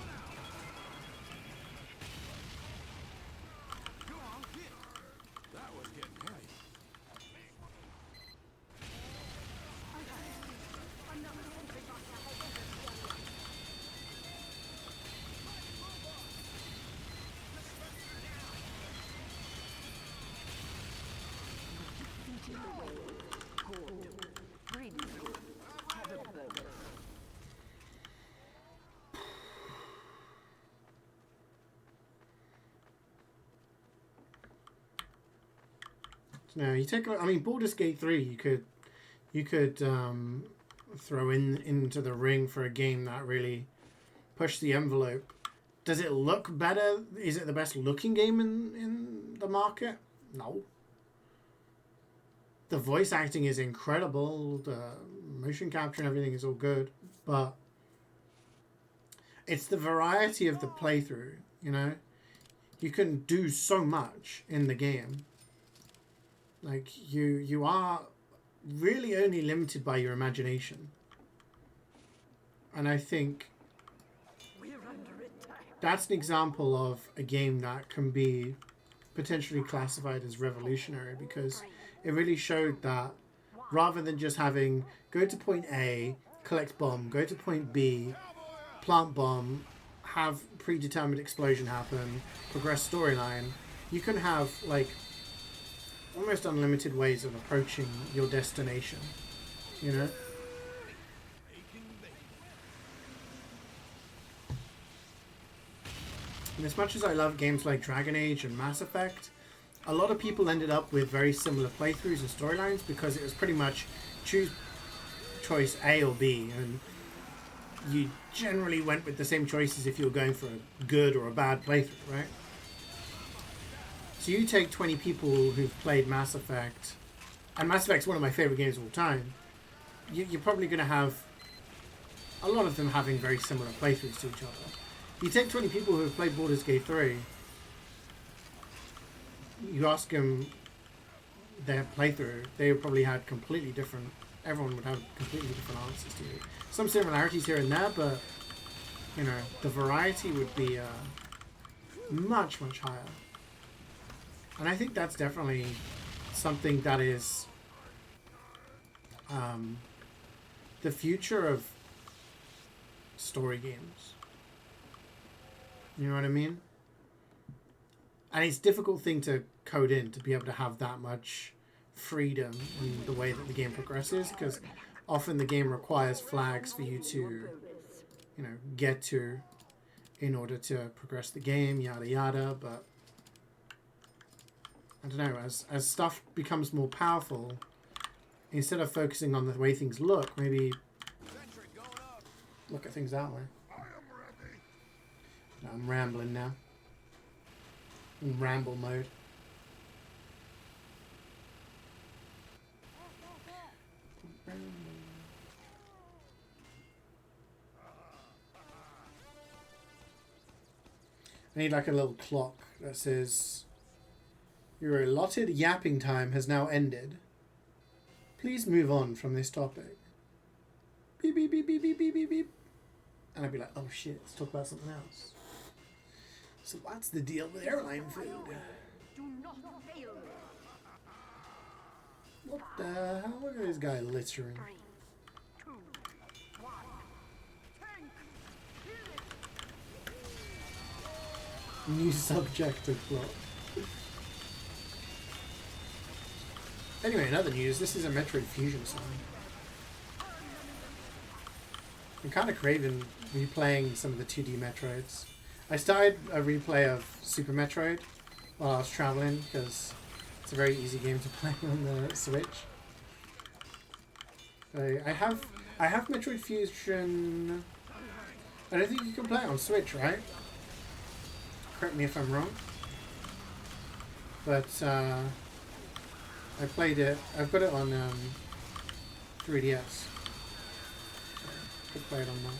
Speaker 1: No, you take. I mean, Baldur's Gate 3. You could throw into the ring for a game that really pushed the envelope. Does it look better? Is it the best looking game in the market? No. The voice acting is incredible. The motion capture and everything is all good, but it's the variety of the playthrough. You know, you can do so much in the game. Like, you are really only limited by your imagination. And I think that's an example of a game that can be potentially classified as revolutionary, because it really showed that rather than just having go to point A, collect bomb, go to point B, plant bomb, have predetermined explosion happen, progress storyline, you can have, like, almost unlimited ways of approaching your destination, you know? And as much as I love games like Dragon Age and Mass Effect, a lot of people ended up with very similar playthroughs and storylines because it was pretty much choose choice A or B, and you generally went with the same choices if you were going for a good or a bad playthrough, right? So you take 20 people who've played Mass Effect, and Mass Effect's one of my favorite games of all time, you're probably going to have a lot of them having very similar playthroughs to each other. You take 20 people who have played Baldur's Gate 3, you ask them their playthrough, they probably had completely different, everyone would have completely different answers to you. Some similarities here and there, but, you know, the variety would be much, much higher. And I think that's definitely something that is the future of story games. You know what I mean? And it's a difficult thing to code in to be able to have that much freedom in the way that the game progresses, because often the game requires flags for you to, you know, get to in order to progress the game, yada yada. But I don't know, as stuff becomes more powerful, instead of focusing on the way things look, maybe look at things that way. No, I'm rambling now. In ramble mode. I need like a little clock that says your allotted yapping time has now ended. Please move on from this topic. Beep beep beep beep beep beep beep beep. And I'd be like, oh shit, let's talk about something else. So what's the deal with airline food?
Speaker 4: Do not fail me.
Speaker 1: What the hell? Look at this guy littering.
Speaker 4: 3, 2, 1. Tank!
Speaker 1: New subject of plot. Anyway, in other news, this is a Metroid Fusion song. I'm kind of craving replaying some of the 2D Metroids. I started a replay of Super Metroid while I was traveling because it's a very easy game to play on the Switch. I have Metroid Fusion. I don't think you can play it on Switch, right? Correct me if I'm wrong. But I played it. I've got it on 3DS. Could play it on that.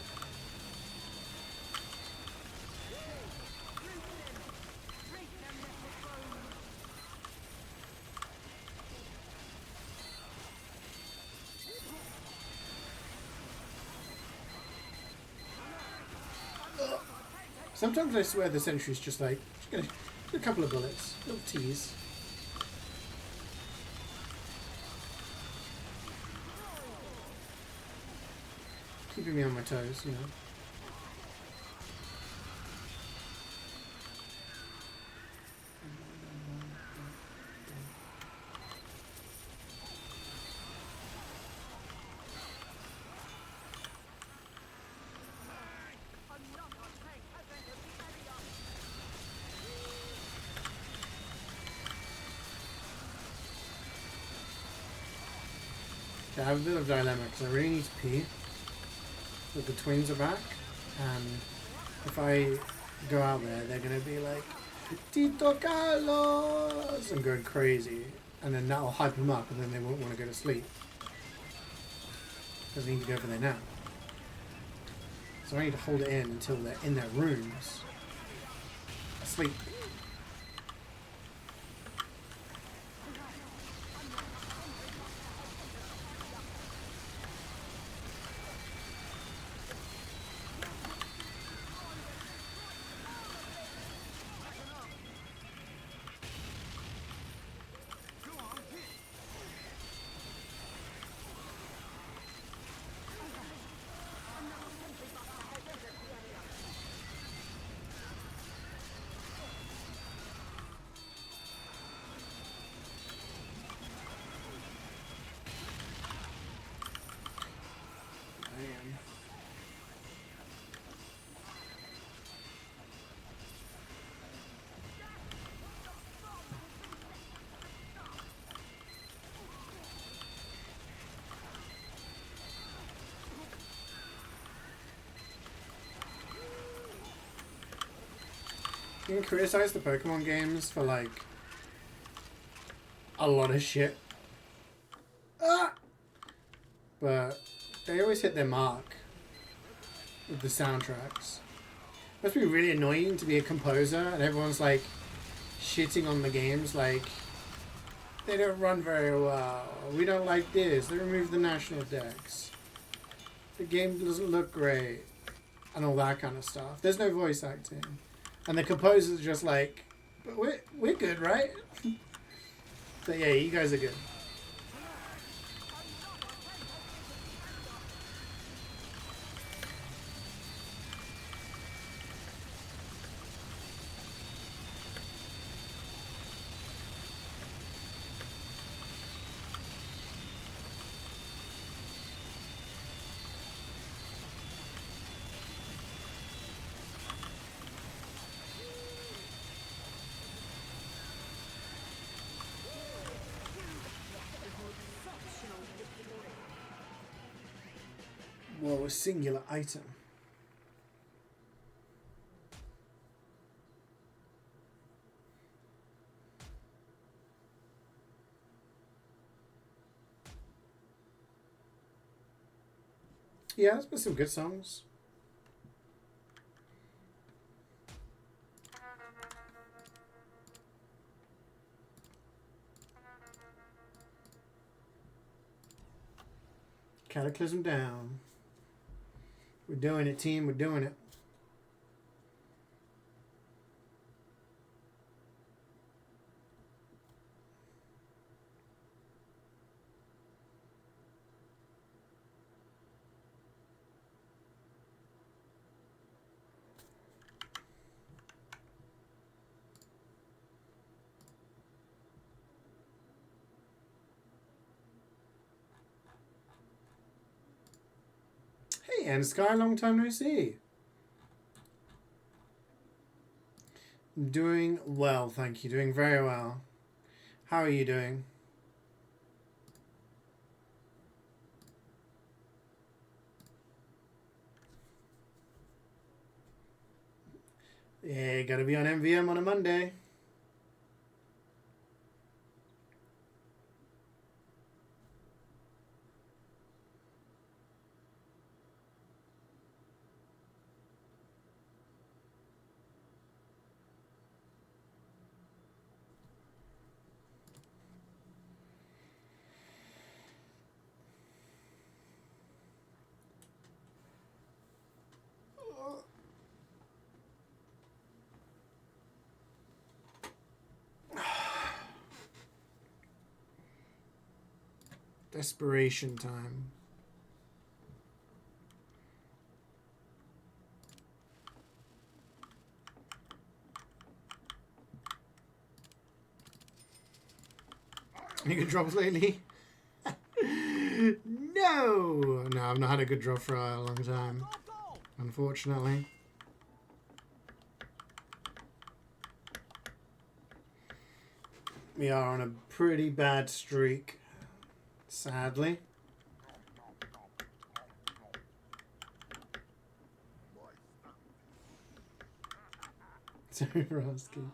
Speaker 1: Sometimes I swear the sentry's just like, just a couple of bullets, little tease. Keeping me on my toes, you know. I have a bit of dilemma because I really need to pee, but the twins are back, and if I go out there, they're going to be like, Tito Carlos, and going crazy, and then that'll hype them up, and then they won't want to go to sleep, because they need to go for their nap. So I need to hold it in until they're in their rooms, asleep. You can criticize the Pokemon games for like a lot of shit, but they always hit their mark with the soundtracks. It must be really annoying to be a composer and everyone's like shitting on the games, like they don't run very well, we don't like this, they removed the national decks, the game doesn't look great, and all that kind of stuff. There's no voice acting. And the composer's just like, but we're good, right? So yeah, you guys are good. Whoa, a singular item. Yeah, there's been some good songs. Cataclysm down. We're doing it, team. We're doing it. Hey, and Sky, long time no see. I'm doing well, thank you. Doing very well. How are you doing? Yeah, gotta be on MvM on a Monday. Desperation time. Any good drops lately? No! No, I've not had a good drop for a long time. Unfortunately. We are on a pretty bad streak. Sadly. Sorry for asking.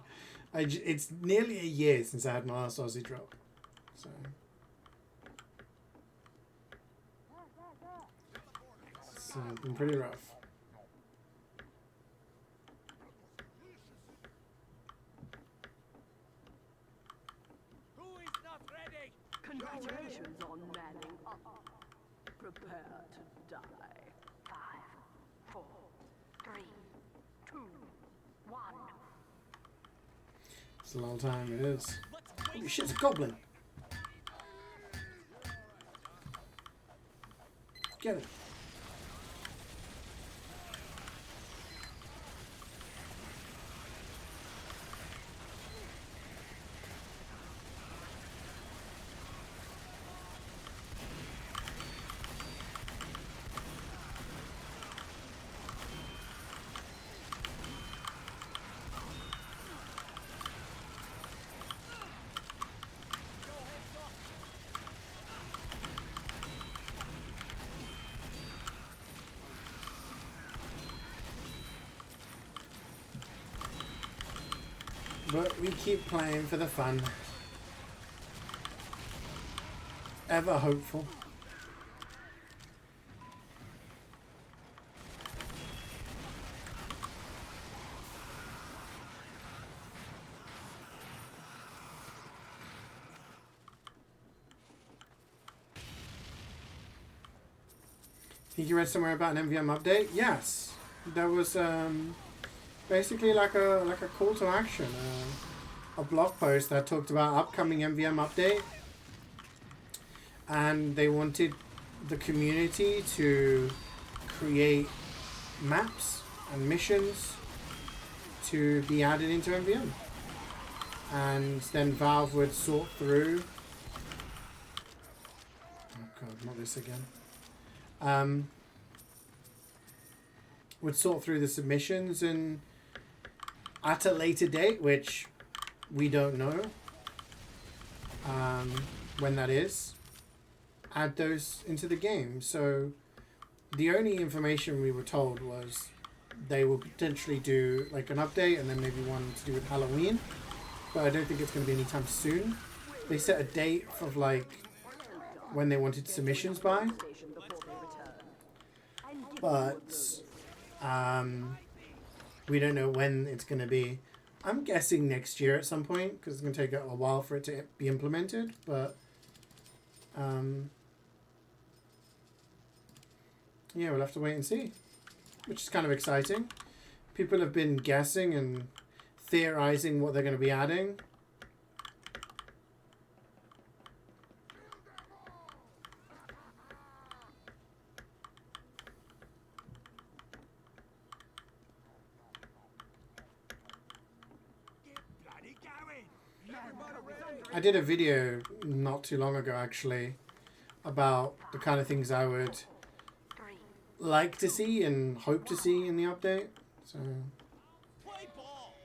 Speaker 1: It's nearly a year since I had my last Aussie drop. So it's been pretty rough.
Speaker 3: Who is not ready?
Speaker 4: Congratulations on manning up. Prepare to die. 5, 4, 3, 2, 1.
Speaker 1: It's a long time, it is. Holy shit, it's a goblin! Get it. But we keep playing for the fun. Ever hopeful. Think you read somewhere about an MvM update? Yes. There was basically like a call to action, a blog post that talked about upcoming MvM update, and they wanted the community to create maps and missions to be added into MvM, and then Valve would sort through. Oh god, not this again. Would sort through the submissions and at a later date, which we don't know when that is, add those into the game. So the only information we were told was they will potentially do like an update and then maybe one to do with Halloween, but I don't think it's going to be anytime soon. They set a date of like when they wanted submissions by, but we don't know when it's going to be. I'm guessing next year at some point because it's going to take a while for it to be implemented, but yeah, we'll have to wait and see, which is kind of exciting. People have been guessing and theorizing what they're going to be adding.
Speaker 3: Get bloody going!
Speaker 1: I did a video not too long ago actually about the kind of things I would like to see and hope to see in the update. So
Speaker 5: Play ball.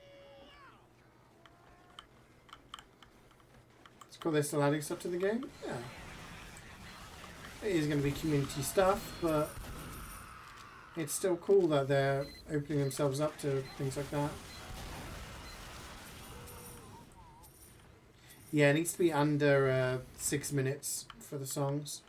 Speaker 1: it's cool they're still adding stuff to the game. Yeah. It is going to be community stuff, but it's still cool that they're opening themselves up to things like that. Yeah, it needs to be under 6 minutes for the songs.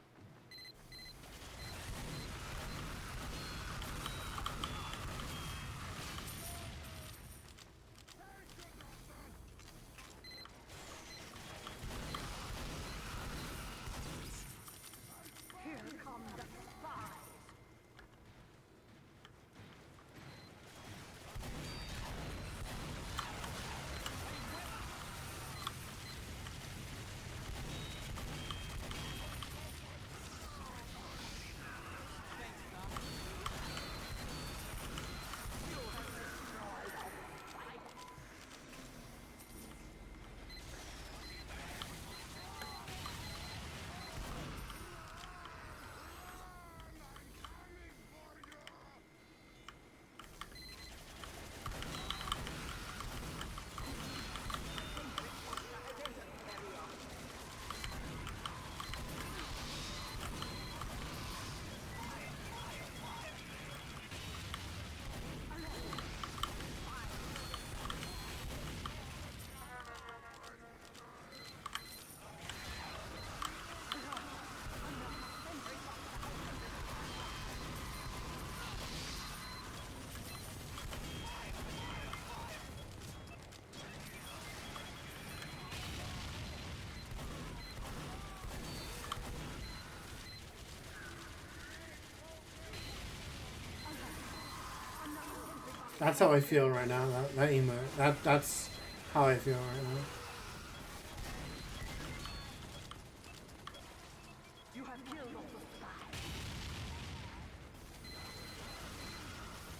Speaker 1: That's how I feel right now. That emote. That's how I feel right now.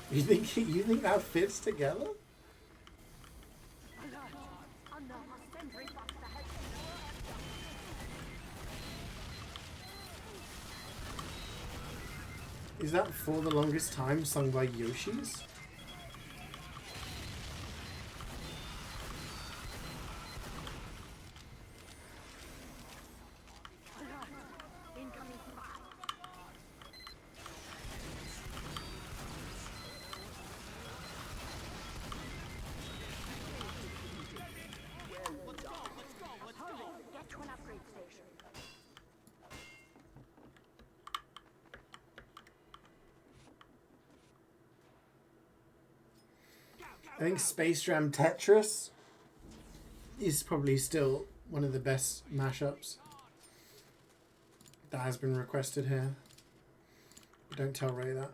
Speaker 1: You think that fits together? Is that For the Longest Time sung by Yoshi's? I think Space Jam Tetris is probably still one of the best mashups that has been requested here. Don't tell Ray that.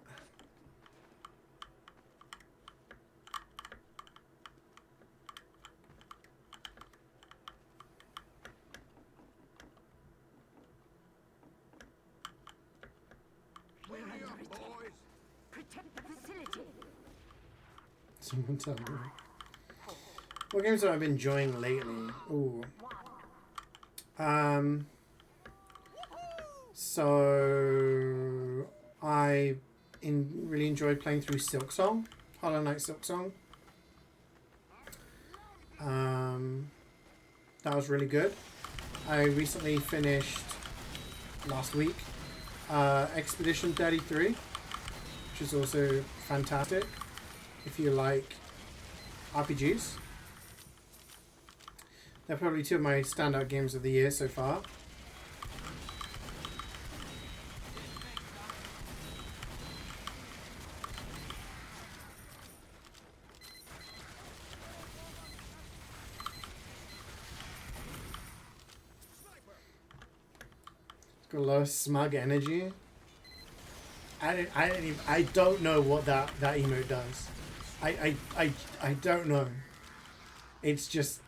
Speaker 4: Protect the facility.
Speaker 1: Someone tell me. What games have I been enjoying lately? Ooh. So I really enjoyed playing through Silksong, Hollow Knight Silksong. That was really good. I recently finished last week Expedition 33. which is also fantastic if you like RPGs. They're probably two of my standout games of the year so far. Got a lot of smug energy. I don't know what that emote does. I don't know. It's just,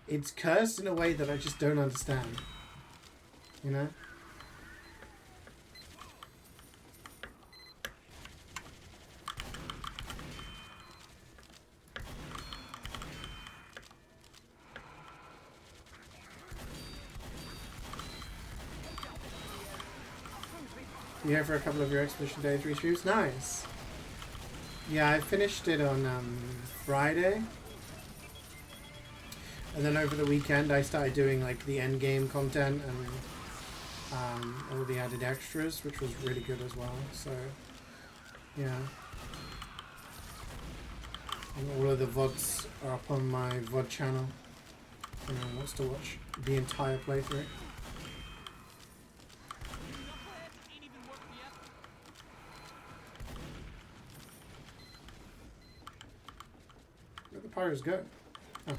Speaker 1: it's cursed in a way that I just don't understand. You know? You here for a couple of your Expedition Day 3 streams? Nice. Yeah, I finished it on Friday. And then over the weekend I started doing like the end game content and all the added extras, which was really good as well. So, yeah. And all of the VODs are up on my VOD channel. If anyone wants to watch the entire playthrough. Where'd the pirates go? Oh.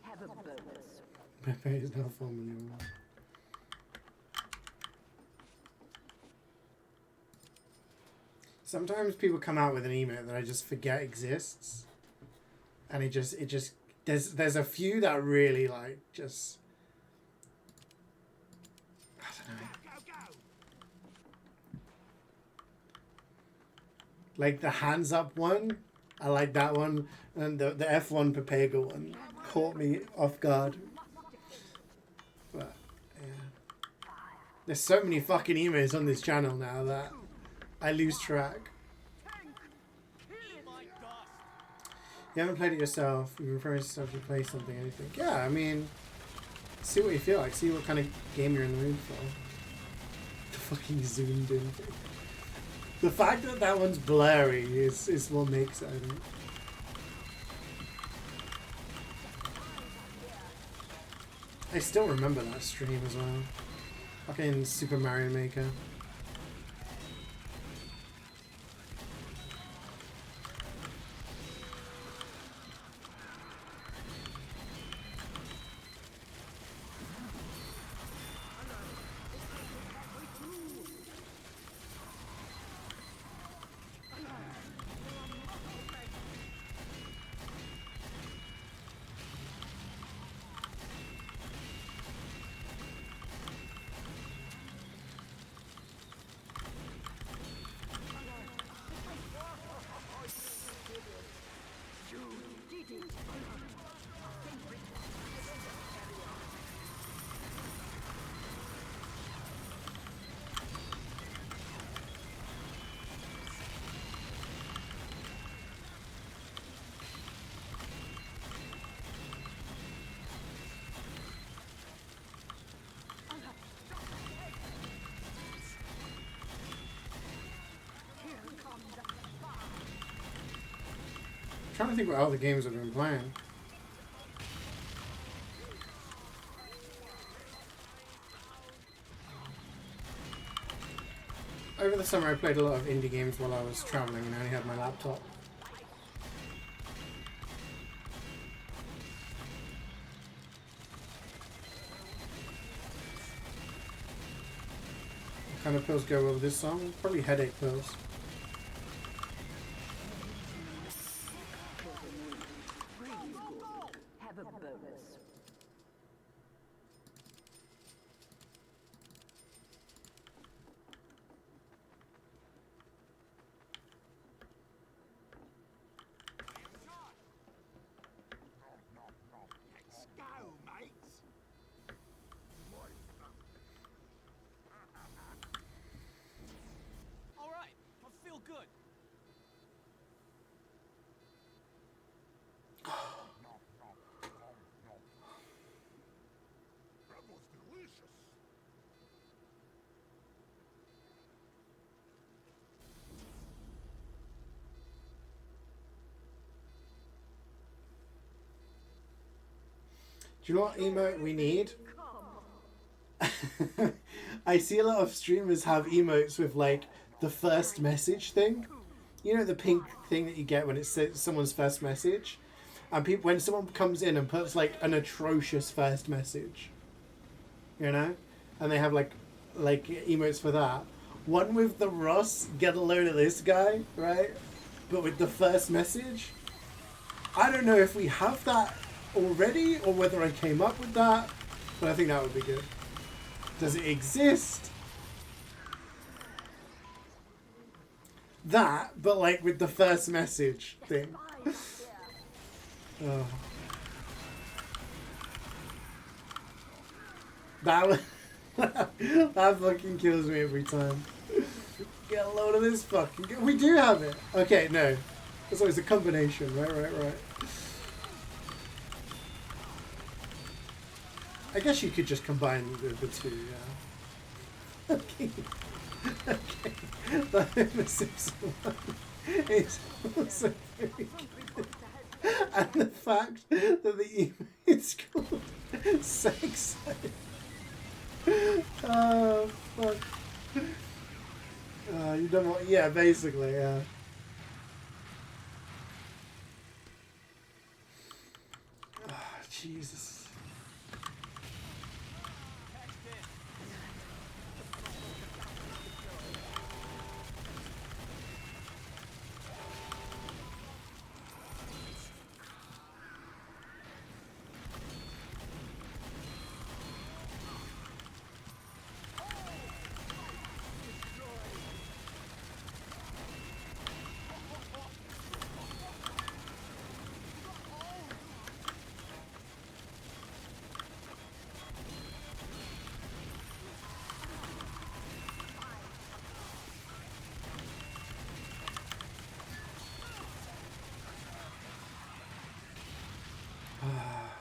Speaker 4: Have a bonus.
Speaker 1: Pepe is now formally one. Sometimes people come out with an emote that I just forget exists, and it just there's a few that really like just I don't know. Like the hands up one, I like that one, and the F1 Pepega one caught me off guard. But yeah, there's so many fucking emotes on this channel now that I lose track. You haven't played it yourself. You've been preparing yourself to play something, anything. Yeah, I mean, see what you feel like. See what kind of game you're in the mood for. The fucking zoomed in thing. The fact that that one's blurry is what makes it, I think. I still remember that stream as well. Fucking Super Mario Maker. I'm trying to think what other games I've been playing. Over the summer I played a lot of indie games while I was traveling and I only had my laptop. What kind of pills go well with this song? Probably headache pills.
Speaker 4: Have a bonus.
Speaker 3: Let's go, mates.
Speaker 5: All right, for
Speaker 1: you know what emote we need? I see a lot of streamers have emotes with like the first message thing. You know the pink thing that you get when it's someone's first message? And people, when someone comes in and puts like an atrocious first message, you know? And they have like emotes for that. One with the Ross, get a load of this guy, right? But with the first message. I don't know if we have that already or whether I came up with that, but I think that would be good. Does it exist? That, but like with the first message thing. Oh. That was that fucking kills me every time. Get a load of this fucking... We do have it! Okay, no. It's always a combination. Right. I guess you could just combine the two, yeah. Okay. The 6-1 is also very good. And the fact that the it's called sex. Oh, fuck. You don't want... Yeah, basically, yeah. Oh, Jesus.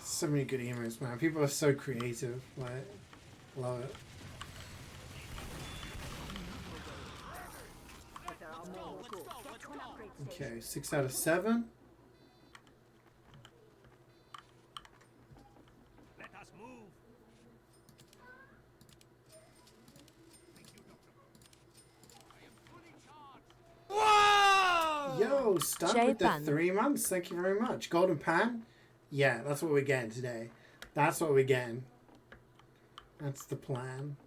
Speaker 1: So many good emotes, man. People are so creative. Like, love it. Okay, 6 out of 7.
Speaker 3: Let us move. Whoa!
Speaker 1: Yo, start
Speaker 2: CeeJaey
Speaker 1: with the
Speaker 2: pan.
Speaker 1: 3 months. Thank you very much. Golden pan. Yeah, that's what we're getting today. That's what we're getting. That's the plan.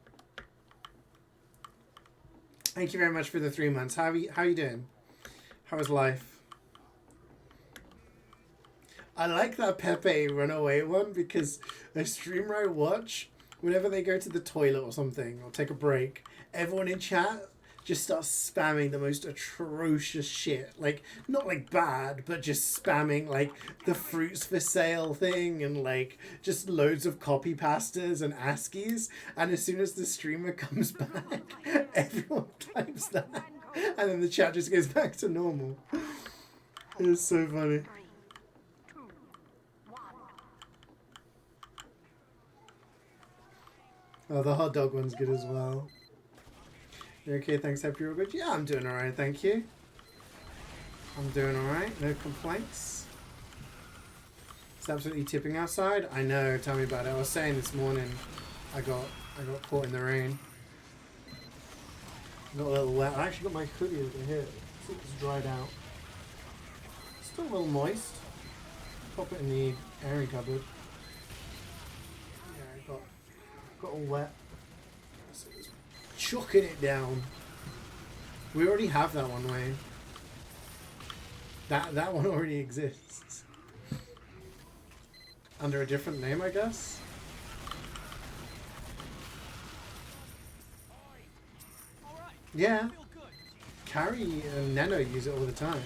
Speaker 1: Thank you very much for the 3 months. How you doing? How is life? I like that Pepe runaway one because a streamer I watch, whenever they go to the toilet or something or take a break, everyone in chat just starts spamming the most atrocious shit. Like, not like bad, but just spamming like the fruits for sale thing and like just loads of copy pastas and ASCIIs. And as soon as the streamer comes back, everyone types that. And then the chat just goes back to normal. It's so funny. Oh, the hot dog one's good as well. You okay? Thanks, hope you're all good. Yeah, I'm doing alright, thank you. I'm doing alright, no complaints. It's absolutely tipping outside. I know, tell me about it. I was saying this morning I got caught in the rain. Got a little wet. I actually got my hoodie over here. I think it's dried out. Still a little moist. Pop it in the airy cupboard. Yeah, I got all wet. So just chucking it down. We already have that one, Wayne. That one already exists. Under a different name, I guess. Yeah. Carrie and Nano use it all the time.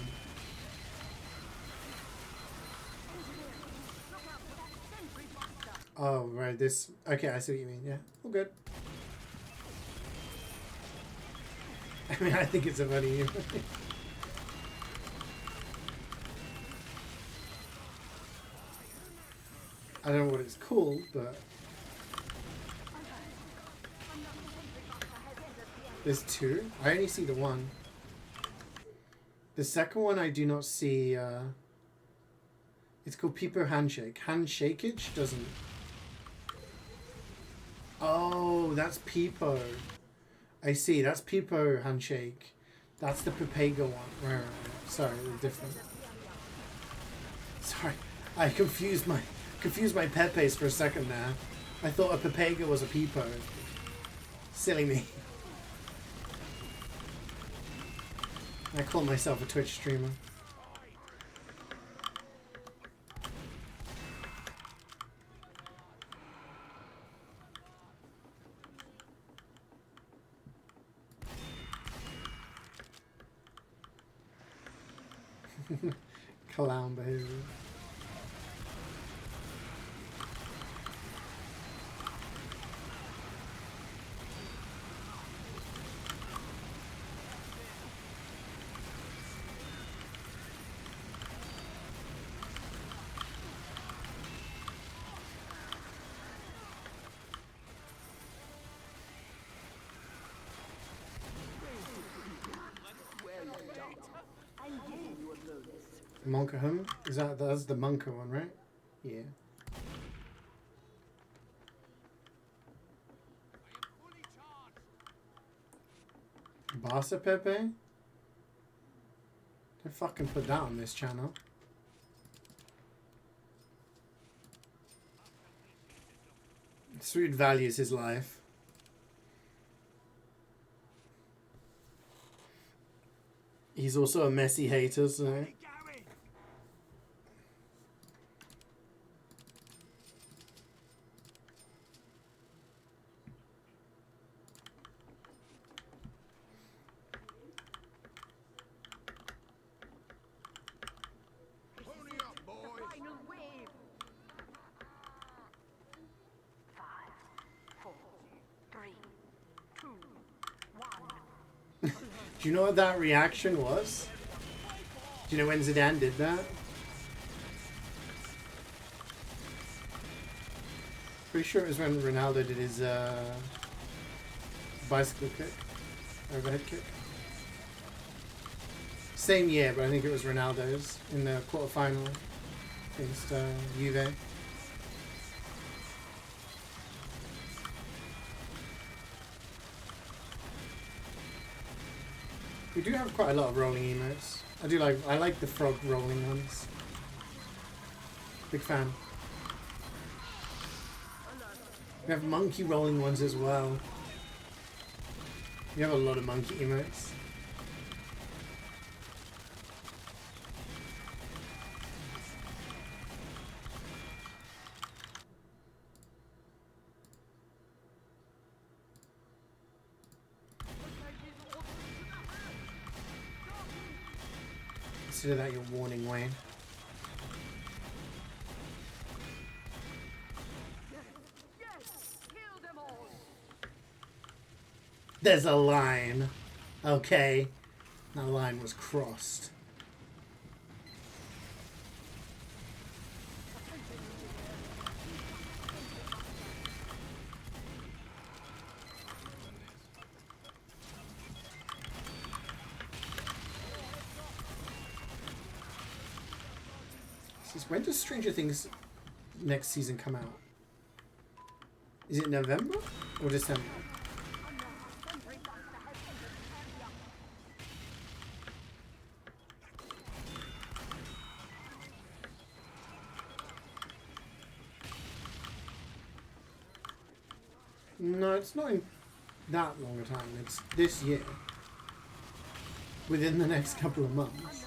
Speaker 1: Oh, right, this... Okay, I see what you mean, yeah. All good. I mean, I think it's a funny... I don't know what it's called, but... There's two? I only see the one. The second one I do not see... It's called Peepo Handshake. Handshakeage doesn't Oh, that's Peepo. I see. That's Peepo handshake. That's the Pepega one. Right. Sorry, they're different. Sorry, I confused my Pepes for a second there. I thought a Pepega was a Peepo. Silly me. I call myself a Twitch streamer. Clown behavior. Monka hum? Is that's the Monka one, right? Yeah. Barca Pepe? Don't fucking put that on this channel. Sweet values his life. He's also a Messi hater, so... Do you know what that reaction was? Do you know when Zidane did that? Pretty sure it was when Ronaldo did his bicycle kick, overhead kick. Same year, but I think it was Ronaldo's in the quarterfinal against Juve. We do have quite a lot of rolling emotes. I like the frog rolling ones. Big fan. We have monkey rolling ones as well. We have a lot of monkey emotes. Consider that your warning, Wayne. There's a line. Okay. That line was crossed. When does Stranger Things next season come out? Is it November or December? No, it's not in that long a time. It's this year. Within the next couple of months.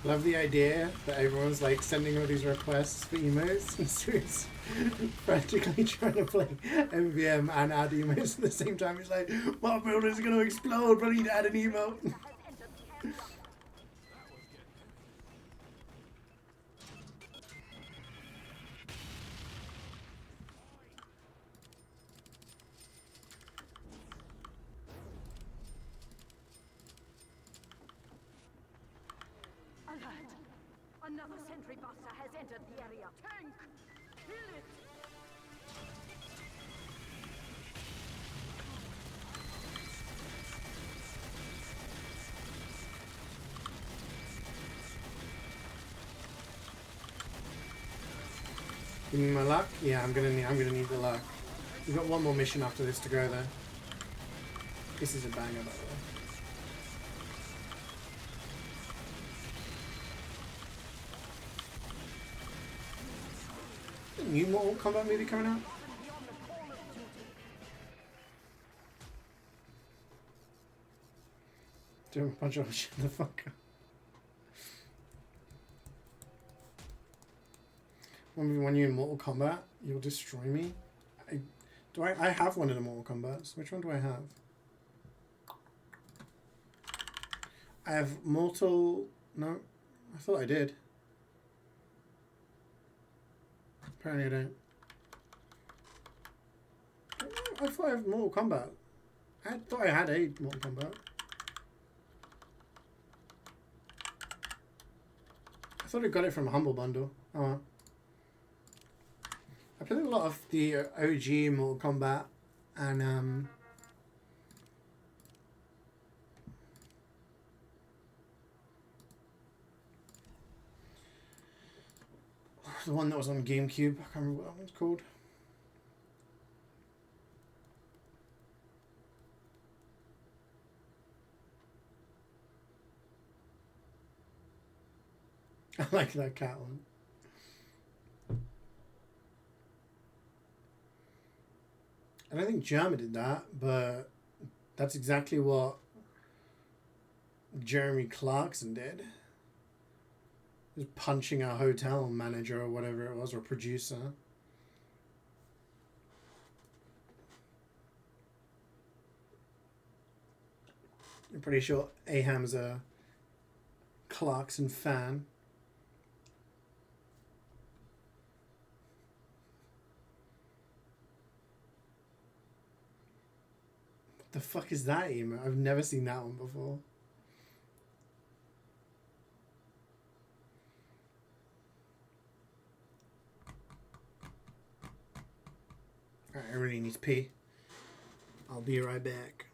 Speaker 1: Love the idea that everyone's like sending all these requests for emotes and Sue's practically trying to play MvM and add emotes at the same time. It's like, my building's gonna explode, but I need to add an emote.
Speaker 4: Has entered the area. Alert! Another sentry buster has entered the area. Tank! Kill it!
Speaker 1: Give me my luck. Yeah, I'm gonna need the luck. We've got one more mission after this to go though. This is a banger, by the way. A new Mortal Kombat movie coming out? Doing a bunch of shut the fuck up. When you're in Mortal Kombat, you'll destroy me. I have one of the Mortal Kombats. Which one do I have? I have Mortal... No, I thought I did. Apparently I don't. I thought I had Mortal Kombat. I thought I had a Mortal Kombat. I thought I got it from a Humble Bundle. Oh well. I played a lot of the OG Mortal Kombat and the one that was on GameCube. I can't remember what that one's called. I like that cat one. I don't think Germa did that, but that's exactly what Jeremy Clarkson did. He was punching a hotel manager or whatever it was, or producer. I'm pretty sure Aham's a Clarkson fan. What the fuck is that emo? I've never seen that one before. Alright, I really need to pee. I'll be right back.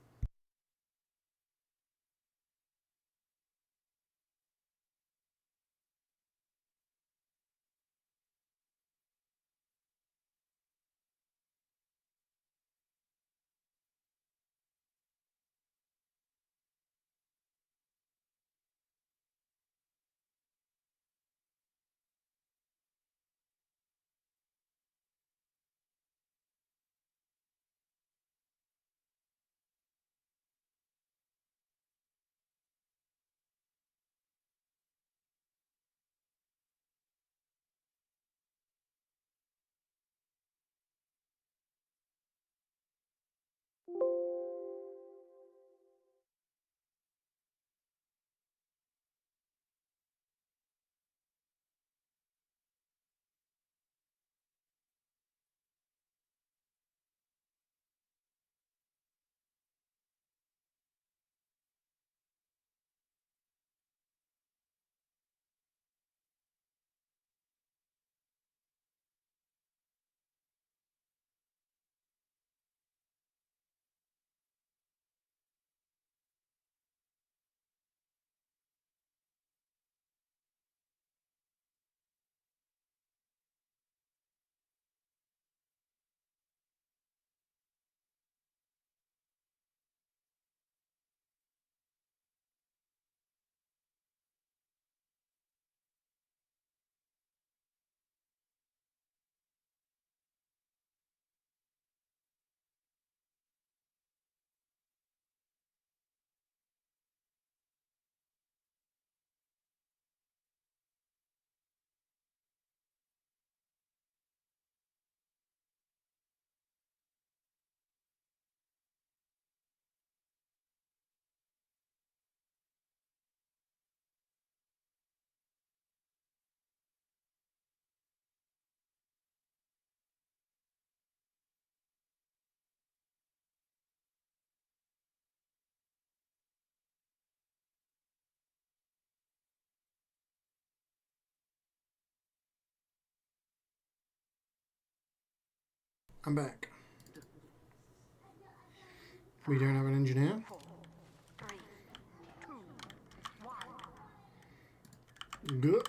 Speaker 1: I'm back. We don't have an engineer.
Speaker 4: 4, 3, 2, 1.
Speaker 1: Good.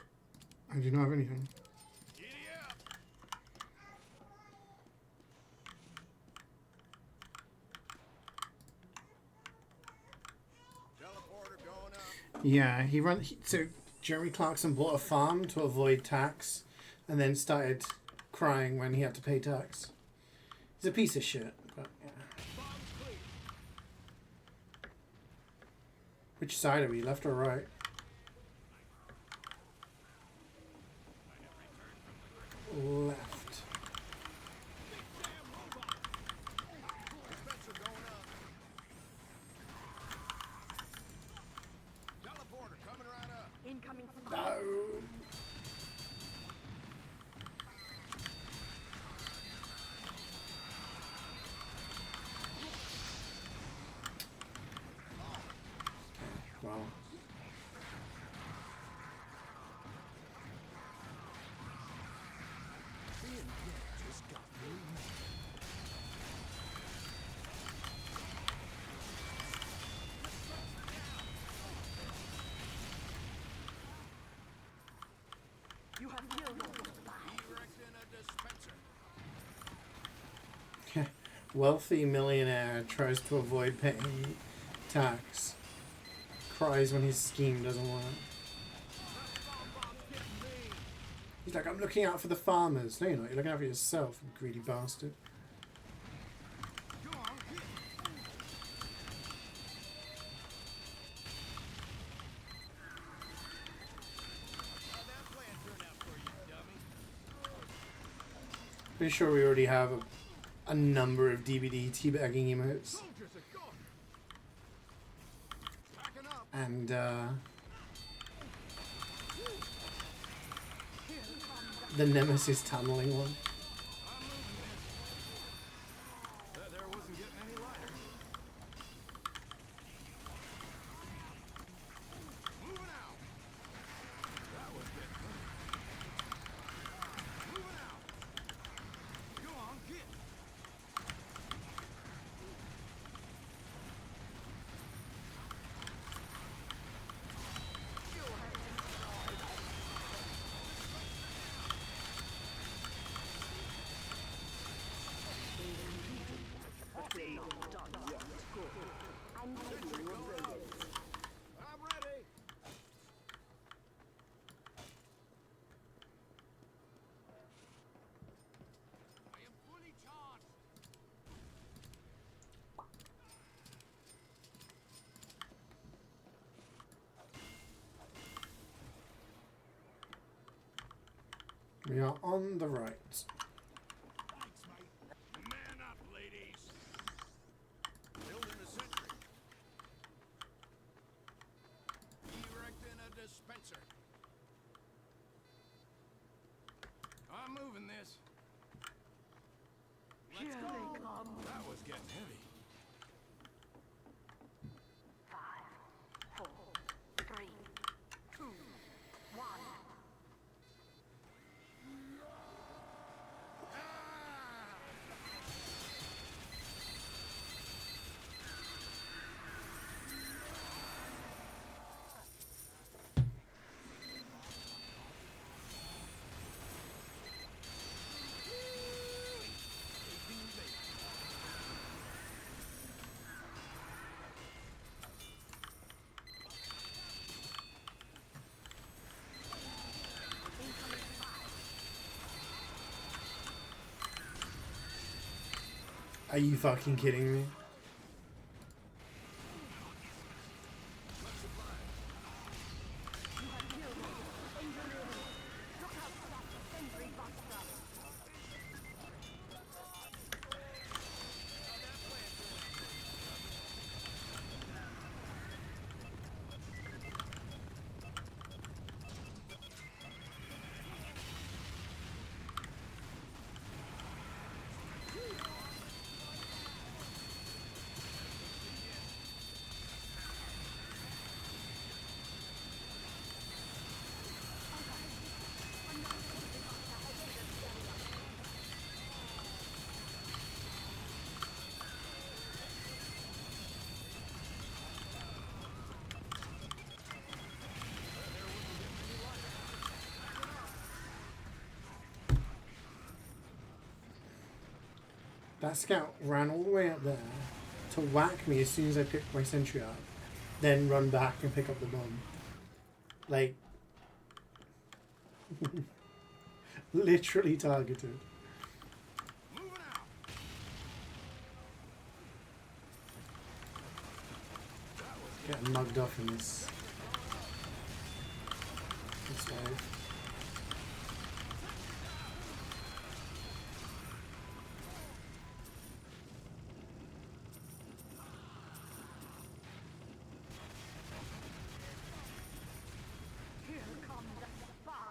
Speaker 1: I do not have anything.
Speaker 3: Giddy up. Teleporter going up.
Speaker 1: Yeah, so Jeremy Clarkson bought a farm to avoid tax, and then started crying when he had to pay tax. He's a piece of shit, but yeah.
Speaker 3: Bombs clear.
Speaker 1: Which side are we, left or right? Left.
Speaker 3: Damn robot. Dispenser going up. Teleporter coming right up.
Speaker 4: Incoming spy.
Speaker 1: No. Wow.
Speaker 3: Just got me.
Speaker 4: You have killed all the spies.
Speaker 3: Erecting a dispenser.
Speaker 1: Wealthy millionaire tries to avoid paying tax. Cries when his scheme doesn't work. He's like, I'm looking out for the farmers. No, you're not. You're looking out for yourself, you greedy bastard.
Speaker 3: Go on, get. How'd that plan turn out for you, dummy?
Speaker 1: Pretty sure we already have a number of DVD teabagging emotes.
Speaker 3: Soldiers are gone. Packing up.
Speaker 1: And, the Nemesis tunneling one.
Speaker 3: I'm moving this. That there wasn't getting any lighter. Moving out. That was getting moving. Moving out. Go on, get.
Speaker 4: Not done yet. Good. I'm giving you a bonus.
Speaker 3: I'm ready. I am fully charged.
Speaker 1: We are on the right.
Speaker 3: Thanks, mate. Man up, ladies. Building a sentry. Erecting a dispenser. I'm moving this. Let's
Speaker 4: Here
Speaker 3: go.
Speaker 4: they come.
Speaker 3: That was getting heavy.
Speaker 4: 5, 4, 3, 2, 1.
Speaker 1: Are you fucking kidding me? That scout ran all the way up there to whack me as soon as I picked my sentry up, then run back and pick up the bomb. Like, literally targeted.
Speaker 3: Moving out.
Speaker 1: Getting mugged off in this wave.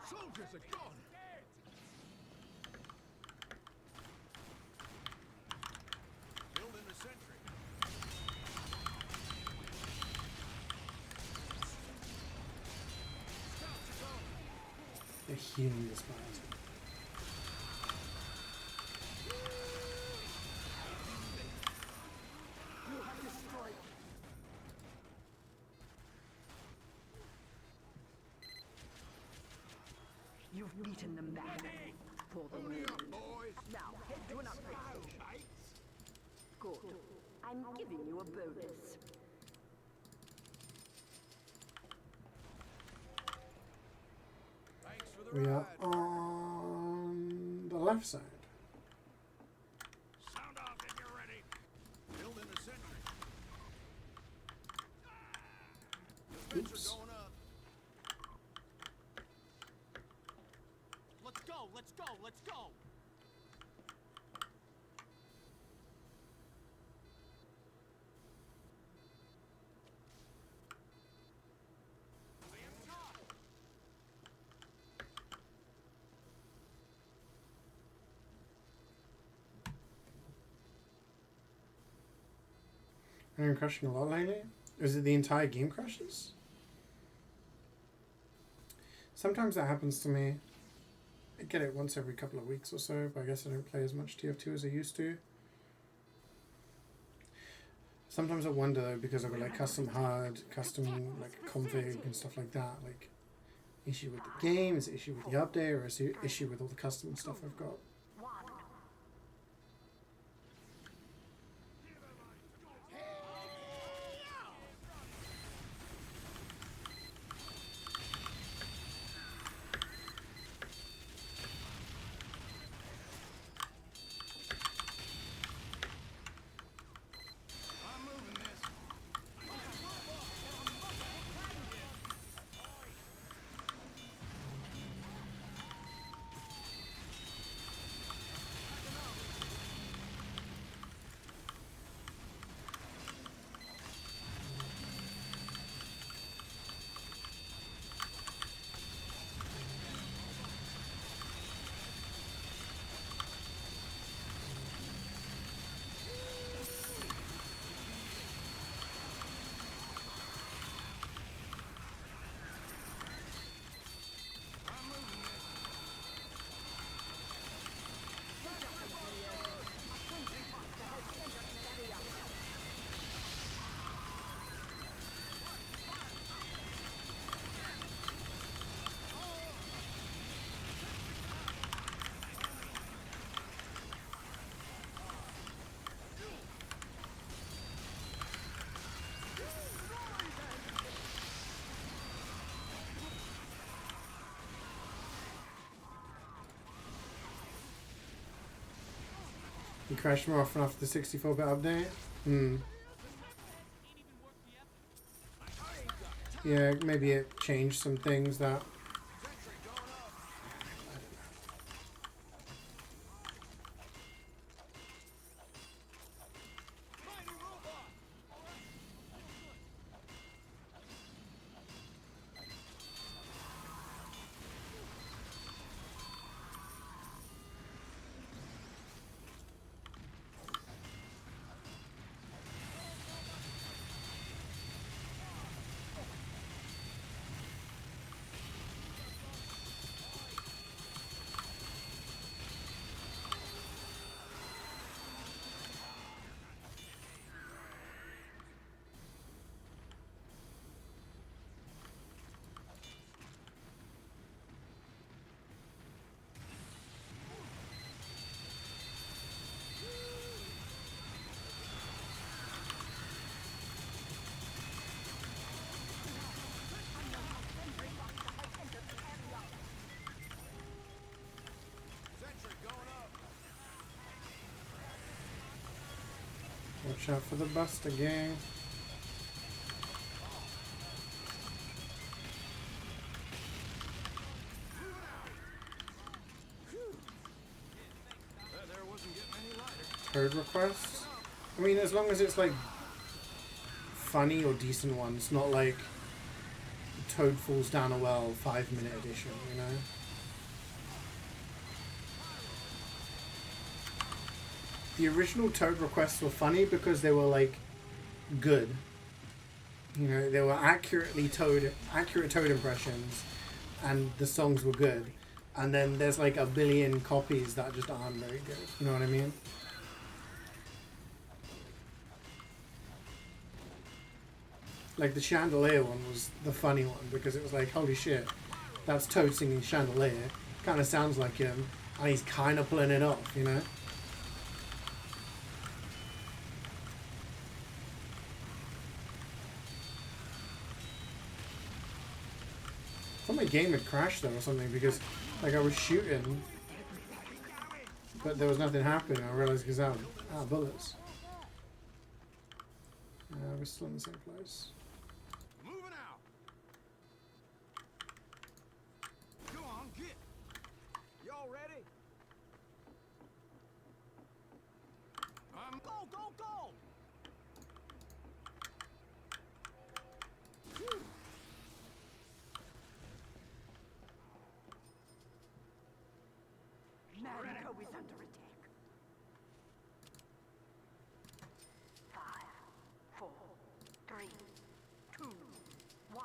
Speaker 3: Soldiers are gone. Building the sentry.
Speaker 1: They're healing this bastard.
Speaker 4: You've beaten them back. For the win.
Speaker 3: Boys.
Speaker 4: Now, head to an upgrade station. Good. I'm giving you a bonus.
Speaker 3: Thanks for the
Speaker 1: We are
Speaker 3: ride.
Speaker 1: on the left side.
Speaker 3: Sound off if you're ready. Building the sentry. Defense
Speaker 1: Oops.
Speaker 3: are going up.
Speaker 5: Let's go, let's go, let's go!
Speaker 1: I've been crashing a lot lately. Is it the entire game crashes? Sometimes that happens to me. I get it once every couple of weeks or so, but I guess I don't play as much TF2 as I used to. Sometimes I wonder though, because I've got like custom HUD, custom like config and stuff like that, like issue with the game, is it issue with the update, or is it issue with all the custom stuff I've got?
Speaker 3: I'm moving this. I'm moving this.
Speaker 1: You crashed more often after the 64-bit update? Yeah, maybe it changed some things that...
Speaker 3: Sentry going up. Mighty robot.
Speaker 1: Watch out for the Buster gang.
Speaker 3: There wasn't getting any lighter.
Speaker 1: Code requests. I mean, as long as it's like funny or decent ones, not like Toad falls down a well 5-minute edition, you know? The original Toad requests were funny because they were like good. You know, they were accurate Toad impressions, and the songs were good. And then there's like a billion copies that just aren't very good. You know what I mean? Like the Chandelier one was the funny one because it was like, holy shit, that's Toad singing Chandelier. Kind of sounds like him, and he's kind of pulling it off, you know? I thought my game had crashed though or something because like I was shooting, but there was nothing happening. I realized because out of bullets. We're still in the same place.
Speaker 3: Moving out. Go on, get. Y'all ready? Go, go, go!
Speaker 4: Marico is under attack. 5, 4, 3, 2, 1.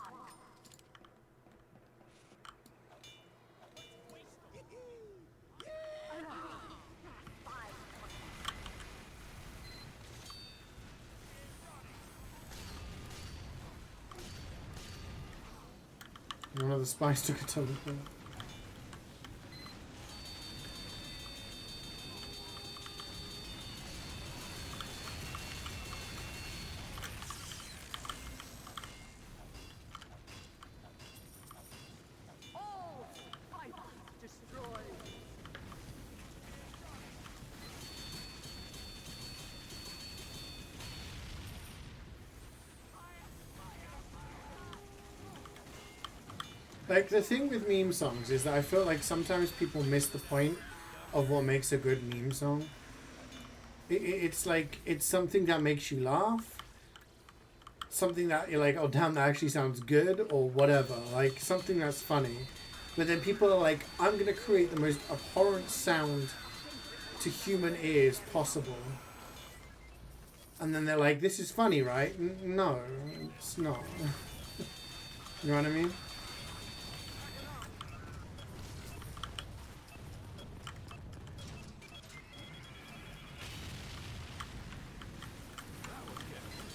Speaker 1: One of the spies took a teleport.
Speaker 4: All fibers destroyed.
Speaker 1: Like, the thing with meme songs is that I feel like sometimes people miss the point of what makes a good meme song. It's like, it's something that makes you laugh. Something that you're like, oh damn, that actually sounds good, or whatever. Like, something that's funny. But then people are like, I'm going to create the most abhorrent sound to human ears possible. And then they're like, this is funny, right? No, it's not. You know what I mean?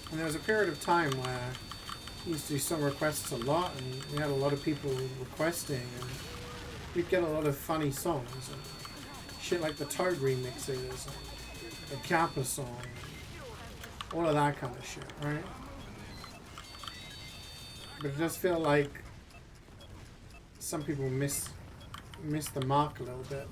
Speaker 1: And there was a period of time where we used to do song requests a lot, and we had a lot of people requesting, and we'd get a lot of funny songs, and shit like the Toad remixes, and the Kappa song, all of that kind of shit, right? But it does feel like some people miss the mark a little bit.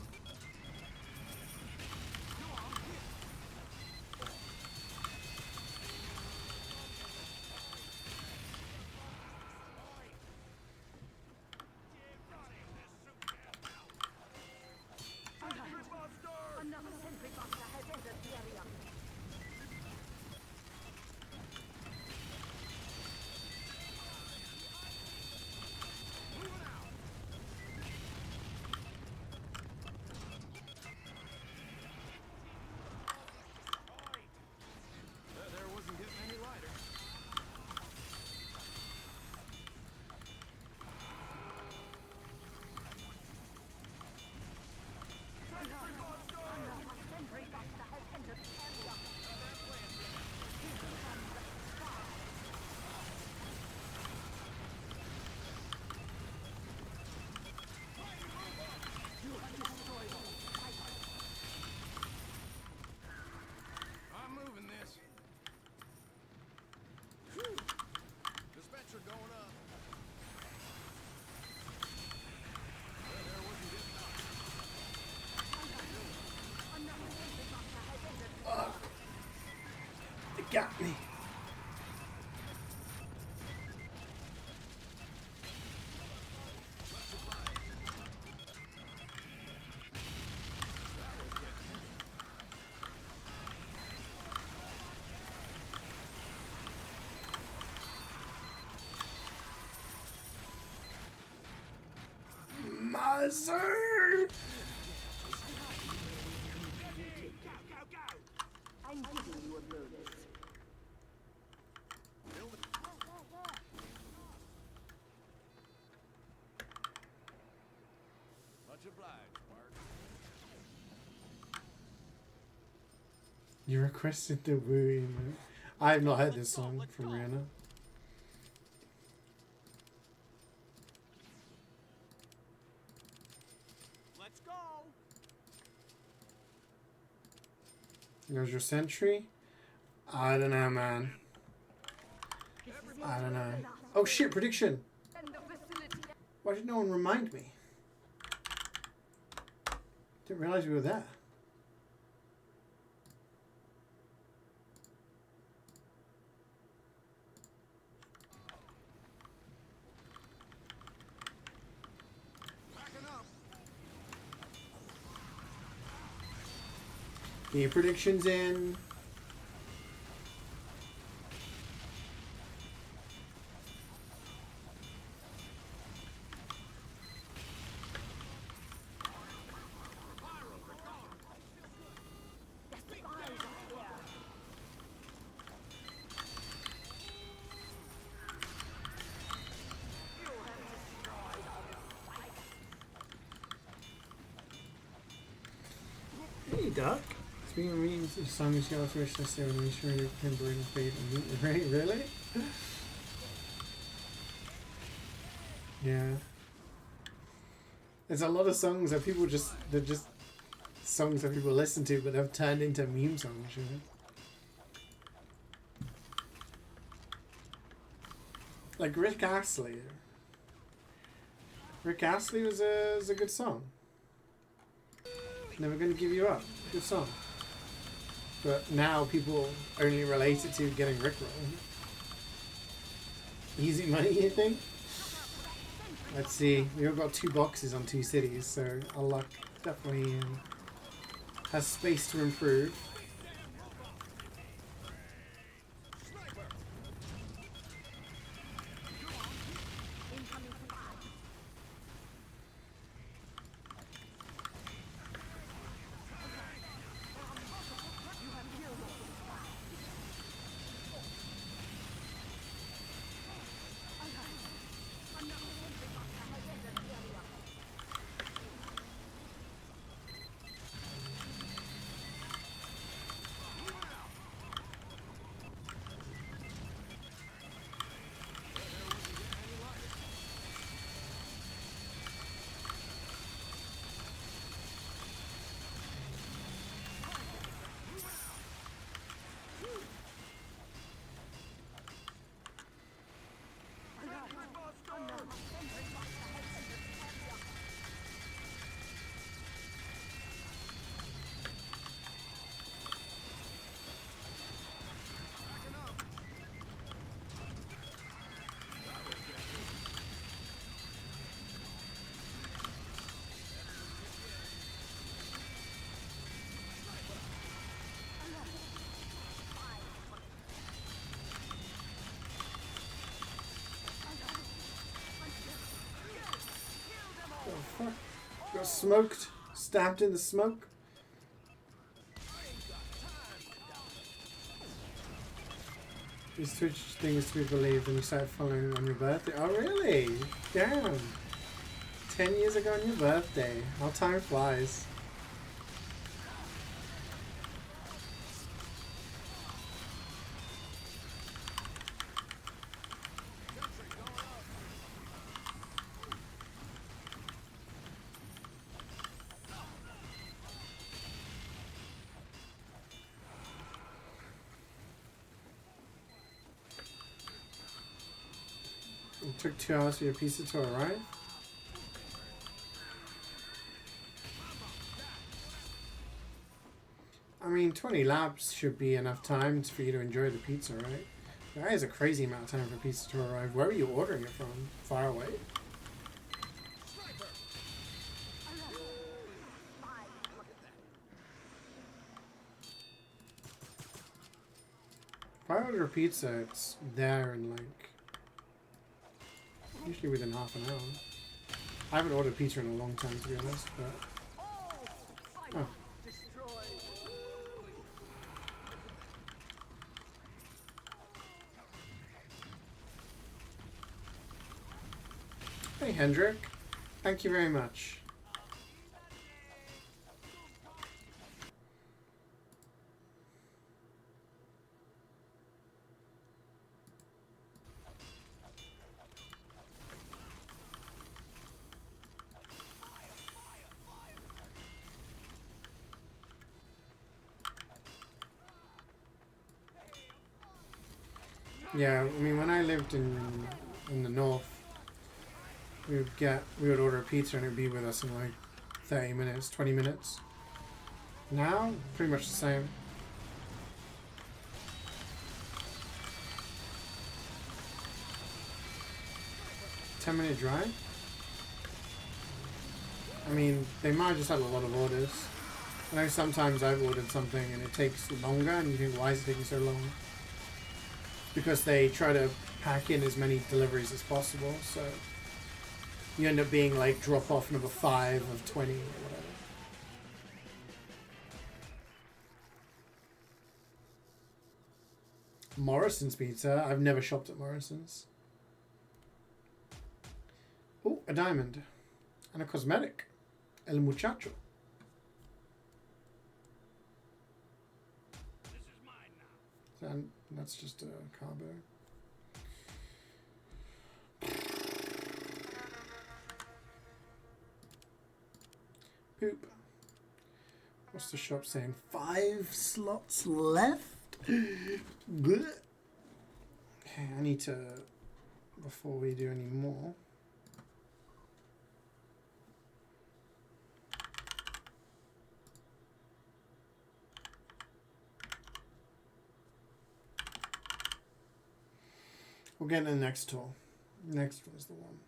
Speaker 4: Another sentry buster has entered the area.
Speaker 1: got me. Mother!
Speaker 4: I'm giving you a bonus.
Speaker 3: Much obliged, Mark.
Speaker 1: You requested the Woo emote. I have not heard this song from Rihanna.
Speaker 3: Let's go.
Speaker 1: There's your sentry. I don't know, man. I don't know. Oh shit, prediction.
Speaker 4: And the facility.
Speaker 1: Why did no one remind me? Didn't realize we were there.
Speaker 3: Backing up.
Speaker 1: Get your predictions in. Hey, Duck. Speaking of means, the song is yellow fish, that's there, and sure you can bring fate and meet. Right? Really? Yeah. There's a lot of songs that people just, they're just songs that people listen to, but they've turned into meme songs, you know? Like Rick Astley. Rick Astley was a good song. Never Gonna Give You Up. Good song. But now people only relate it to getting rickrolled. Easy money, you think? Let's see. We've got 2 boxes on 2 cities, so our luck definitely has space to improve. Oh, fuck. Got smoked. Stabbed in the smoke. This Twitch thing is to be believed and you started following on your birthday. Oh, really? Damn. 10 years ago on your birthday. How time flies. It took 2 hours for your pizza to arrive. I mean, 20 laps should be enough time for you to enjoy the pizza, right? That is a crazy amount of time for pizza to arrive. Where are you ordering it from? Far away? If I order a pizza, it's there in like usually within half an hour. I haven't ordered pizza in a long time, to be honest, but oh. Hey Hendrik, thank you very much. Yeah, I mean, when I lived in the north, we would order a pizza and it would be with us in like 30 minutes, 20 minutes. Now, pretty much the same. $10-minute drive? I mean, they might have just had a lot of orders. I know sometimes I've ordered something and it takes longer and you think, why is it taking so long? Because they try to pack in as many deliveries as possible, so you end up being like drop off number 5 of 20 or whatever. Morrison's Pizza? I've never shopped at Morrison's. Oh, a diamond. And a cosmetic. El Muchacho.
Speaker 3: This is mine now.
Speaker 1: And that's just a carbo. Poop. What's the shop saying? 5 slots left? Blech. Okay, I need to, before we do any more. We'll get in the next tour. Next was the one.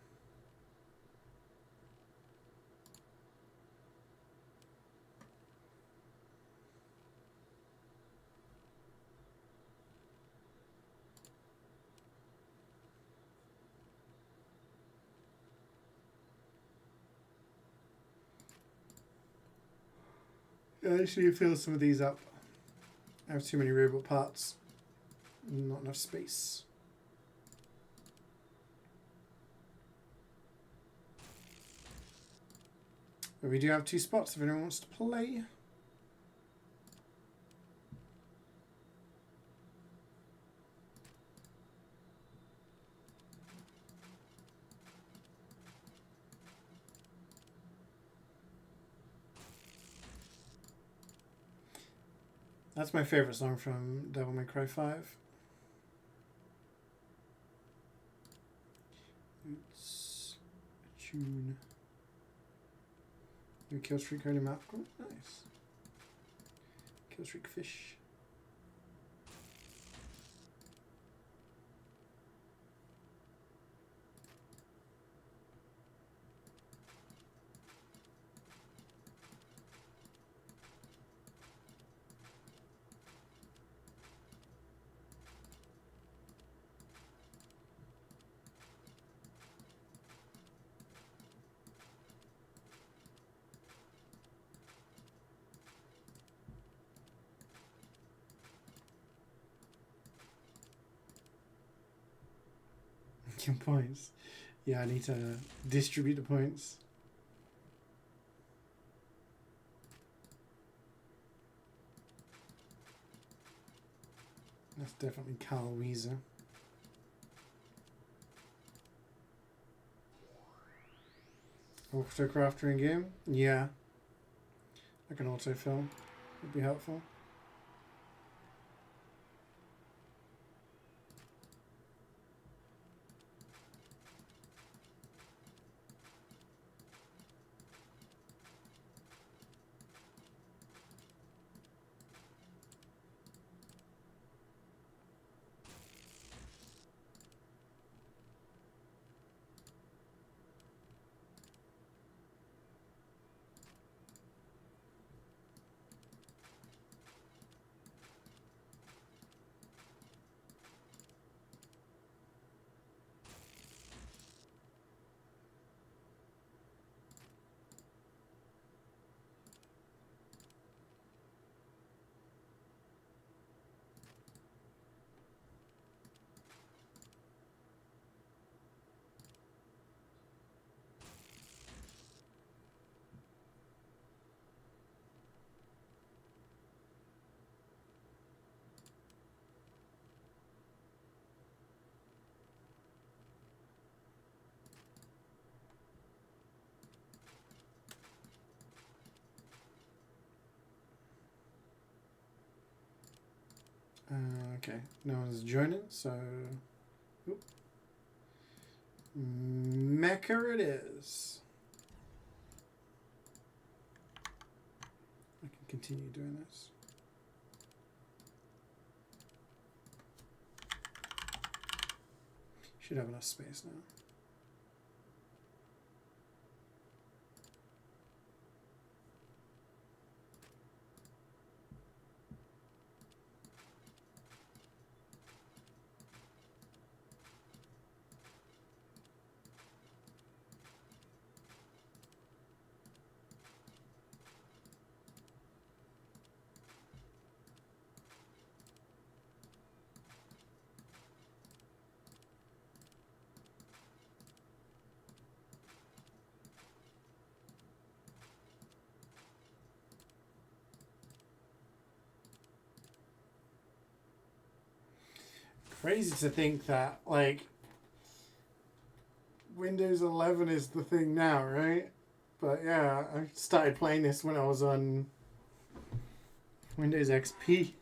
Speaker 1: I actually fill some of these up. I have too many robot parts. Not enough space. But we do have 2 spots if anyone wants to play. That's my favorite song from Devil May Cry 5. It's a tune. New Killstreak only map. Oh, nice. Killstreak fish. Points. Yeah, I need to distribute the points. That's definitely Carl Weezer. Autocrafter in game? Yeah. Like an autofill would be helpful. Okay, no one's joining, so... Oop. Mecha it is. I can continue doing this. Should have enough space now. Crazy to think that, like, Windows 11 is the thing now, right? But yeah, I started playing this when I was on Windows XP.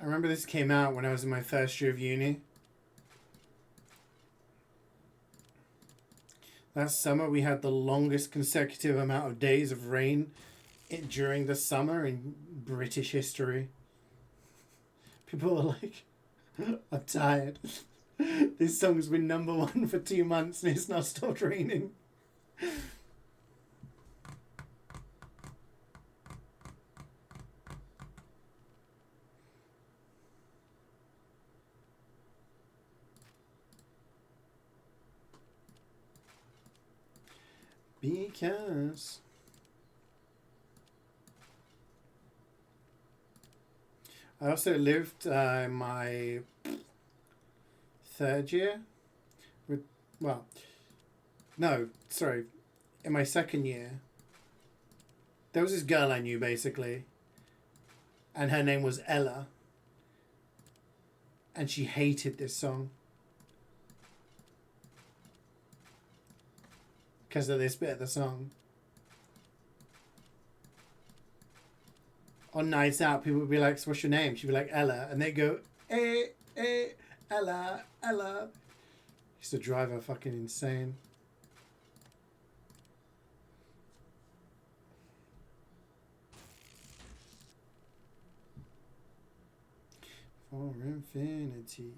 Speaker 1: I remember this came out when I was in my first year of uni. That summer we had the longest consecutive amount of days of rain during the summer in British history. People were like, I'm tired. This song's been #1 for 2 months and it's not stopped raining. Because I also lived my 3rd year with, well, no, sorry, in my 2nd year, there was this girl I knew basically, and her name was Ella, and she hated this song because of this bit of the song. On nights out, people would be like, so what's your name? She'd be like, Ella. And they'd go, Ella, Ella. Used to drive her fucking insane. For infinity.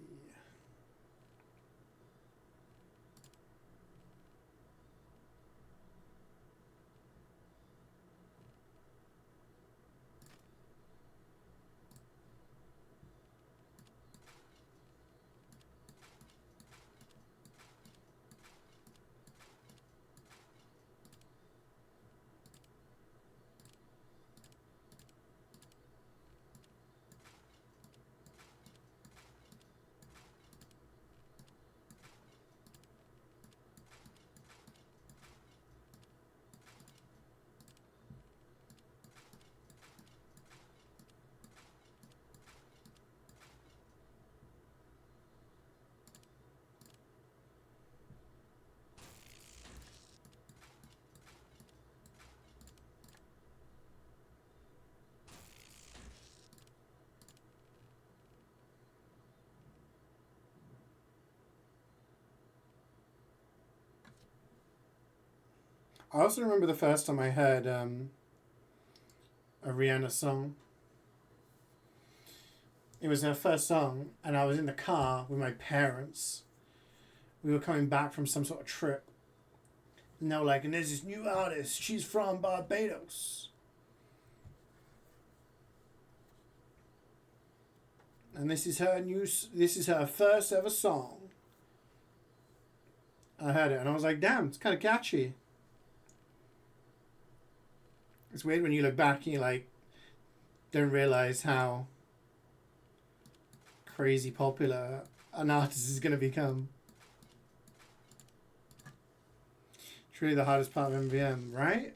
Speaker 1: I also remember the first time I heard a Rihanna song. It was her first song, and I was in the car with my parents. We were coming back from some sort of trip. And they were like, and there's this new artist. She's from Barbados. And this is her first ever song. I heard it, and I was like, damn, it's kind of catchy. It's weird when you look back and you're like, don't realize how crazy popular an artist is going to become. It's really the hardest part of MvM, right?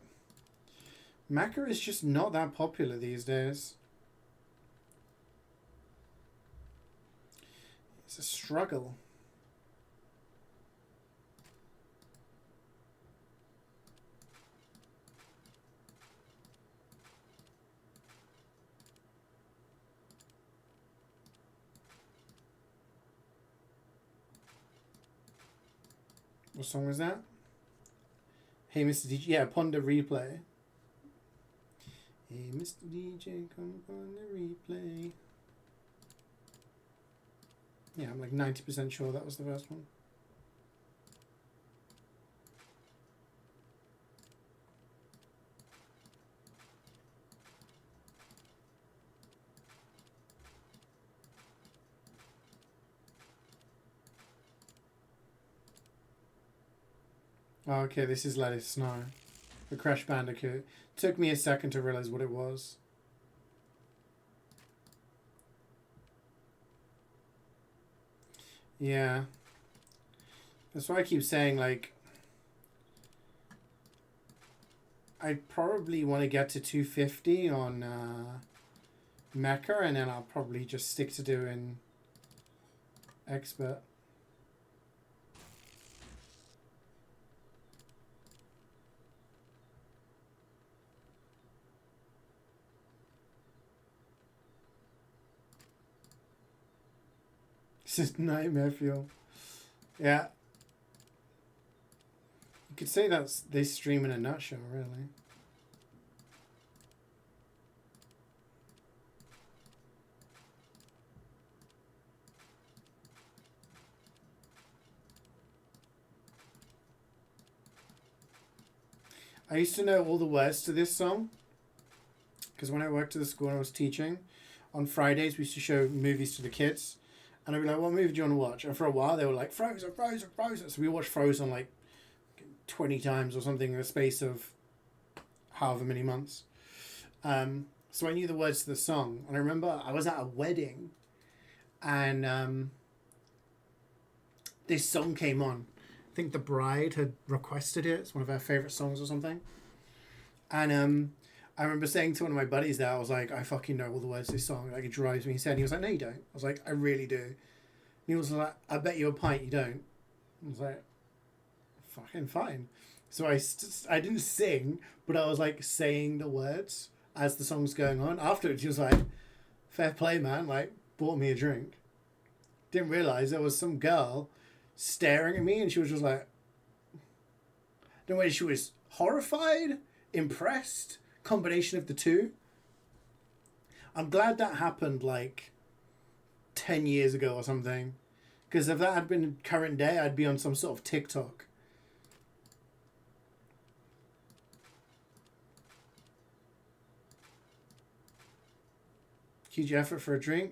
Speaker 1: Mecha is just not that popular these days. It's a struggle. What song was that? Hey, Mr. DJ. Yeah, Ponder Replay. Hey, Mr. DJ, come on the replay. Yeah, I'm like 90% sure that was the first one. Oh, okay, this is Let It Snow. The Crash Bandicoot. Took me a second to realize what it was. Yeah. That's why I keep saying, like, I probably want to get to 250 on Mecha, and then I'll probably just stick to doing Expert. This is nightmare fuel. Yeah. You could say that's this stream in a nutshell, really. I used to know all the words to this song because when I worked at the school and I was teaching, on Fridays we used to show movies to the kids. And I'd be like, what movie do you want to watch? And for a while, they were like, Frozen, Frozen, Frozen. So we watched Frozen like 20 times or something in the space of however many months. So I knew the words to the song. And I remember I was at a wedding and this song came on. I think the bride had requested it. It's one of her favourite songs or something. And I remember saying to one of my buddies there, I was like, I fucking know all the words to this song. Like, it drives me insane. And he was like, no, you don't. I was like, I really do. And he was like, I bet you a pint you don't. I was like, fucking fine. So I didn't sing, but I was like saying the words as the song's going on. Afterwards, he was like, fair play, man. Like, bought me a drink. Didn't realise there was some girl staring at me and she was just like, no way, she was horrified, impressed, combination of the two. I'm glad that happened like 10 years ago or something, because if that had been current day, I'd be on some sort of TikTok. Huge effort for a drink.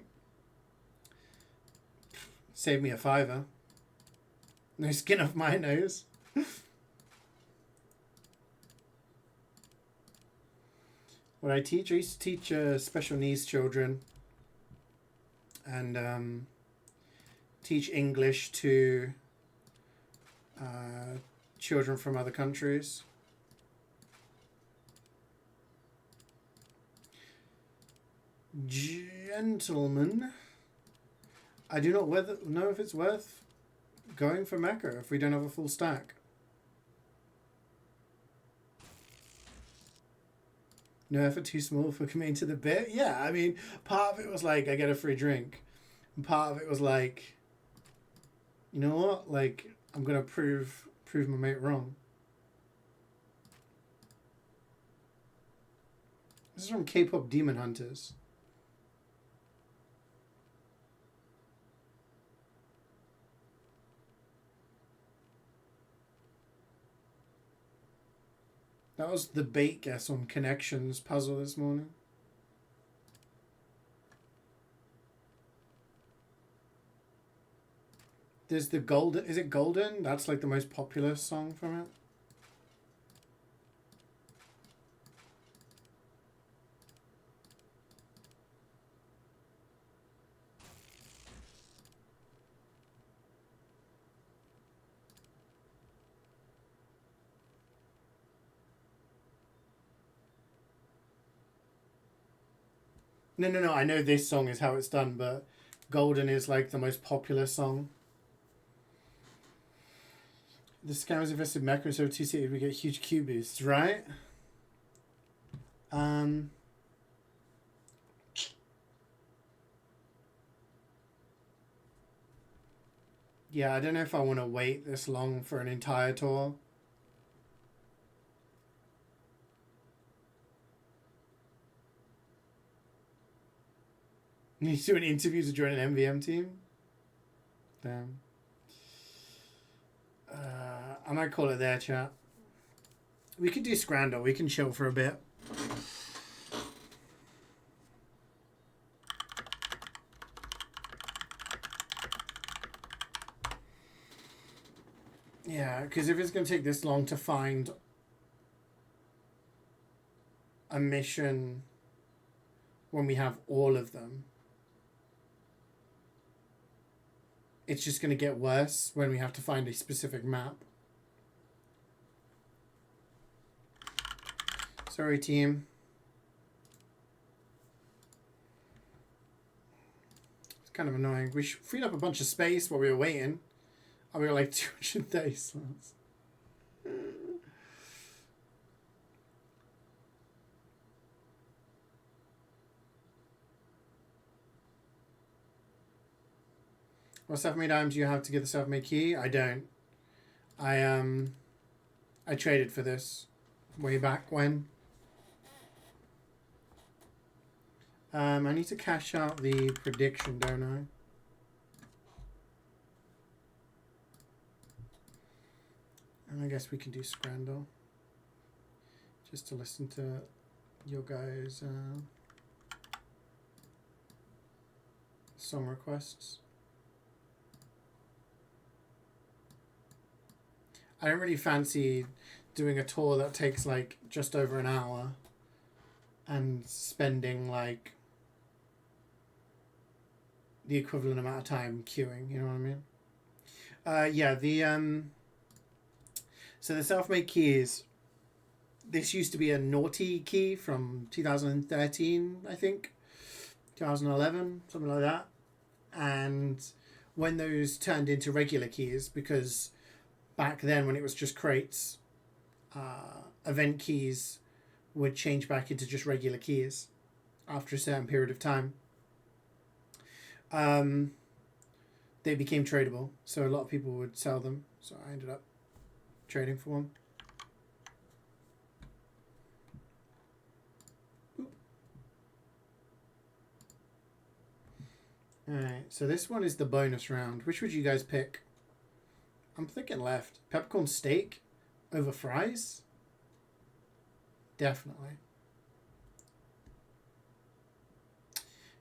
Speaker 1: Save me a $5. No skin off my nose. What I teach, I used to teach special needs children and teach English to children from other countries. Gentlemen, I do not know if it's worth going for Mecha if we don't have a full stack. No effort too small for committing to the bit. Yeah, I mean, part of it was like, I get a free drink. And part of it was like, you know what? Like, I'm going to prove my mate wrong. This is from K-pop Demon Hunters. That was the bait guess on Connections puzzle this morning. There's the Golden... Is it Golden? That's like the most popular song from it. No. I know this song is how it's done, but Golden is like the most popular song. The scammers invested macro so 2 we get huge Q boosts, right? Yeah, I don't know if I want to wait this long for an entire tour. You do an interview to join an MvM team? Damn. I might call it there, chat. We could do Scrandle. We can chill for a bit. Yeah, because if it's going to take this long to find a mission when we have all of them, it's just going to get worse when we have to find a specific map. Sorry, team. It's kind of annoying. We freed up a bunch of space while we were waiting. And we were like 230 slots. What self-made items do you have to get the self-made key? I don't. I traded for this way back when. I need to cash out the prediction, don't I? And I guess we can do Scrandle. Just to listen to your guys' song requests. I don't really fancy doing a tour that takes like just over an hour and spending like the equivalent amount of time queuing, you know what I mean? Yeah, so the self-made keys, this used to be a naughty key from 2013, I think, 2011, something like that. And when those turned into regular keys, because back then when it was just crates, event keys would change back into just regular keys after a certain period of time. They became tradable, so a lot of people would sell them, so I ended up trading for one. Alright, so this one is the bonus round. Which would you guys pick? I'm thinking left. Peppercorn steak over fries? Definitely.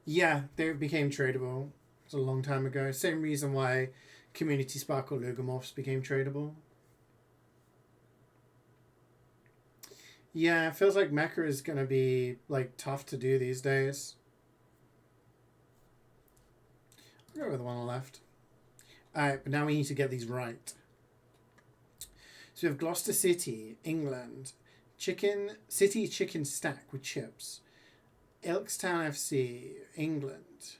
Speaker 1: Yeah, they became tradable. It was a long time ago. Same reason why Community Sparkle Logomorphs became tradable. Yeah, it feels like Mecha is going to be like tough to do these days. I'll go with the one on the left. Alright, but now we need to get these right. So we have Gloucester City, England. City chicken stack with chips. Ilkstown FC, England.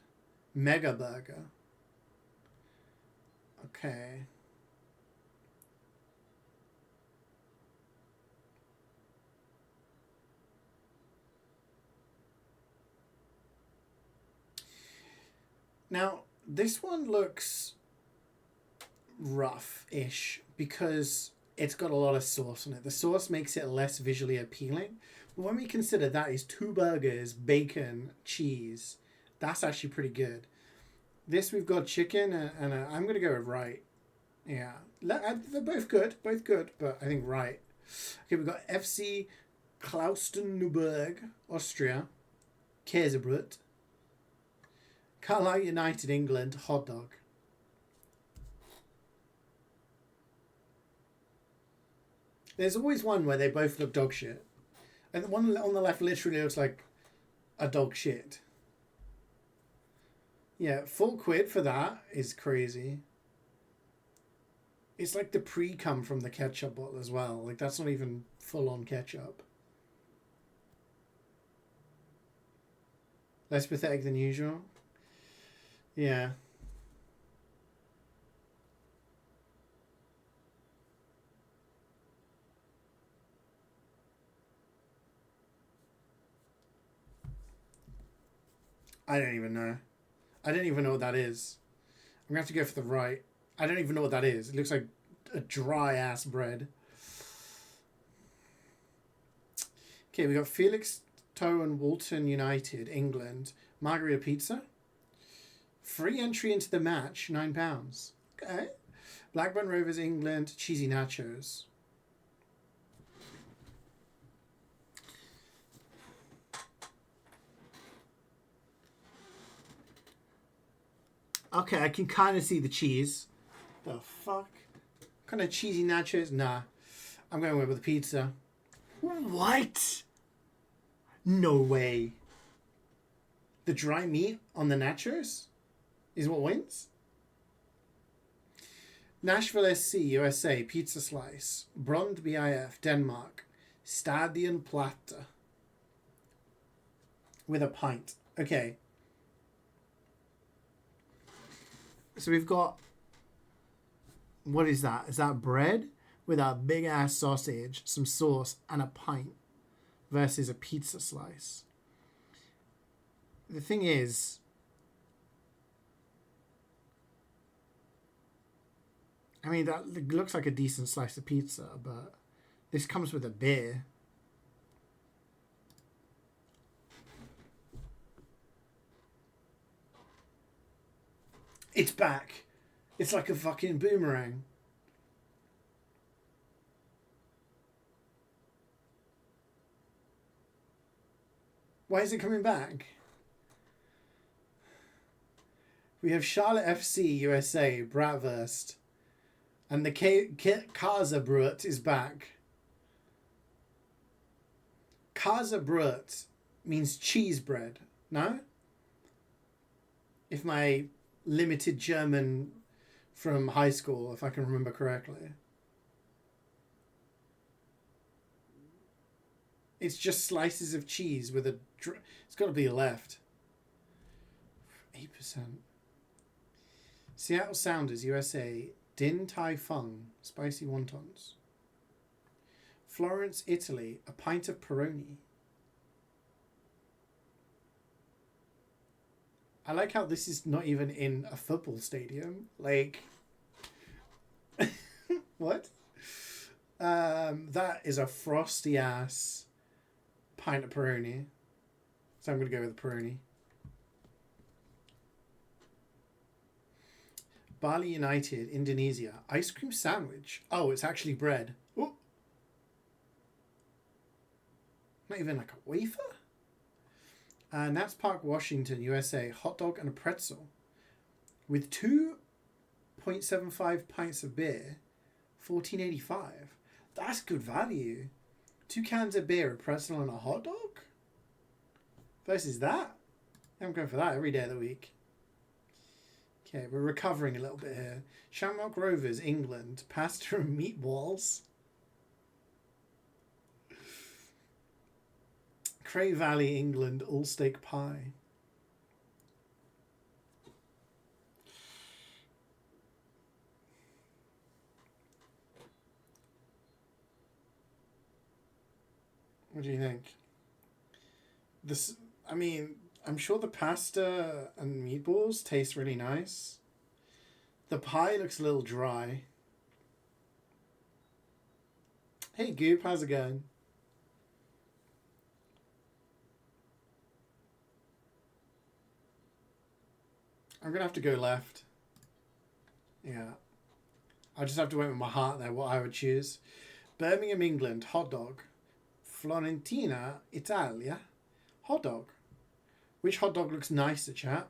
Speaker 1: Mega Burger. Okay. Now, this one looks rough-ish because it's got a lot of sauce on it. The sauce makes it less visually appealing. But when we consider that is 2 burgers, bacon, cheese, that's actually pretty good. This we've got chicken and I'm going to go with right. Yeah. They're both good, but I think right. Okay, we've got FC Klaustenberg, Austria, Käsebrot, Carlisle United, England, hot dog. There's always one where they both look dog shit. And the one on the left literally looks like a dog shit. Yeah, £4 for that is crazy. It's like the pre-cum from the ketchup bottle as well. Like, that's not even full-on ketchup. Less pathetic than usual. Yeah. I don't even know. I don't even know what that is. I'm going to have to go for the right. I don't even know what that is. It looks like a dry-ass bread. Okay, we got Felix Toe and Walton United, England. Margarita pizza. Free entry into the match, £9. Okay. Blackburn Rovers, England. Cheesy nachos. Okay, I can kind of see the cheese. The fuck? Kind of cheesy nachos? Nah. I'm going with the pizza. What? No way. The dry meat on the nachos is what wins? Nashville SC, USA, pizza slice. Brond BIF, Denmark. Stadion Platte. With a pint. Okay. So we've got... What is that? Is that bread with a big ass sausage, some sauce, and a pint versus a pizza slice? The thing is, I mean, that looks like a decent slice of pizza, but this comes with a beer. It's back. It's like a fucking boomerang. Why is it coming back? We have Charlotte FC USA, Bratwurst. And the Kaiserbrot is back. Kaiserbrot means cheese bread, no? If my limited German from high school, if I can remember correctly. It's just slices of cheese with a... It's got to be left. 8%. Seattle Sounders, USA. Din Tai Fung, spicy wontons. Florence, Italy. A pint of Peroni. I like how this is not even in a football stadium. Like... What? That is a frosty ass pint of Peroni. So I'm going to go with Peroni. Bali United, Indonesia. Ice cream sandwich. Oh, it's actually bread. Ooh. Not even like a wafer? Nats Park, Washington, USA. Hot dog and a pretzel. With 2.75 pints of beer. $14.85. That's good value. 2 cans of beer, a pretzel and a hot dog? Versus that? I'm going for that every day of the week. Okay, we're recovering a little bit here. Shamrock Rovers, England. Pasta and meatballs. Cray Valley, England. All steak pie. What do you think? This, I mean, I'm sure the pasta and meatballs taste really nice. The pie looks a little dry. Hey Goop, how's it going? I'm going to have to go left. Yeah. I just have to wait with my heart there what I would choose. Birmingham, England, hot dog. Florentina, Italia, hot dog. Which hot dog looks nicer, chat?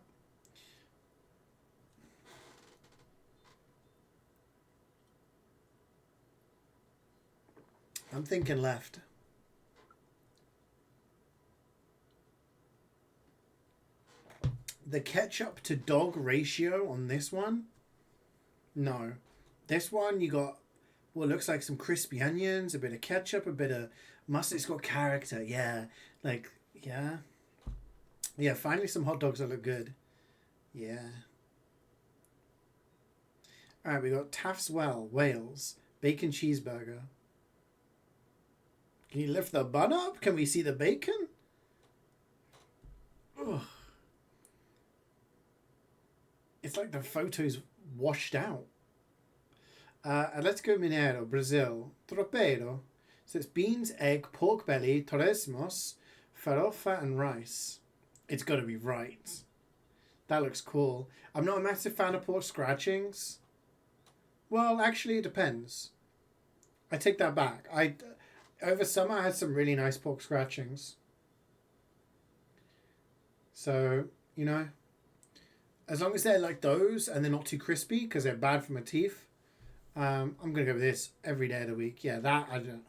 Speaker 1: I'm thinking left. The ketchup to dog ratio on this one? No. This one, you got what looks like some crispy onions, a bit of ketchup, a bit of mustard. It's got character, yeah. Like, yeah. Yeah, finally some hot dogs that look good. Yeah. Alright, we got Taft's Well, Wales. Bacon cheeseburger. Can you lift the bun up? Can we see the bacon? Ugh. It's like the photo's washed out. Let's go Mineiro, Brazil. Tropeiro. So it's beans, egg, pork belly, torresmos, farofa, and rice. It's got to be right. That looks cool. I'm not a massive fan of pork scratchings. Well, actually, it depends. I take that back. Over summer, I had some really nice pork scratchings. So, you know, as long as they're like those and they're not too crispy because they're bad for my teeth, I'm going to go with this every day of the week. Yeah, that, I don't.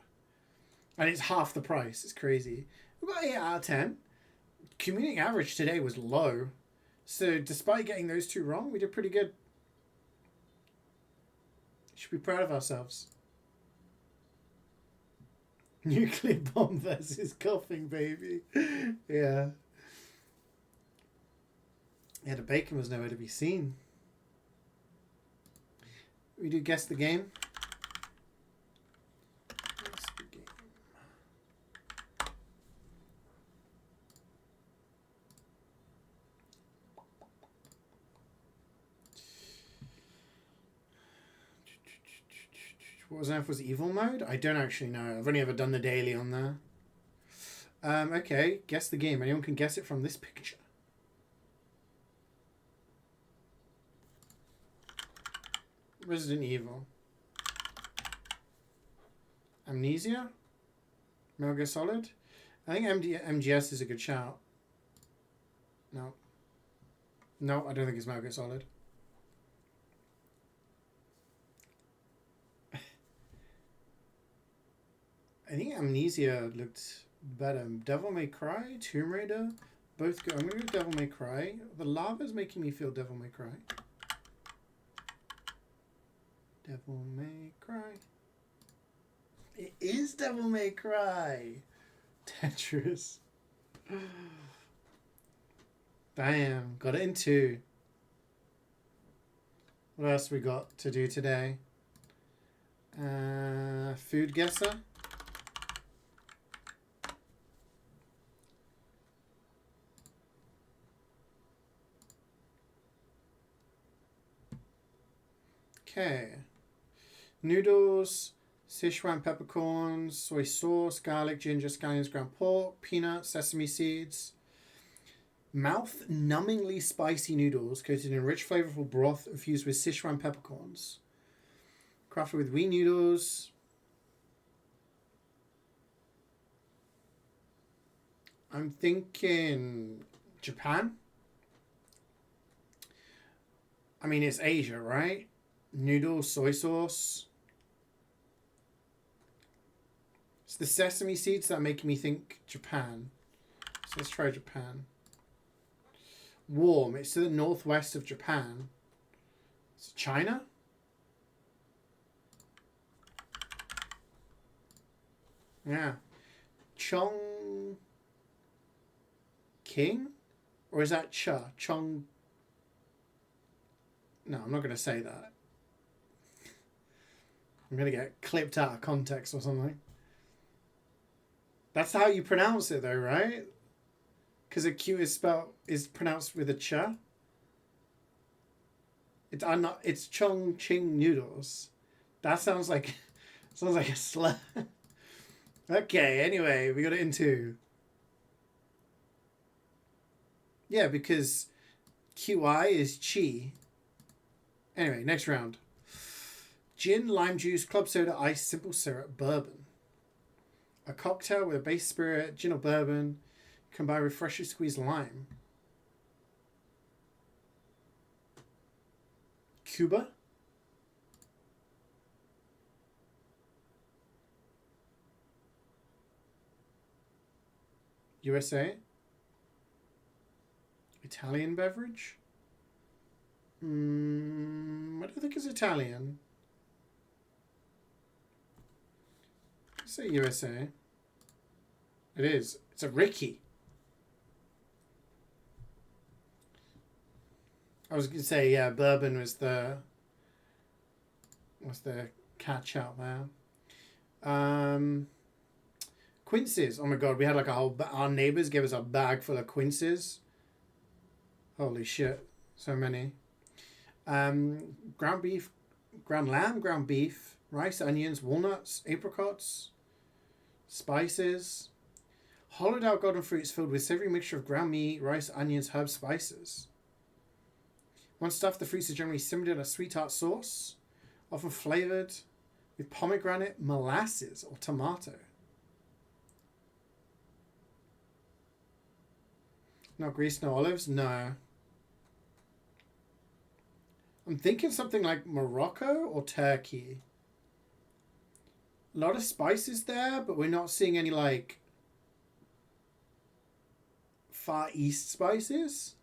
Speaker 1: And it's half the price. It's crazy. We got 8 out of 10. Community average today was low. So despite getting those two wrong, we did pretty good. Should be proud of ourselves. Nuclear bomb versus coughing baby. Yeah. Yeah, the bacon was nowhere to be seen. We do guess the game. Guess the game. What was that? Was evil mode? I don't actually know. I've only ever done the daily on there. Okay, guess the game. Anyone can guess it from this picture. Resident Evil. Amnesia? Metal Gear Solid? I think MGS is a good shout. No. No, I don't think it's Metal Gear Solid. I think Amnesia looked better. Devil May Cry, Tomb Raider, both good. I'm going to go Devil May Cry. The lava's making me feel Devil May Cry. Devil May Cry. It is Devil May Cry. Tetris. Bam. Got it in 2. What else we got to do today? Food guesser. Okay. Noodles, Sichuan peppercorns, soy sauce, garlic, ginger, scallions, ground pork, peanuts, sesame seeds. Mouth-numbingly spicy noodles coated in rich, flavorful broth infused with Sichuan peppercorns. Crafted with wheat noodles. I'm thinking Japan. I mean, it's Asia, right? Noodles, soy sauce. It's the sesame seeds that are making me think Japan. So let's try Japan. Warm. It's to the northwest of Japan. It's China? Yeah. Chong King? Or is that Cha? Chong... No, I'm not going to say that. I'm going to get clipped out of context or something. That's how you pronounce it though, right? Because a Q is pronounced with a Ch. It's Chong Ching noodles. That sounds like a slur. Okay, anyway, we got it in 2. Yeah, because QI is chi. Anyway, next round. Gin, lime juice, club soda, ice, simple syrup, bourbon. A cocktail with a base spirit, gin or bourbon, combined with freshly squeezed lime. Cuba. USA. Italian beverage. I don't think it's Italian. Let's say USA. It is. It's a Ricky. I was gonna say, yeah, bourbon was the catch out there. Quinces. Oh my god, we had like a whole. Our neighbors gave us a bag full of quinces. Holy shit, so many. Ground beef, ground lamb, ground beef, rice, onions, walnuts, apricots, spices. Hollowed out golden fruits filled with savory mixture of ground meat, rice, onions, herbs, spices. Once stuffed, the fruits are generally simmered in a sweet tart sauce, often flavored with pomegranate, molasses, or tomato. No grease, no olives? No. I'm thinking something like Morocco or Turkey. A lot of spices there, but we're not seeing any like Far East spices.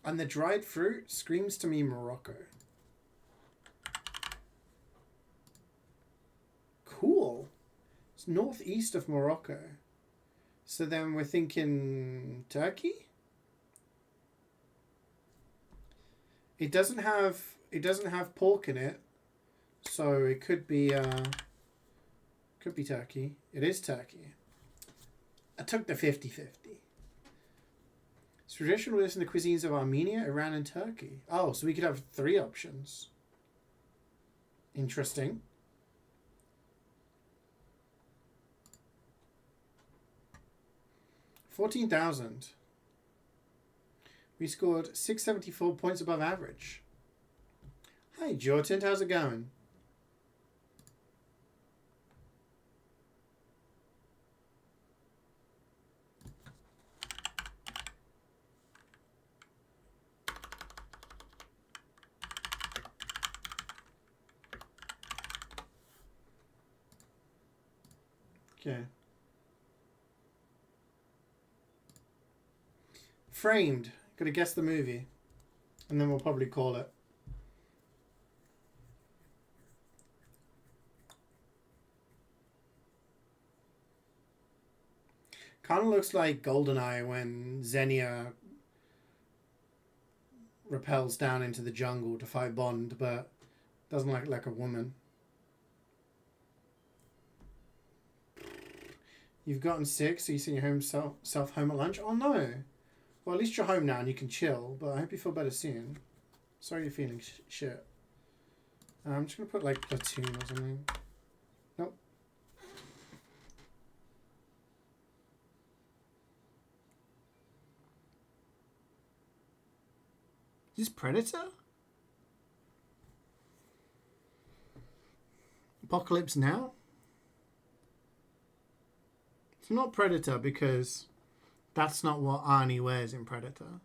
Speaker 1: And the dried fruit screams to me Morocco. Cool. It's northeast of Morocco. So then we're thinking Turkey? It doesn't have pork in it. So it could be Turkey. It is Turkey. I took the 50-50. It's traditional in the cuisines of Armenia, Iran, and Turkey. Oh, so we could have 3 options. Interesting. $14,000. We scored 674 points above average. Hi, Jordan. How's it going? Okay. Framed. Gotta guess the movie. And then we'll probably call it. Kind of looks like GoldenEye when Xenia rappels down into the jungle to fight Bond, but doesn't look like a woman. You've gotten sick, so you send your self home at lunch? Oh no. Well, at least you're home now and you can chill, but I hope you feel better soon. Sorry you're feeling shit. I'm just going to put like platoon or something. Nope. Is this Predator? Apocalypse Now? It's not Predator because that's not what Arnie wears in Predator.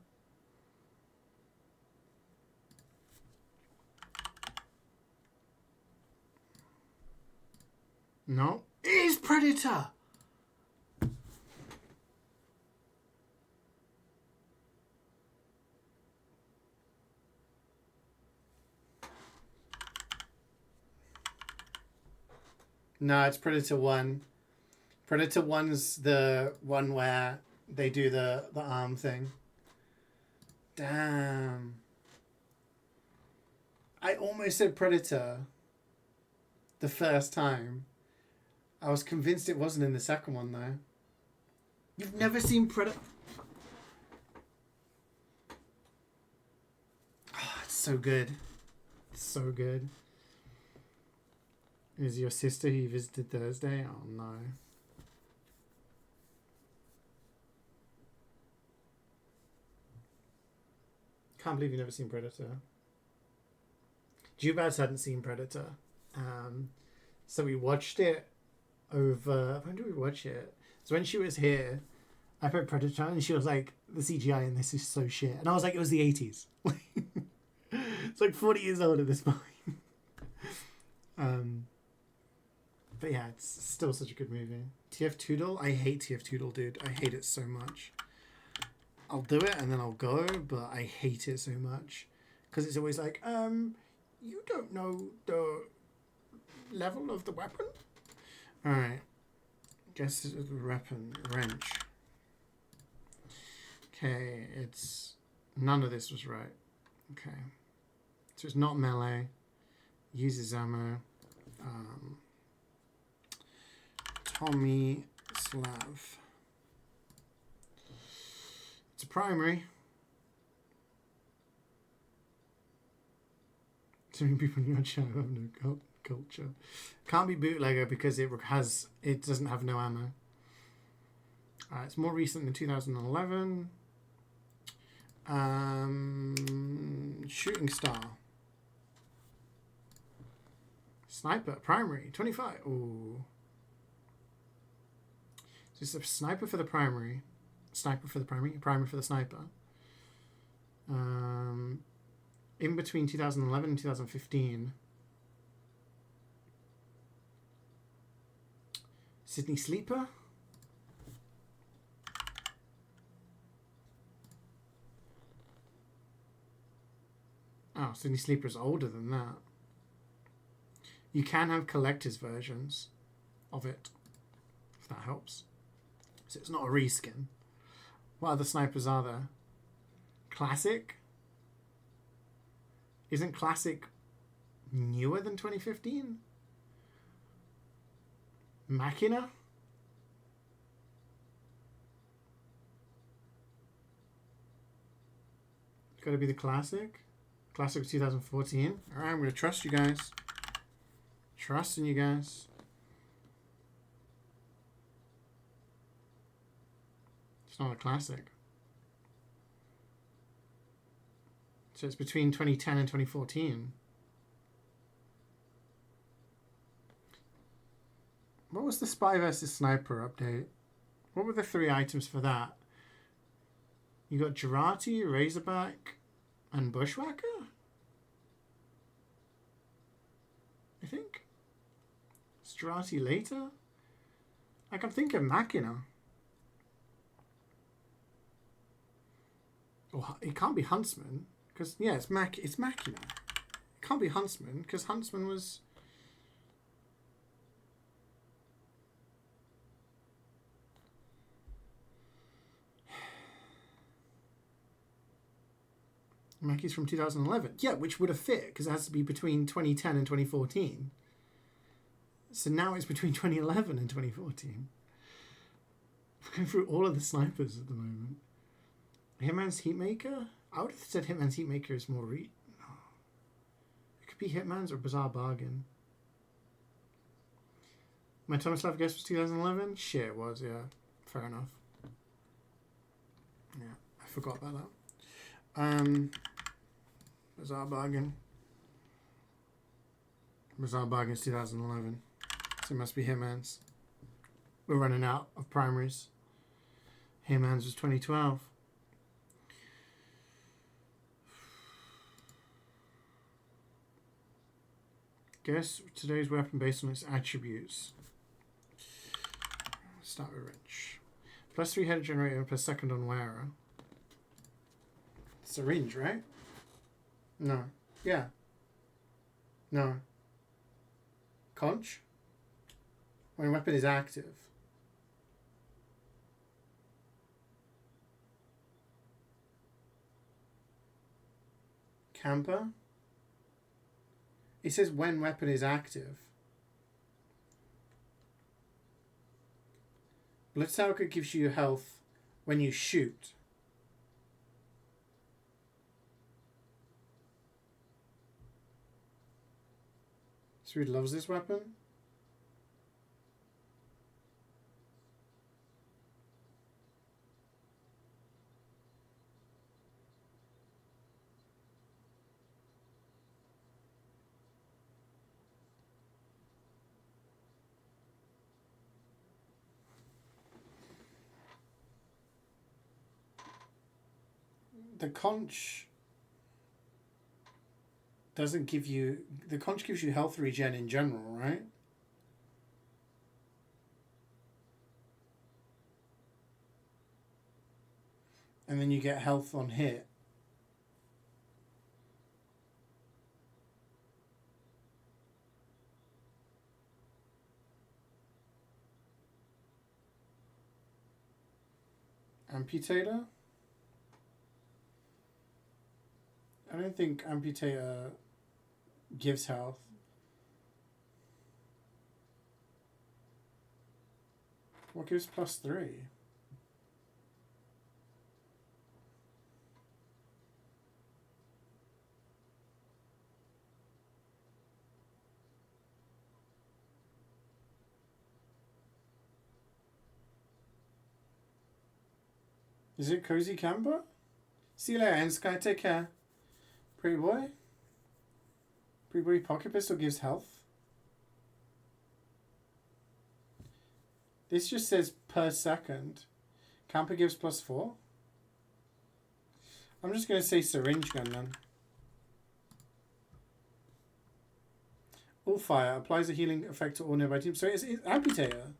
Speaker 1: No. It is Predator! No, it's Predator 1. Predator 1's the one where they do the arm thing. Damn. I almost said Predator the first time. I was convinced it wasn't in the second one, though. You've never seen Predator? Oh, it's so good. It's so good. Is your sister who you visited Thursday? Oh, no. Can't believe you've never seen Predator. Jubaz hadn't seen Predator. So we watched it over... When did we watch it? So when she was here, I put Predator and she was like, the CGI in this is so shit. And I was like, it was the 80s. It's like 40 years old at this point. But yeah, it's still such a good movie. TF Toodle? I hate TF Toodle, dude. I hate it so much. I'll do it and then I'll go, but I hate it so much. Because it's always like, you don't know the level of the weapon? Alright. Guess it's a weapon. Wrench. Okay, it's None of this was right. Okay. So it's not melee. Uses ammo. Tommy Slav. It's a primary. Too many people in your channel have no culture. Can't be bootlegger because it doesn't have no ammo. It's more recent than 2011. Shooting star. Sniper primary 25. Ooh. So it's a sniper for the primary. Sniper for the primary. Primer for the sniper. In between 2011 and 2015. Sydney Sleeper. Oh, Sydney Sleeper is older than that. You can have collector's versions of it, if that helps. So it's not a reskin. What other snipers are there? Classic? Isn't Classic newer than 2015? Machina? It's got to be the Classic. Classic of 2014. Alright, I'm going to trust you guys. Trusting you guys. It's not a Classic. So it's between 2010 and 2014. What was the Spy vs. Sniper update? What were the 3 items for that? You got Girati, Razorback, and Bushwhacker? I think. Is Girati later? I can think of Machina. Or it can't be Huntsman. Because, yeah, it's Machina. It can't be Huntsman, because Huntsman was... Mackey's from 2011. Yeah, which would have fit, because it has to be between 2010 and 2014. So now it's between 2011 and 2014. We're going through all of the snipers at the moment. Hitman's Heatmaker? I would have said Hitman's Heatmaker is more It could be Hitman's or Bizarre Bargain. My Tomislav guess was 2011? Shit, it was, yeah. Fair enough. Yeah, I forgot about that. Bizarre Bargain. Bizarre Bargain's 2011. So it must be Hitman's. We're running out of primaries. Hitman's was 2012. Guess today's weapon based on its attributes. Start with wrench. +3 header generator per second on wearer. Syringe, right? No. Yeah. No. Conch? When weapon is active. Camper? It says when weapon is active. Blitzauger gives you health when you shoot. Sweet loves this weapon. The conch doesn't give you... The conch gives you health regen in general, right? And then you get health on hit. Amputator? I don't think Amputator gives health. What gives +3? Is it Cozy Camper? See you later, and Sky. Take care. Pretty boy. Pretty boy Pocket Pistol gives health. This just says per second. Camper gives +4. I'm just going to say Syringe Gun then. All fire applies a healing effect to all nearby teams. So it's Amputator.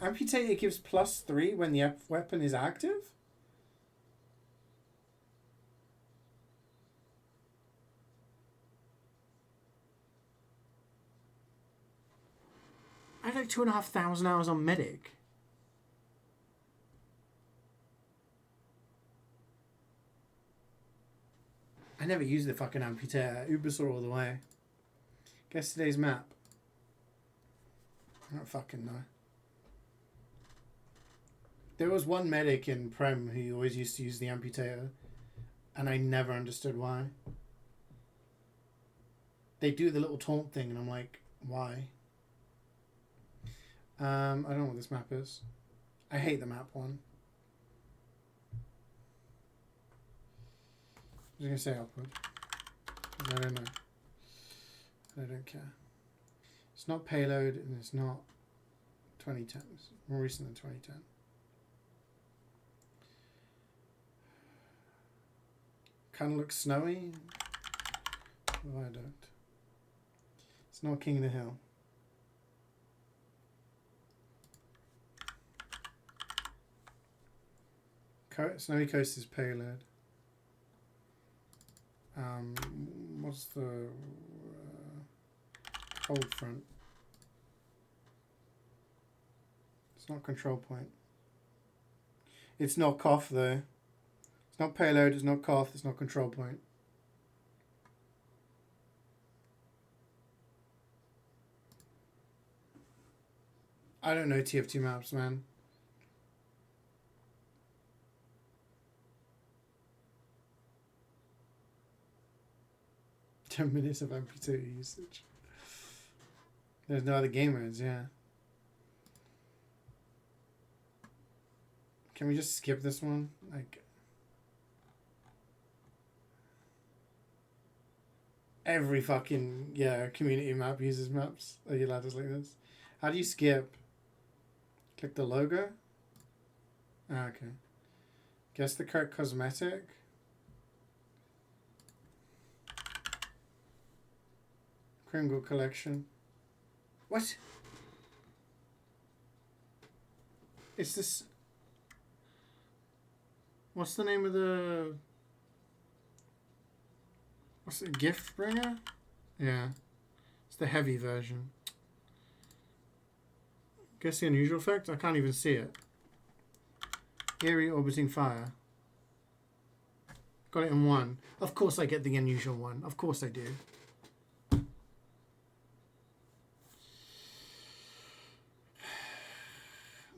Speaker 1: Amputator gives +3 when the weapon is active? I had like 2,500 hours on Medic. I never used the fucking Amputator. Ubersaw all the way. Guess today's map. I don't fucking know. There was one medic in Prem who always used to use the Amputator, and I never understood why. They do the little taunt thing, and I'm like, why? I don't know what this map is. I hate the map one. I was going to say upward. I don't know. I don't care. It's not payload, and it's not 2010. It's more recent than 2010. Kind of looks snowy. Viaduct. It's not King of the Hill. Snowy Coast is payload. What's the cold front? It's not control point. It's not cough though. It's not payload, it's not cough, it's not control point. I don't know TF2 maps, man. Minutes of MP2 usage. There's no other game modes, yeah. Can we just skip this one? Like, every fucking, community map uses maps. Are you allowed to like this? How do you skip? Click the logo? Ah, okay. Guess the correct cosmetic. Kringle collection. What? It's this. What's the name of the. What's the gift bringer? Yeah. It's the heavy version. Guess the unusual effect? I can't even see it. Eerie orbiting fire. Got it in 1. Of course I get the unusual one. Of course I do.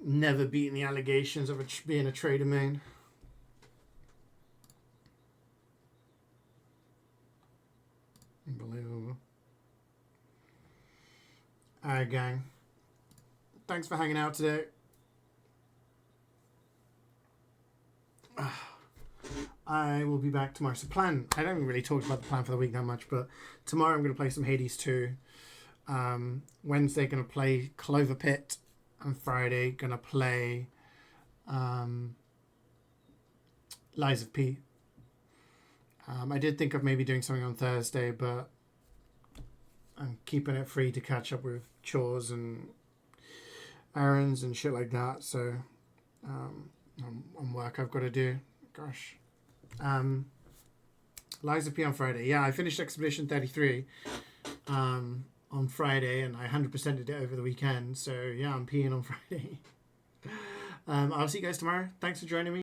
Speaker 1: Never beaten the allegations of being a trader main. Unbelievable. Alright, gang. Thanks for hanging out today. I will be back tomorrow. So plan, I don't really talk about the plan for the week that much, but tomorrow I'm going to play some Hades 2. Wednesday going to play Clover Pit. And Friday gonna play Lies of P. I did think of maybe doing something on Thursday, but I'm keeping it free to catch up with chores and errands and shit like that. So on work I've got to do. Gosh. Lies of P on Friday. Yeah, I finished Expedition 33. On Friday, and I 100%ed it over the weekend. So yeah, I'm peeing on Friday. I'll see you guys tomorrow. Thanks for joining me.